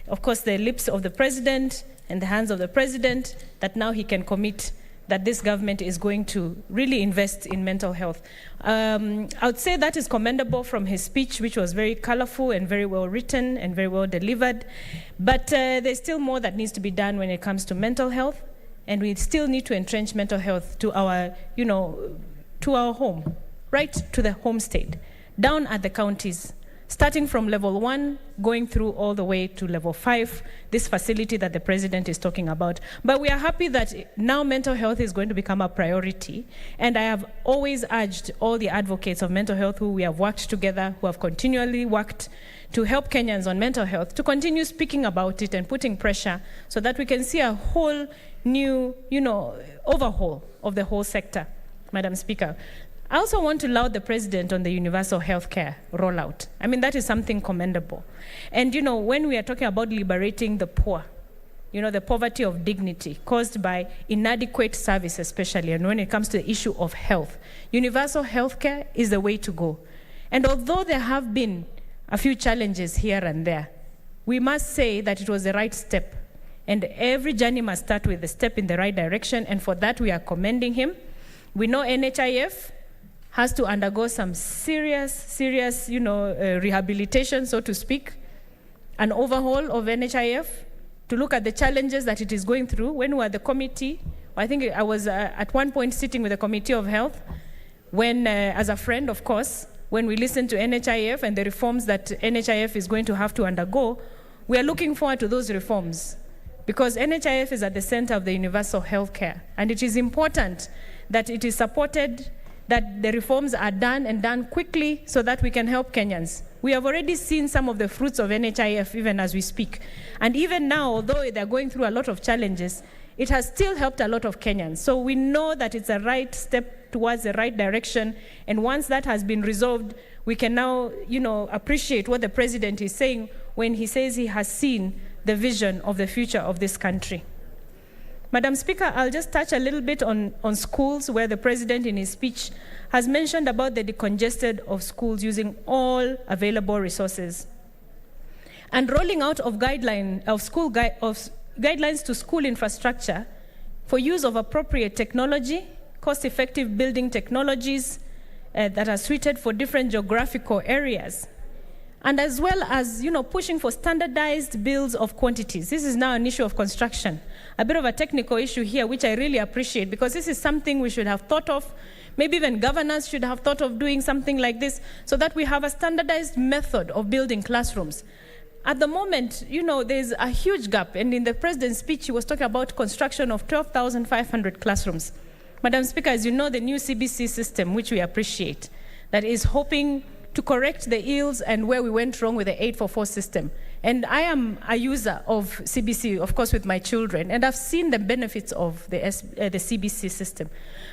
of course, the lips of the President and the hands of the President, that now he can commit that this government is going to really invest in mental health. I would say that is commendable from his speech, which was very colorful and very well written and very well delivered. But there's still more that needs to be done when it comes to mental health, and we still need to entrench mental health to our, to our home, right to the home state, down at the counties, starting from level 1, going through all the way to level 5, this facility that the President is talking about. But we are happy that now mental health is going to become a priority. And I have always urged all the advocates of mental health who we have worked together, who have continually worked to help Kenyans on mental health, to continue speaking about it and putting pressure so that we can see a whole new, overhaul of the whole sector, Madam Speaker. I also want to laud the President on the universal health care rollout. I mean, that is something commendable. And, when we are talking about liberating the poor, the poverty of dignity caused by inadequate service especially, and when it comes to the issue of health, universal health care is the way to go. And although there have been a few challenges here and there. We must say that it was the right step. And every journey must start with a step in the right direction, and for that we are commending him. We know NHIF has to undergo some serious, rehabilitation, so to speak, an overhaul of NHIF to look at the challenges that it is going through. When we were the committee, I think I was at one point sitting with the Committee of Health, when, as a friend, of course, when we listened to NHIF and the reforms that NHIF is going to have to undergo, we are looking forward to those reforms, because NHIF is at the center of the universal health care, and it is important that it is supported, that the reforms are done and done quickly so that we can help Kenyans. We have already seen some of the fruits of NHIF even as we speak. And even now, although they're going through a lot of challenges, it has still helped a lot of Kenyans. So we know that it's a right step towards the right direction. And once that has been resolved, we can now, appreciate what the president is saying when he says he has seen the vision of the future of this country. Madam Speaker, I'll just touch a little bit on schools, where the president in his speech has mentioned about the decongested of schools using all available resources. And rolling out of guidelines to school infrastructure for use of appropriate technology, cost-effective building technologies that are suited for different geographical areas. And as well as, pushing for standardized bills of quantities. This is now an issue of construction. A bit of a technical issue here, which I really appreciate, because this is something we should have thought of. Maybe even governors should have thought of doing something like this, so that we have a standardized method of building classrooms. At the moment, there's a huge gap. And in the president's speech, he was talking about construction of 12,500 classrooms. Madam Speaker, as you know, the new CBC system, which we appreciate, that is hoping to correct the ills and where we went wrong with the 844 system. And I am a user of CBC, of course, with my children, and I've seen the benefits of the CBC system.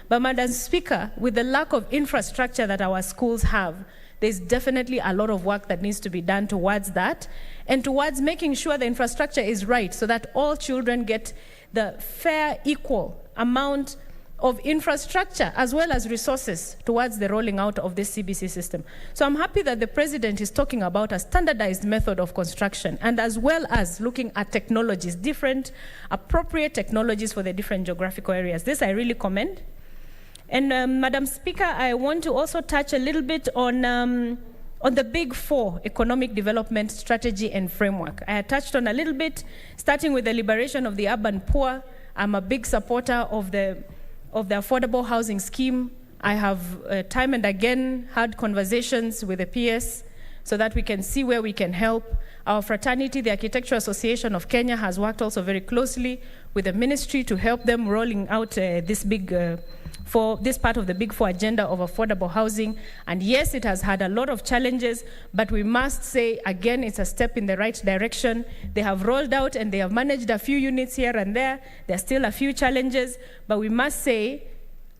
But Madam Speaker, with the lack of infrastructure that our schools have, there's definitely a lot of work that needs to be done towards that, and towards making sure the infrastructure is right so that all children get the fair, equal amount of infrastructure as well as resources towards the rolling out of this CBC system. So I'm happy that the president is talking about a standardized method of construction, and as well as looking at technologies, different appropriate technologies for the different geographical areas. This I really commend. And Madam Speaker, I want to also touch a little bit on the Big Four economic development strategy and framework. I had touched on a little bit, starting with the liberation of the urban poor. I'm a big supporter of the affordable housing scheme. I have time and again had conversations with the PS so that we can see where we can help. Our fraternity, the Architectural Association of Kenya, has worked also very closely with the ministry to help them rolling out this for this part of the Big Four agenda of affordable housing. And yes, it has had a lot of challenges, but we must say, again, it's a step in the right direction. They have rolled out and they have managed a few units here and there. There are still a few challenges, but we must say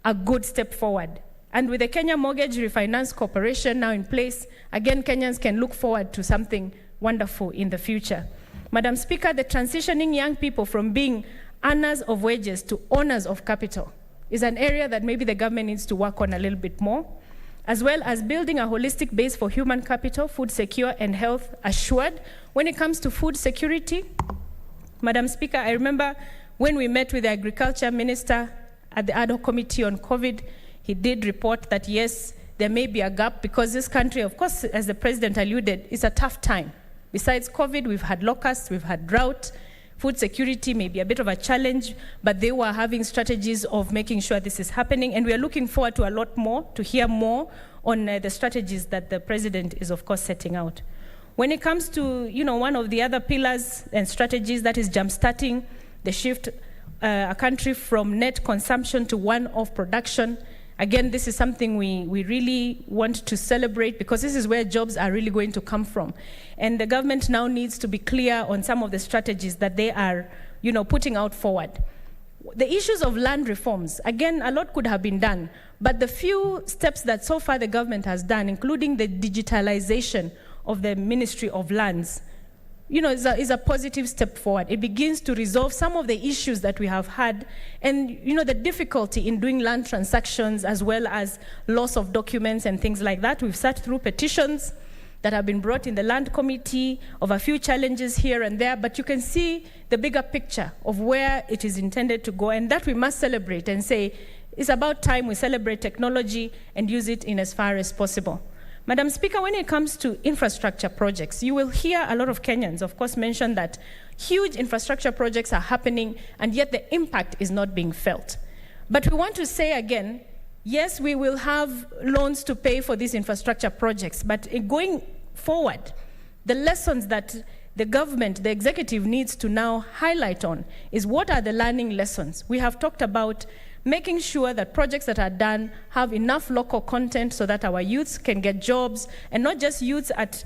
a good step forward. And with the Kenya Mortgage Refinance Corporation now in place, again, Kenyans can look forward to something wonderful in the future. Madam Speaker, the transitioning young people from being earners of wages to owners of capital is an area that maybe the government needs to work on a little bit more, as well as building a holistic base for human capital, food secure and health assured. When it comes to food security, Madam Speaker, I remember when we met with the Agriculture Minister at the ad hoc committee on COVID, he did report that yes, there may be a gap because this country, of course, as the President alluded, is a tough time. Besides COVID, we've had locusts, we've had drought. Food security may be a bit of a challenge, but they were having strategies of making sure this is happening, and we are looking forward to a lot more, to hear more on the strategies that the President is, of course, setting out. When it comes to, one of the other pillars and strategies, that is jumpstarting the shift a country from net consumption to one of production. Again, this is something we really want to celebrate because this is where jobs are really going to come from. And the government now needs to be clear on some of the strategies that they are, putting out forward. The issues of land reforms, again, a lot could have been done, but the few steps that so far the government has done, including the digitalization of the Ministry of Lands, is a positive step forward. It begins to resolve some of the issues that we have had and, the difficulty in doing land transactions as well as loss of documents and things like that. We've sat through petitions that have been brought in the Land Committee, of a few challenges here and there, but you can see the bigger picture of where it is intended to go, and that we must celebrate and say, it's about time we celebrate technology and use it in as far as possible. Madam Speaker, when it comes to infrastructure projects, you will hear a lot of Kenyans, of course, mention that huge infrastructure projects are happening, and yet the impact is not being felt. But we want to say again, yes, we will have loans to pay for these infrastructure projects, but going forward, the lessons that the government, the executive needs to now highlight on is what are the learning lessons. We have talked about making sure that projects that are done have enough local content so that our youths can get jobs, and not just youths at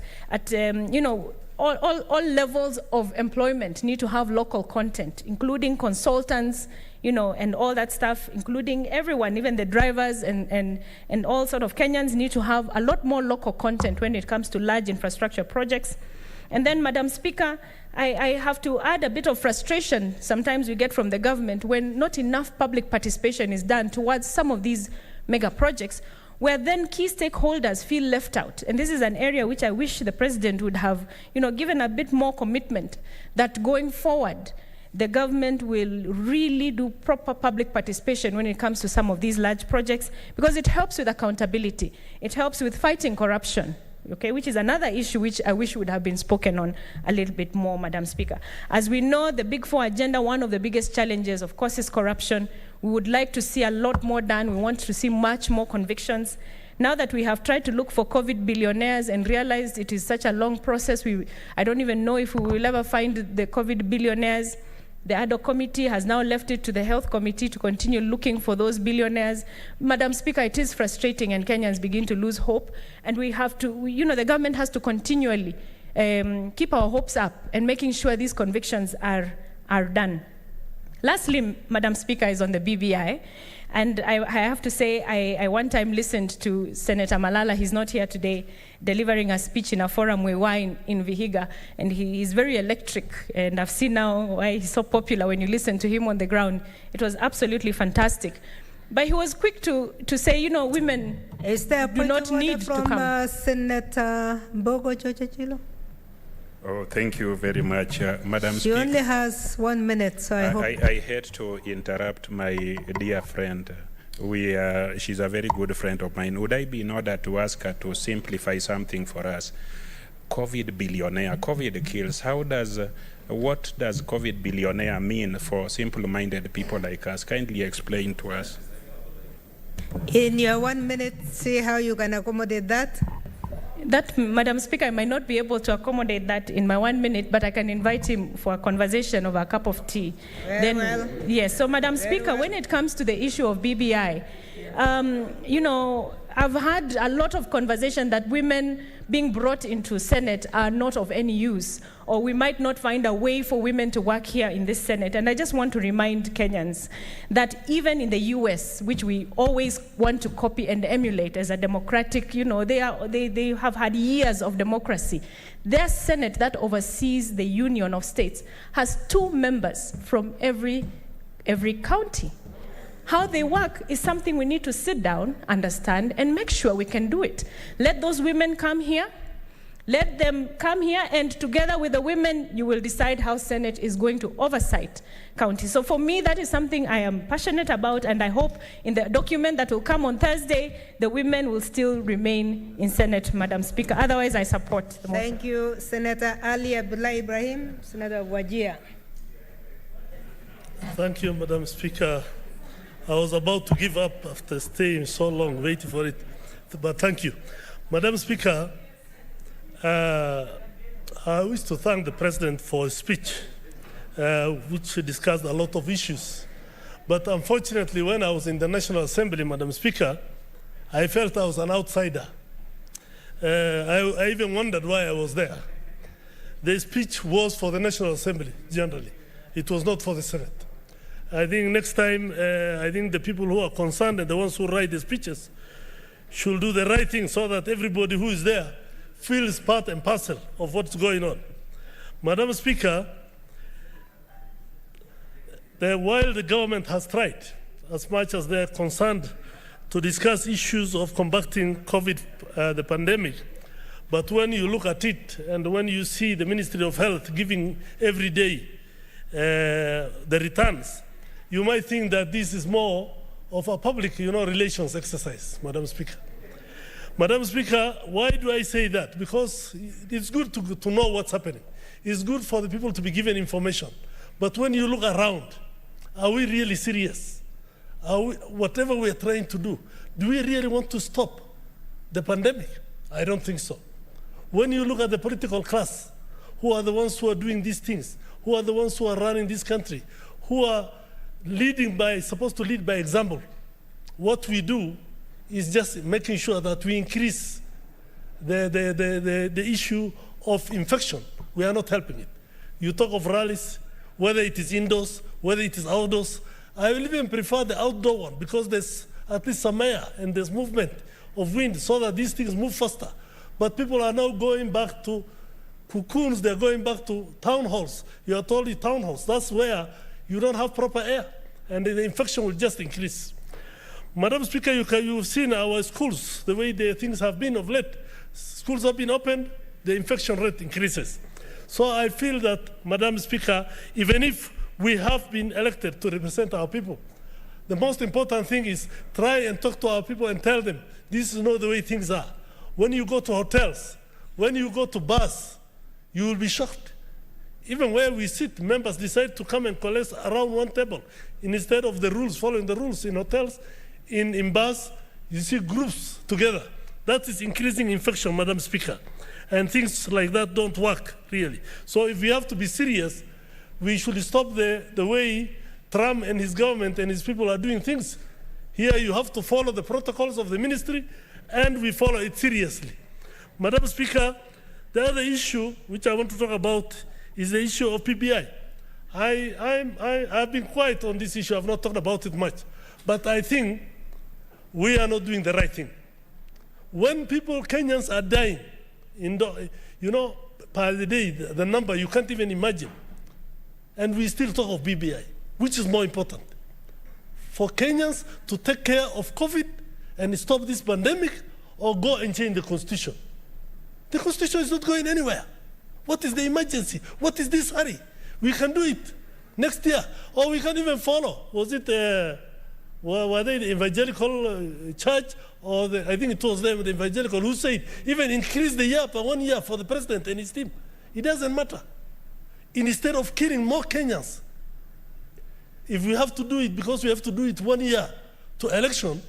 all levels of employment need to have local content, including consultants, and all that stuff, including everyone, even the drivers and all sort of Kenyans need to have a lot more local content when it comes to large infrastructure projects. And then, Madam Speaker, I have to add a bit of frustration sometimes we get from the government when not enough public participation is done towards some of these mega projects, where then key stakeholders feel left out. And this is an area which I wish the President would have, given a bit more commitment that going forward, the government will really do proper public participation when it comes to some of these large projects, because it helps with accountability. It helps with fighting corruption. Okay, which is another issue which I wish would have been spoken on a little bit more, Madam Speaker. As we know, the Big Four agenda, one of the biggest challenges, of course, is corruption. We would like to see a lot more done. We want to see much more convictions. Now that we have tried to look for COVID billionaires and realized it is such a long process, I don't even know if we will ever find the COVID billionaires. The ad hoc committee has now left it to the health committee to continue looking for those billionaires. Madam Speaker, it is frustrating and Kenyans begin to lose hope. And we have to, the government has to continually keep our hopes up and making sure these convictions are done. Lastly, Madam Speaker, is on the BBI. And I have to say, I one time listened to Senator Malala, he's not here today, delivering a speech in a forum we were in Vihiga, and he is very electric, and I've seen now why he's so popular when you listen to him on the ground. It was absolutely fantastic. But he was quick to say, women do not need to come. Senator Mbogo Chochechilo? Oh, thank you very much, Madam She Speaker. only has 1 minute, so I hope. I had to interrupt my dear friend. She's a very good friend of mine. Would I be in order to ask her to simplify something for us? COVID billionaire, COVID kills. What does COVID billionaire mean for simple-minded people like us? Kindly explain to us. In your 1 minute, see how you can accommodate that. That, Madam Speaker, I might not be able to accommodate that in my 1 minute, but I can invite him for a conversation over a cup of tea. Yes, so Madam Speaker, when it comes to the issue of BBI, I've had a lot of conversation that women being brought into Senate are not of any use, or we might not find a way for women to work here in this Senate. And I just want to remind Kenyans that even in the US, which we always want to copy and emulate as a democratic, they have had years of democracy. Their Senate that oversees the Union of States has 2 members from every county. How they work is something we need to sit down, understand, and make sure we can do it. Let those women come here. Let them come here, and together with the women, you will decide how Senate is going to oversight counties. So for me, that is something I am passionate about, and I hope in the document that will come on Thursday, the women will still remain in Senate, Madam Speaker. Otherwise, I support the motion. Thank you, Senator Ali Abdullah Ibrahim, Senator Wajir. Thank you, Madam Speaker. I was about to give up after staying so long, waiting for it, but thank you. Madam Speaker, I wish to thank the President for his speech, which discussed a lot of issues. But unfortunately, when I was in the National Assembly, Madam Speaker, I felt I was an outsider. I even wondered why I was there. The speech was for the National Assembly, generally. It was not for the Senate. I think next time, I think the people who are concerned and the ones who write the speeches should do the right thing so that everybody who is there feels part and parcel of what's going on. Madam Speaker, while the government has tried, as much as they are concerned, to discuss issues of combating COVID, the pandemic, But when you look at it and when you see the Ministry of Health giving every day the returns, you might think that this is more of a public, relations exercise, Madam Speaker. Madam Speaker, why do I say that? Because it's good to know what's happening. It's good for the people to be given information. But when you look around, are we really serious? Whatever we are trying to do we really want to stop the pandemic? I don't think so. When you look at the political class, who are the ones who are doing these things, who are the ones who are running this country, who are supposed to lead by example, what we do is just making sure that we increase the issue of infection. We are not helping it. You talk of rallies, whether it is indoors, whether it is outdoors. I will even prefer the outdoor one because there's at least some air and there's movement of wind so that these things move faster. But people are now going back to cocoons, they're going back to town halls. You are told town halls. That's where you don't have proper air and the infection will just increase. Madam Speaker, you've seen our schools, the way the things have been of late. Schools have been opened, the infection rate increases. So I feel that, Madam Speaker, even if we have been elected to represent our people, the most important thing is try and talk to our people and tell them this is not the way things are. When you go to hotels, when you go to bars, you will be shocked. Even where we sit, members decide to come and coalesce around one table. Instead of the rules, following the rules in hotels, in bars, you see groups together. That is increasing infection, Madam Speaker. And things like that don't work, really. So if we have to be serious, we should stop the way Trump and his government and his people are doing things. Here you have to follow the protocols of the ministry, and we follow it seriously. Madam Speaker, the other issue which I want to talk about is the issue of PBI. I've been quiet on this issue. I've not talked about it much. But I think we are not doing the right thing. When Kenyans are dying, per the day, the number you can't even imagine. And we still talk of BBI, which is more important. For Kenyans to take care of COVID and stop this pandemic, or go and change the Constitution. The Constitution is not going anywhere. What is the emergency? What is this hurry? We can do it next year, or we can even follow. Was it, were they the evangelical church, or I think it was them, the evangelical, who said, even increase the year per 1 year for the president and his team. It doesn't matter. Instead of killing more Kenyans, if we have to do it because we have to do it 1 year to election,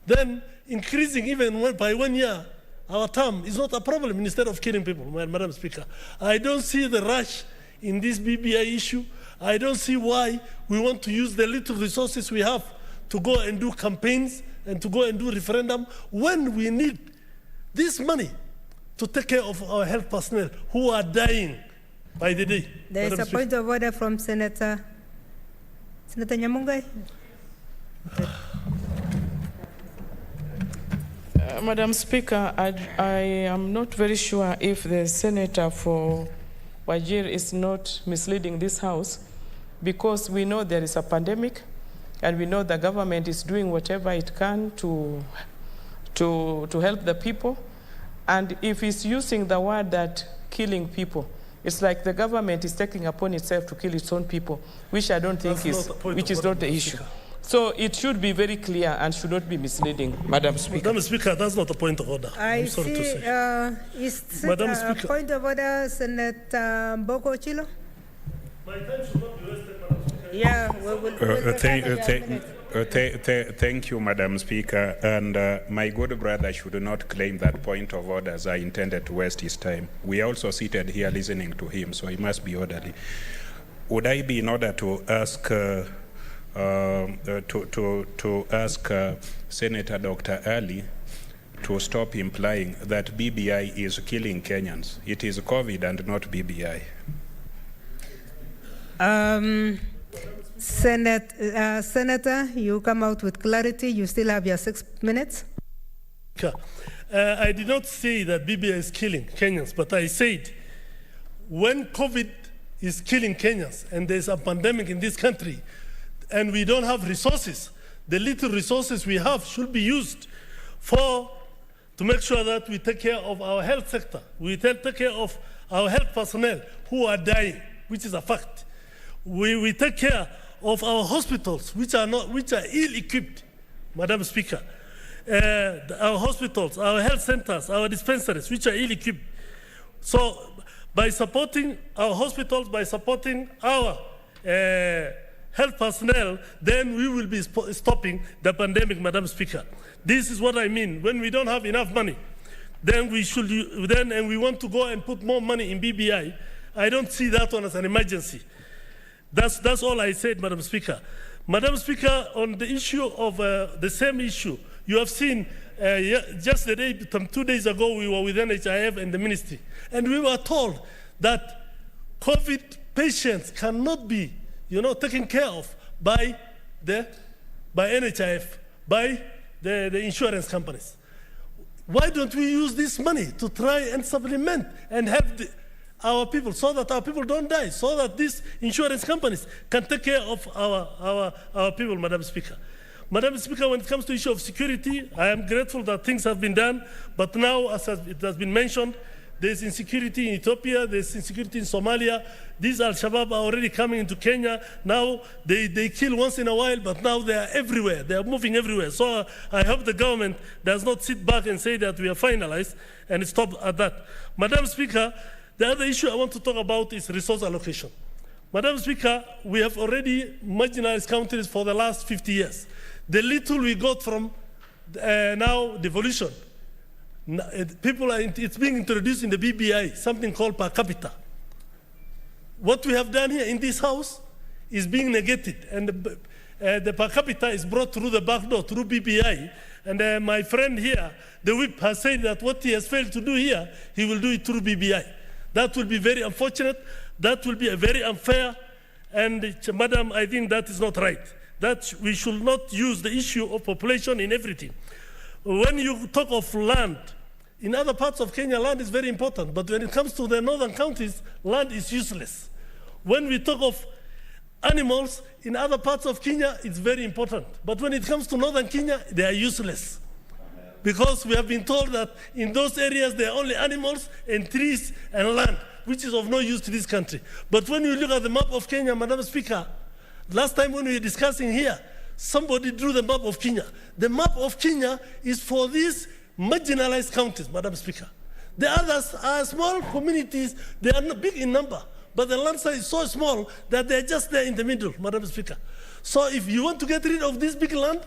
then increasing even by 1 year our term is not a problem instead of killing people, Madam Speaker. I don't see the rush in this BBI issue. I don't see why we want to use the little resources we have to go and do campaigns and to go and do referendum when we need this money to take care of our health personnel who are dying by the day. There is a point of order from Senator Nyamungai. Madam Speaker, I am not very sure if the senator for Wajir is not misleading this House, because we know there is a pandemic and we know the government is doing whatever it can to help the people. And if he's using the word that killing people, it's like the government is taking upon itself to kill its own people, which I don't think is not the issue. So it should be very clear and should not be misleading, Madam Speaker. Madam Speaker, that's not a point of order. I'm sorry to say. Is it a point of order, Senator Boko Chilo? My time should not be wasted, Madam Speaker. Yeah, thank you, Madam Speaker. And my good brother should not claim that point of order as I intended to waste his time. We are also seated here listening to him, so he must be orderly. Would I be in order to ask Senator Dr. Ali to stop implying that BBI is killing Kenyans? It is COVID and not BBI. Senator, you come out with clarity. You still have your 6 minutes. I did not say that BBI is killing Kenyans, but I said when COVID is killing Kenyans and there's a pandemic in this country and we don't have resources, the little resources we have should be used for to make sure that we take care of our health sector. We take care of our health personnel who are dying, which is a fact. We take care of our hospitals, which are ill-equipped, Madam Speaker. Our hospitals, our health centers, our dispensaries, which are ill-equipped. So by supporting our hospitals, by supporting our health personnel, then we will be stopping the pandemic, Madam Speaker. This is what I mean. When we don't have enough money, then and we want to go and put more money in BBI, I don't see that one as an emergency. That's all I said, Madam Speaker. Madam Speaker, on the issue of the same issue, you have seen just the day, 2 days ago, we were with NHIF and the ministry, and we were told that COVID patients cannot be, taken care of by NHIF, by the insurance companies. Why don't we use this money to try and supplement and help our people so that our people don't die, so that these insurance companies can take care of our people, Madam Speaker? Madam Speaker, when it comes to the issue of security, I am grateful that things have been done, but now, as it has been mentioned, there's insecurity in Ethiopia, there's insecurity in Somalia. These Al-Shabaab are already coming into Kenya. Now they kill once in a while, but now they are everywhere. They are moving everywhere. So I hope the government does not sit back and say that we are finalized and stop at that. Madam Speaker, the other issue I want to talk about is resource allocation. Madam Speaker, we have already marginalized counties for the last 50 years. The little we got from now devolution, it's being introduced in the BBI, something called per capita. What we have done here in this house is being negated, and the per capita is brought through the back door, through BBI. And my friend here, the whip, has said that what he has failed to do here, he will do it through BBI. That will be very unfortunate. That will be very unfair. And, Madam, I think that is not right. That we should not use the issue of population in everything. When you talk of land, in other parts of Kenya, land is very important. But when it comes to the northern counties, land is useless. When we talk of animals, in other parts of Kenya, it's very important. But when it comes to northern Kenya, they are useless. Because we have been told that in those areas, there are only animals and trees and land, which is of no use to this country. But when you look at the map of Kenya, Madam Speaker, last time when we were discussing here, somebody drew the map of Kenya. The map of Kenya is for these marginalized counties, Madam Speaker. The others are small communities. They are not big in number, but the land size is so small that they're just there in the middle, Madam Speaker. So if you want to get rid of this big land,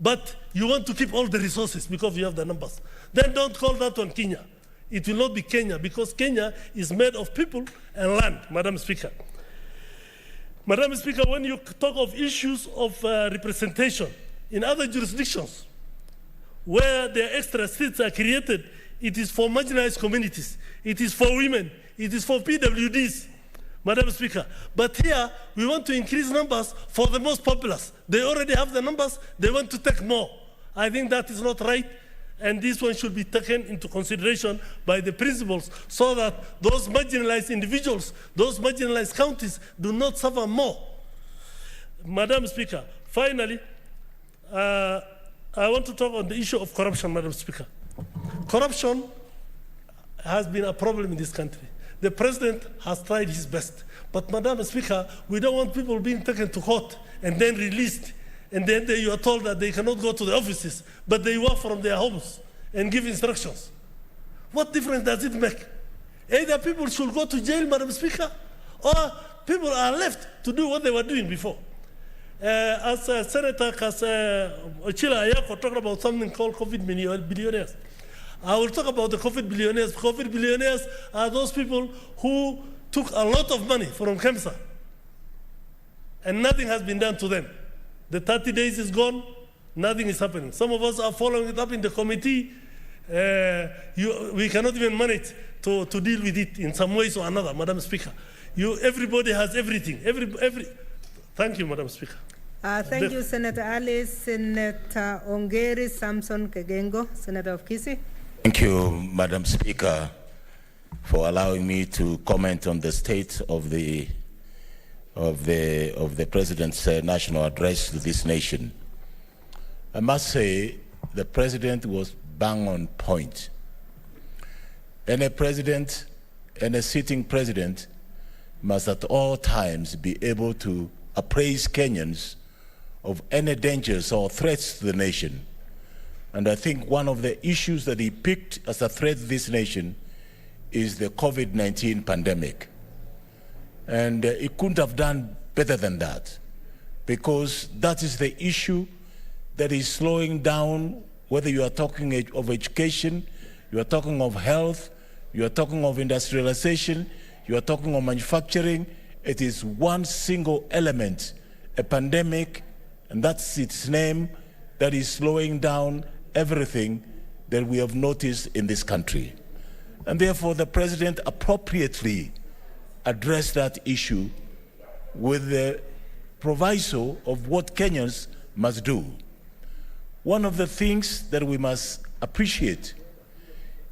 but you want to keep all the resources because you have the numbers, then don't call that one Kenya. It will not be Kenya, because Kenya is made of people and land, Madam Speaker. Madam Speaker, when you talk of issues of representation in other jurisdictions where the extra seats are created, it is for marginalized communities, it is for women, it is for PWDs, Madam Speaker. But here, we want to increase numbers for the most populous. They already have the numbers, they want to take more. I think that is not right, and this one should be taken into consideration by the principals so that those marginalized individuals, those marginalized counties do not suffer more. Madam Speaker, finally, I want to talk on the issue of corruption, Madam Speaker. Corruption has been a problem in this country. The president has tried his best. But, Madam Speaker, we don't want people being taken to court and then released. And then you are told that they cannot go to the offices, but they work from their homes and give instructions. What difference does it make? Either people should go to jail, Madam Speaker, or people are left to do what they were doing before. As Senator Ochila Ayako talked about something called COVID billionaires. I will talk about the COVID billionaires. COVID billionaires are those people who took a lot of money from KEMSA, and nothing has been done to them. The 30 days is gone, nothing is happening. Some of us are following it up in the committee. We cannot even manage to deal with it in some ways or another, Madam Speaker. Everybody has everything. Thank you, Madam Speaker. Thank you, Senator Ali. Senator Ongeri Samson Kegengo, Senator of Kisii. Thank you, Madam Speaker, for allowing me to comment on the state of the President's national address to this nation. I must say the President was bang on point. Any president, any sitting president must at all times be able to appraise Kenyans of any dangers or threats to the nation. And I think one of the issues that he picked as a threat to this nation is the COVID-19 pandemic. And he couldn't have done better than that, because that is the issue that is slowing down, whether you are talking of education, you are talking of health, you are talking of industrialization, you are talking of manufacturing. It is one single element, a pandemic, and that's its name, that is slowing down everything that we have noticed in this country. And therefore, the president appropriately addressed that issue with the proviso of what Kenyans must do. One of the things that we must appreciate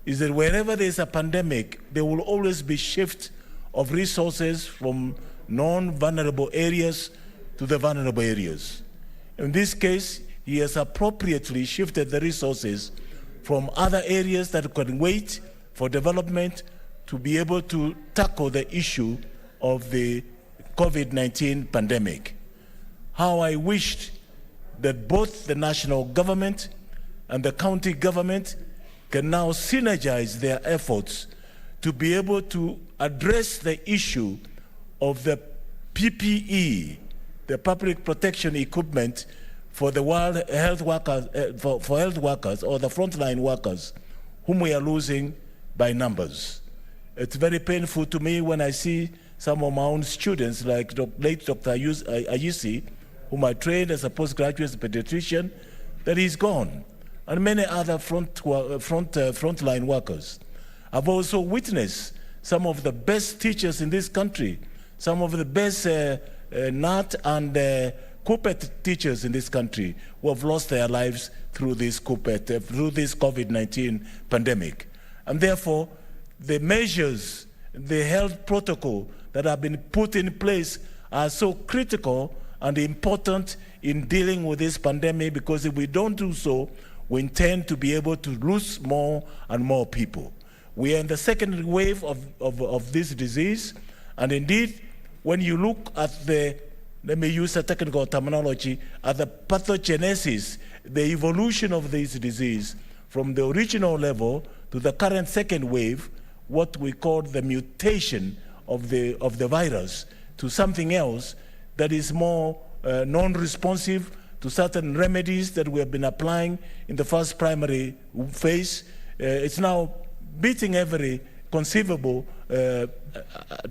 is that wherever there's a pandemic, there will always be shift of resources from non-vulnerable areas to the vulnerable areas. In this case, he has appropriately shifted the resources from other areas that can wait for development to be able to tackle the issue of the COVID-19 pandemic. How I wished that both the national government and the county government can now synergize their efforts to be able to address the issue of the PPE, the public protection equipment for the world health workers, for health workers or the frontline workers, whom we are losing by numbers. It's very painful to me when I see some of my own students, like late Dr. Ayusi, whom I trained as a postgraduate pediatrician, that he's gone, and many other frontline workers. I've also witnessed some of the best teachers in this country, some of the best NAT and COPET teachers in this country who have lost their lives through this COVID-19 pandemic. And therefore, the measures, the health protocol that have been put in place are so critical and important in dealing with this pandemic, because if we don't do so, we intend to be able to lose more and more people. We are in the second wave of this disease, and indeed, when you look at the, let me use a technical terminology, at the pathogenesis, the evolution of this disease from the original level to the current second wave, what we call the mutation of the virus to something else that is more non-responsive to certain remedies that we have been applying in the first primary phase. It's now beating every conceivable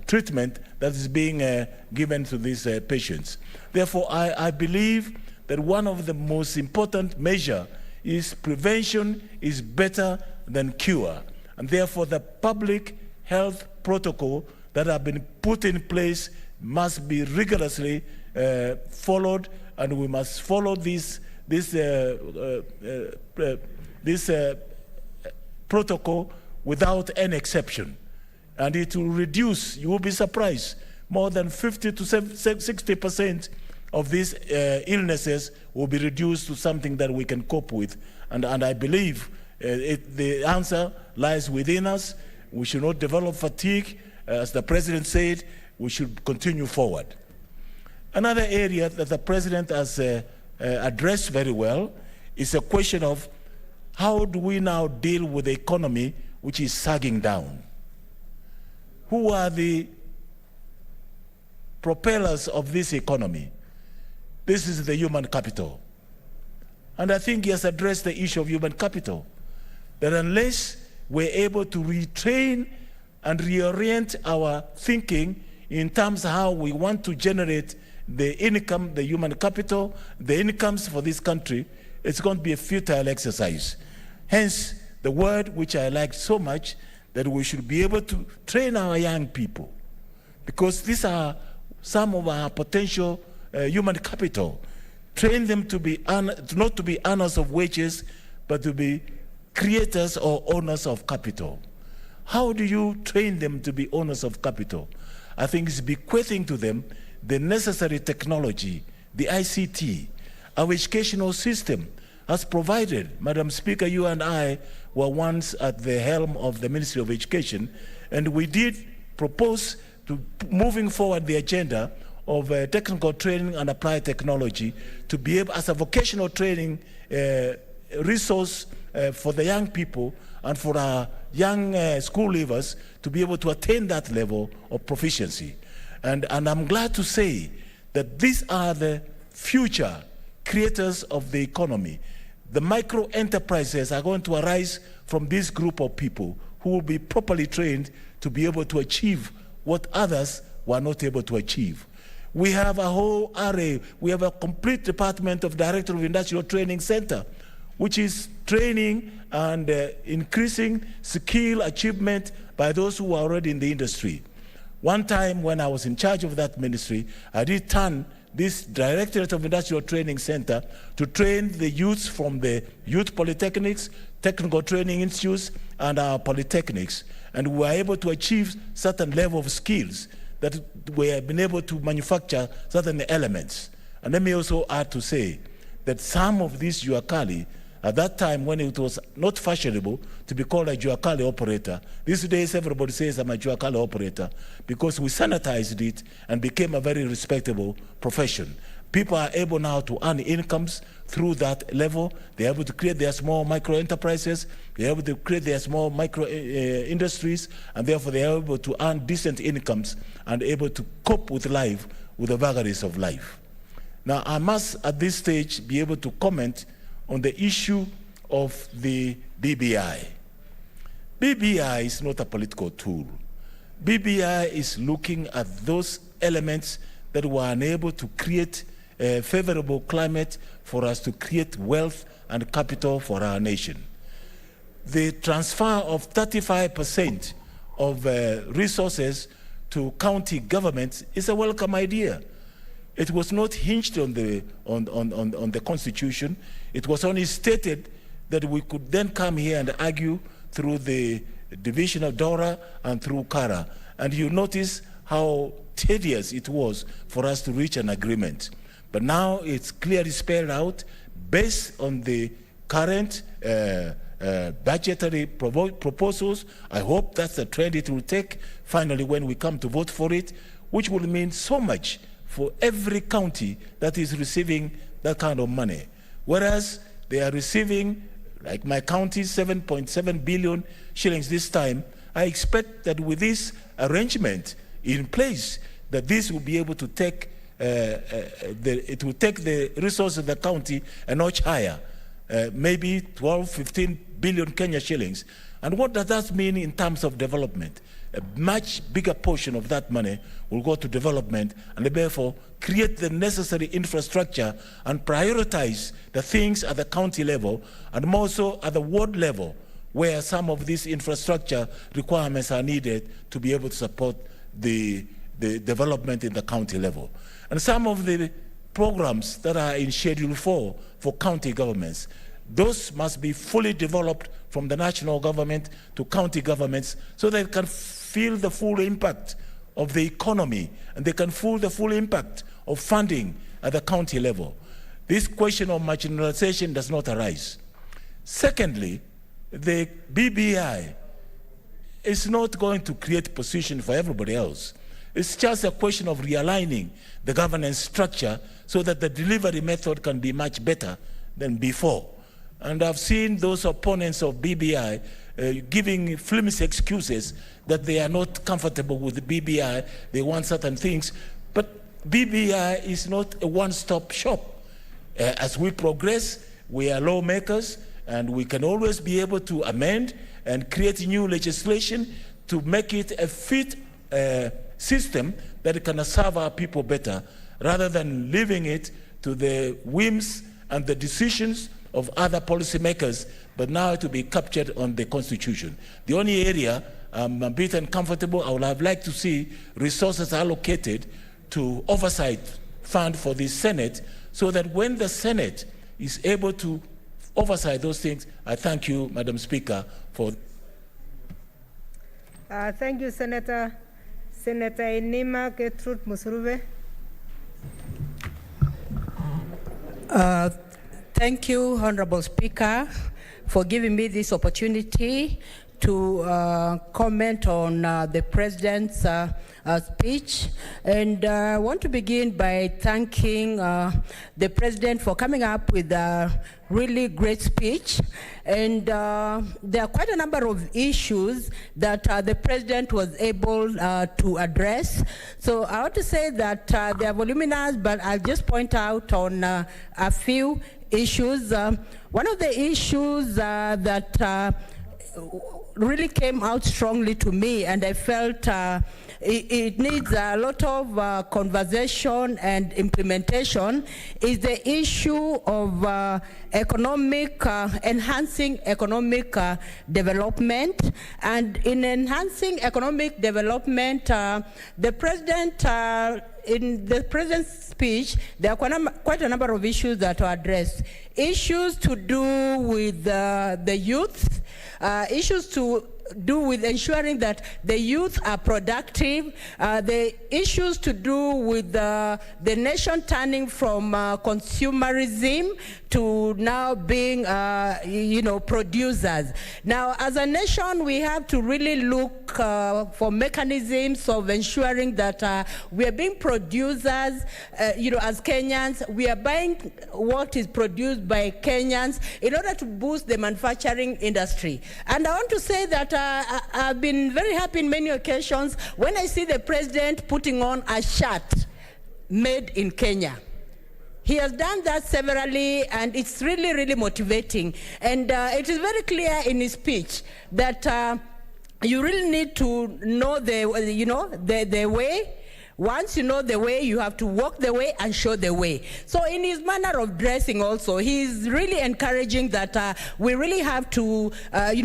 treatment that is being given to these patients. Therefore, I believe that one of the most important measures is prevention is better than cure. And therefore, the public health protocol that have been put in place must be rigorously followed, and we must follow this protocol without any exception. And it will reduce, you will be surprised, more than 50 to 60% of these illnesses will be reduced to something that we can cope with. And I believe the answer lies within us. We should not develop fatigue. As the president said, we should continue forward. Another area that the president has addressed very well is a question of how do we now deal with the economy which is sagging down? Who are the propellers of this economy? This is the human capital. And I think he has addressed the issue of human capital, that unless we're able to retrain and reorient our thinking in terms of how we want to generate the income, the human capital, the incomes for this country, it's going to be a futile exercise. Hence, the word which I like so much, that we should be able to train our young people, because these are some of our potential human capital. Train them to be not to be earners of wages, but to be creators or owners of capital. How do you train them to be owners of capital? I think it's bequeathing to them the necessary technology, the ICT. Our educational system has provided. Madam Speaker, you and I were once at the helm of the Ministry of Education, and we did propose to moving forward the agenda of technical training and applied technology to be able, as a vocational training resource for the young people and for our young school leavers to be able to attain that level of proficiency. And I'm glad to say that these are the future creators of the economy. The micro enterprises are going to arise from this group of people who will be properly trained to be able to achieve what others were not able to achieve. We have a whole array. We have a complete department of Director of Industrial Training Center, which is training and increasing skill achievement by those who are already in the industry. One time when I was in charge of that ministry, I did turn this Directorate of Industrial Training Center to train the youths from the youth polytechnics, technical training institutes, and our polytechnics. And we were able to achieve certain level of skills that we have been able to manufacture certain elements. And let me also add to say that some of these Juakali, at that time when it was not fashionable to be called a Juakali operator, these days everybody says I'm a Juakali operator because we sanitized it and became a very respectable profession. People are able now to earn incomes through that level. They're able to create their small micro enterprises. They're able to create their small micro industries, and therefore they are able to earn decent incomes and able to cope with life, with the vagaries of life. Now, I must at this stage be able to comment on the issue of the BBI. BBI is not a political tool. BBI is looking at those elements that were unable to create a favorable climate for us to create wealth and capital for our nation. The transfer of 35% of resources to county governments is a welcome idea. It was not hinged on the Constitution. It was only stated that we could then come here and argue through the division of DORA and through CARA. And you notice how tedious it was for us to reach an agreement. But now it's clearly spelled out based on the current budgetary proposals. I hope that's the trend it will take finally when we come to vote for it, which will mean so much for every county that is receiving that kind of money. Whereas they are receiving, like my county, 7.7 billion shillings this time, I expect that with this arrangement in place, that this will be able to take it will take the resources of the county a notch higher, maybe 12, 15 billion Kenya shillings. And what does that mean in terms of development? A much bigger portion of that money will go to development and therefore create the necessary infrastructure and prioritize the things at the county level and more so at the ward level where some of these infrastructure requirements are needed to be able to support the development in the county level. And some of the programs that are in Schedule 4 for county governments, those must be fully developed from the national government to county governments so they can feel the full impact of the economy and they can feel the full impact of funding at the county level. This question of marginalization does not arise. Secondly, the BBI is not going to create position for everybody else. It's just a question of realigning the governance structure so that the delivery method can be much better than before. And I've seen those opponents of BBI giving flimsy excuses that they are not comfortable with the BBI, they want certain things. But BBI is not a one-stop shop. As we progress, we are lawmakers, and we can always be able to amend and create new legislation to make it a fit system that can serve our people better, rather than leaving it to the whims and the decisions of other policymakers, but now to be captured on the Constitution. The only area I'm a bit uncomfortable, I would have liked to see resources allocated to oversight fund for the Senate, so that when the Senate is able to oversight those things. I thank you, Madam Speaker, for. Thank you, Senator. Senator Inima Gertrude Musuruve. Thank you, Honorable Speaker. for giving me this opportunity to comment on the President's speech. And I want to begin by thanking the President for coming up with a really great speech. And there are quite a number of issues that the President was able to address. So I want to say that they are voluminous, but I'll just point out on a few issues. One of the issues that really came out strongly to me, and I felt it needs a lot of conversation and implementation, is the issue of enhancing economic development. And in enhancing economic development, the President, in the President's speech, there are quite a number of issues that are addressed. Issues to do with the youth, issues to do with ensuring that the youth are productive, the issues to do with the nation turning from consumerism to now being, producers. Now, as a nation, we have to really look for mechanisms of ensuring that we are being producers, as Kenyans. We are buying what is produced by Kenyans in order to boost the manufacturing industry. And I want to say that I've been very happy in many occasions when I see the President putting on a shirt made in Kenya. He has done that severally, and it's really, really motivating. And it is very clear in his speech that you really need to know the way. Once you know the way, you have to walk the way and show the way. So in his manner of dressing also, he's really encouraging that we really have to,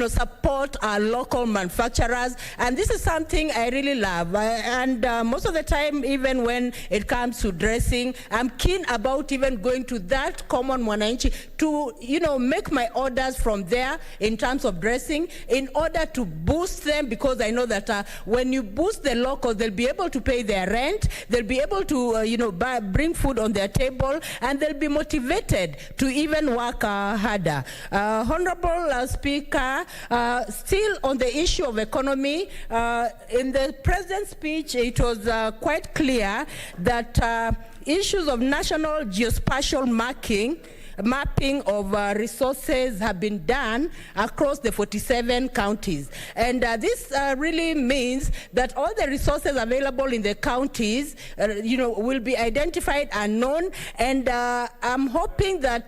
support our local manufacturers. And this is something I really love. And most of the time, even when it comes to dressing, I'm keen about even going to that common mwananchi to, make my orders from there in terms of dressing in order to boost them, because I know that when you boost the locals, they'll be able to pay their rent. They'll be able to, bring food on their table, and they'll be motivated to even work harder. Honorable Speaker, still on the issue of economy, in the President's speech, it was quite clear that issues of national geospatial mapping of resources have been done across the 47 counties. And this really means that all the resources available in the counties, will be identified and known. And I'm hoping that,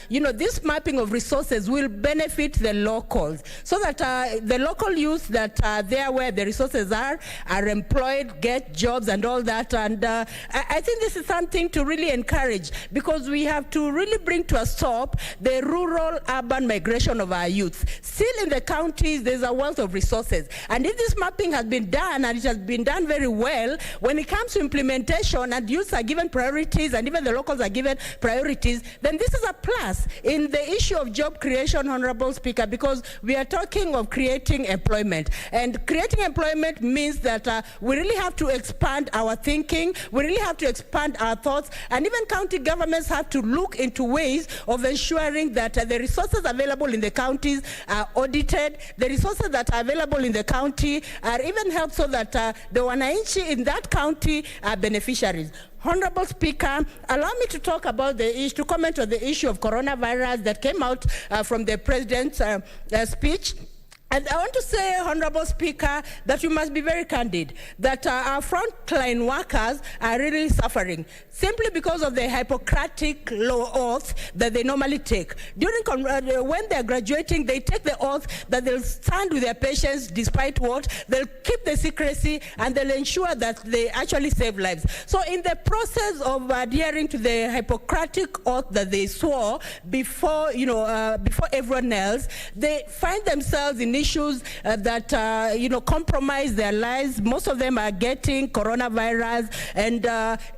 this mapping of resources will benefit the locals, so that the local youth that are there where the resources are employed, get jobs and all that. And I think this is something to really encourage, because we have to really bring to a stop the rural-urban migration of our youth. Still in the counties, there's a wealth of resources. And if this mapping has been done, and it has been done very well, when it comes to implementation and youths are given priorities and even the locals are given priorities, then this is a plus in the issue of job creation, Honorable Speaker, because we are talking of creating employment. And creating employment means that we really have to expand our thinking, we really have to expand our thoughts, and even county governments have to look into ways of ensuring that the resources available in the counties are audited, the resources that are available in the county are even helped so that the wananchi in that county are beneficiaries. Honorable Speaker, allow me to talk about to comment on the issue of coronavirus that came out from the President's speech. And I want to say, Honorable Speaker, that you must be very candid, that our frontline workers are really suffering simply because of the Hippocratic oath that they normally take. When they're graduating, they take the oath that they'll stand with their patients despite what, they'll keep the secrecy, and they'll ensure that they actually save lives. So in the process of adhering to the Hippocratic oath that they swore before everyone else, they find themselves in issues that compromise their lives. Most of them are getting coronavirus, and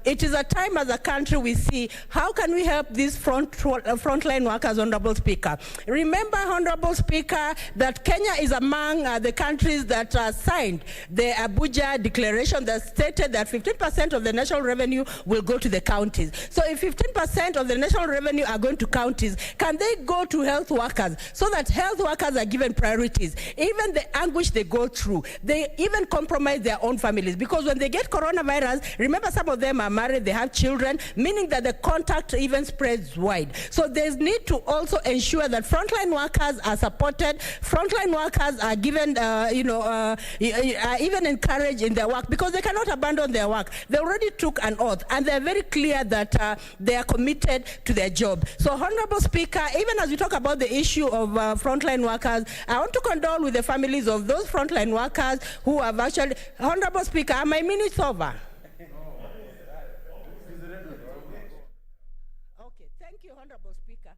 it is a time as a country we see how can we help these frontline workers, Honorable Speaker. Remember, Honorable Speaker, that Kenya is among the countries that signed the Abuja Declaration that stated that 15% of the national revenue will go to the counties. So if 15% of the national revenue are going to counties, can they go to health workers so that health workers are given priorities? Even the anguish they go through, they even compromise their own families, because when they get coronavirus, remember, some of them are married, they have children, meaning that the contact even spreads wide. So there's need to also ensure that frontline workers are supported, frontline workers are given, are even encouraged in their work, because they cannot abandon their work. They already took an oath, and they're very clear that they are committed to their job. So, Honorable Speaker, even as we talk about the issue of frontline workers, I want to condole with the families of those frontline workers who have actually... Honorable Speaker, are my minutes over? Okay, thank you, Honorable Speaker.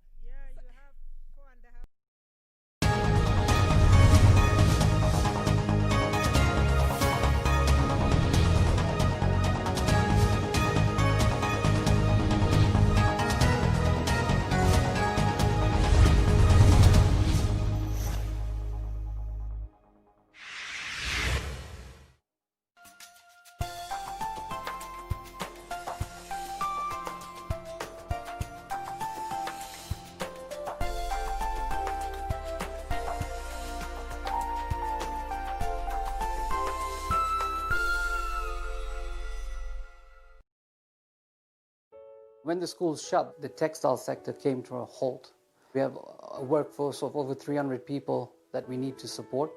When the schools shut, the textile sector came to a halt. We have a workforce of over 300 people that we need to support,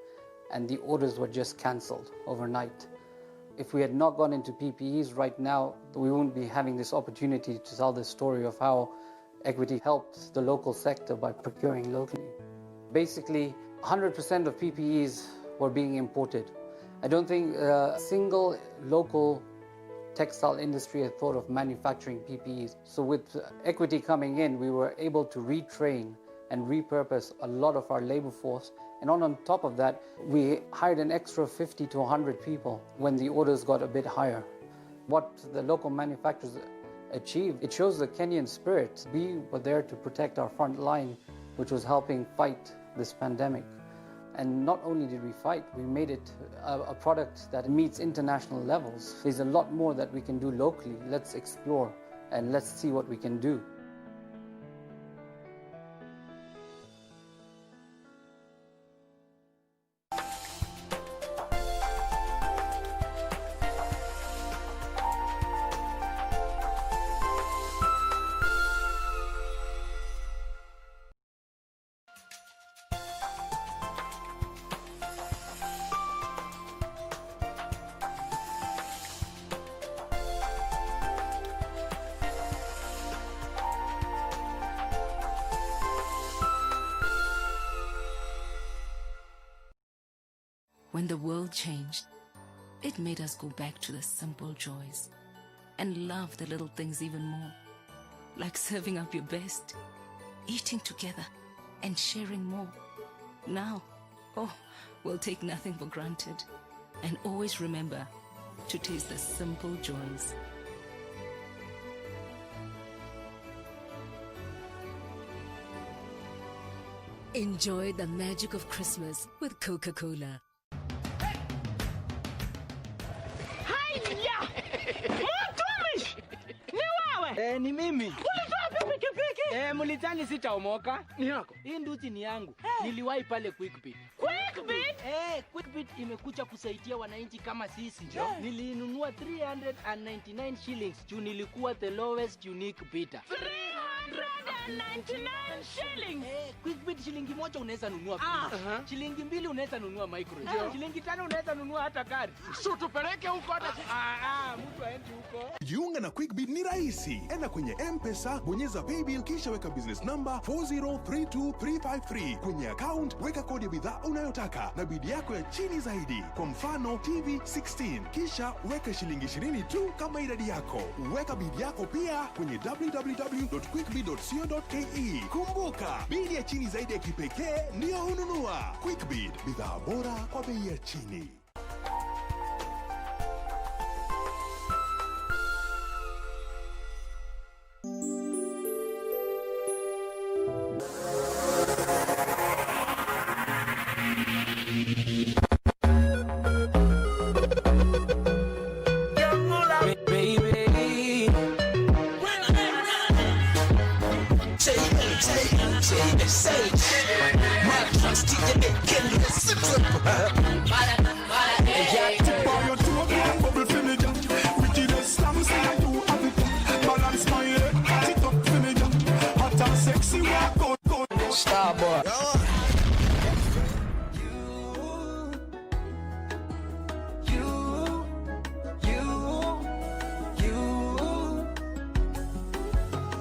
and the orders were just cancelled overnight. If we had not gone into PPEs right now, we wouldn't be having this opportunity to tell the story of how Equity helped the local sector by procuring locally. Basically, 100% of PPEs were being imported. I don't think a single local textile industry had thought of manufacturing PPEs. So with Equity coming in, we were able to retrain and repurpose a lot of our labor force. And on top of that, we hired an extra 50 to 100 people when the orders got a bit higher. What the local manufacturers achieved, it shows the Kenyan spirit. We were there to protect our front line, which was helping fight this pandemic. And not only did we fight, we made it a product that meets international levels. There's a lot more that we can do locally. Let's explore and let's see what we can do. When the world changed, it made us go back to the simple joys and love the little things even more, like serving up your best, eating together, and sharing more. Now, we'll take nothing for granted and always remember to taste the simple joys. Enjoy the magic of Christmas with Coca-Cola. Ni mimi. Ulitoa pikipiki? Mulitani sitaomoka. Ni yako. Hii nduti ni yangu. Niliwahi pale Quickbit. Quickbit? Quickbit imekuja kusaidia wananchi kama sisi. Nilinunua 399 shillings. Juu nilikuwa the lowest unique bidder. 399 shillings. Quickbit shilingi moja unaweza nunua pizza. Shilingi mbili unaweza nunua microwave. Shilingi tano unaweza nunua hata gari. So tupeleke huko hata mtu aende huko. Jiunga na Quickbit ni rahisi. Enda kwenye M-Pesa, bonyeza paybill kisha weka business number 4032353. Kwenye account weka kodi ya bidhaa unayotaka na bidi yako ya chini zaidi. Kwa mfano TV 16. Kisha weka shilingi 20 tu kama idadi yako. Weka bidi yako pia kwenye www.quickbit quickbid.co.ke. Kumbuka, bidi ya chini zaidi ya kipekee ndio hununua. Quickbid, bidhaa bora kwa bei ya chini.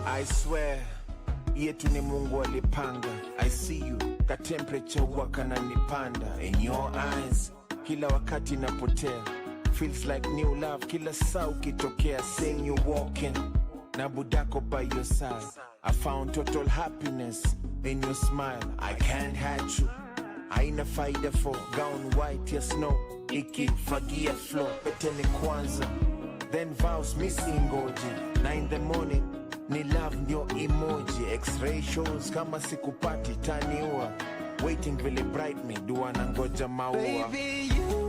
I swear, yetu ni Mungu alipanga. I see you, ka temperature waka na nipanda. In your eyes, kila wakati napotea. Feels like new love, kila saa ukitokea. Seeing you walking, na budako by your side. I found total happiness in your smile. I can't hide you, haina faida for gown white ya snow. Ikifagia flow, peteni kwanza. Then vows missing goji. 9 in the morning, ni love ndio emoji. X-ray shows kama sikupati taniua. Waiting vile bright me, dua na ngoja maua. Baby, you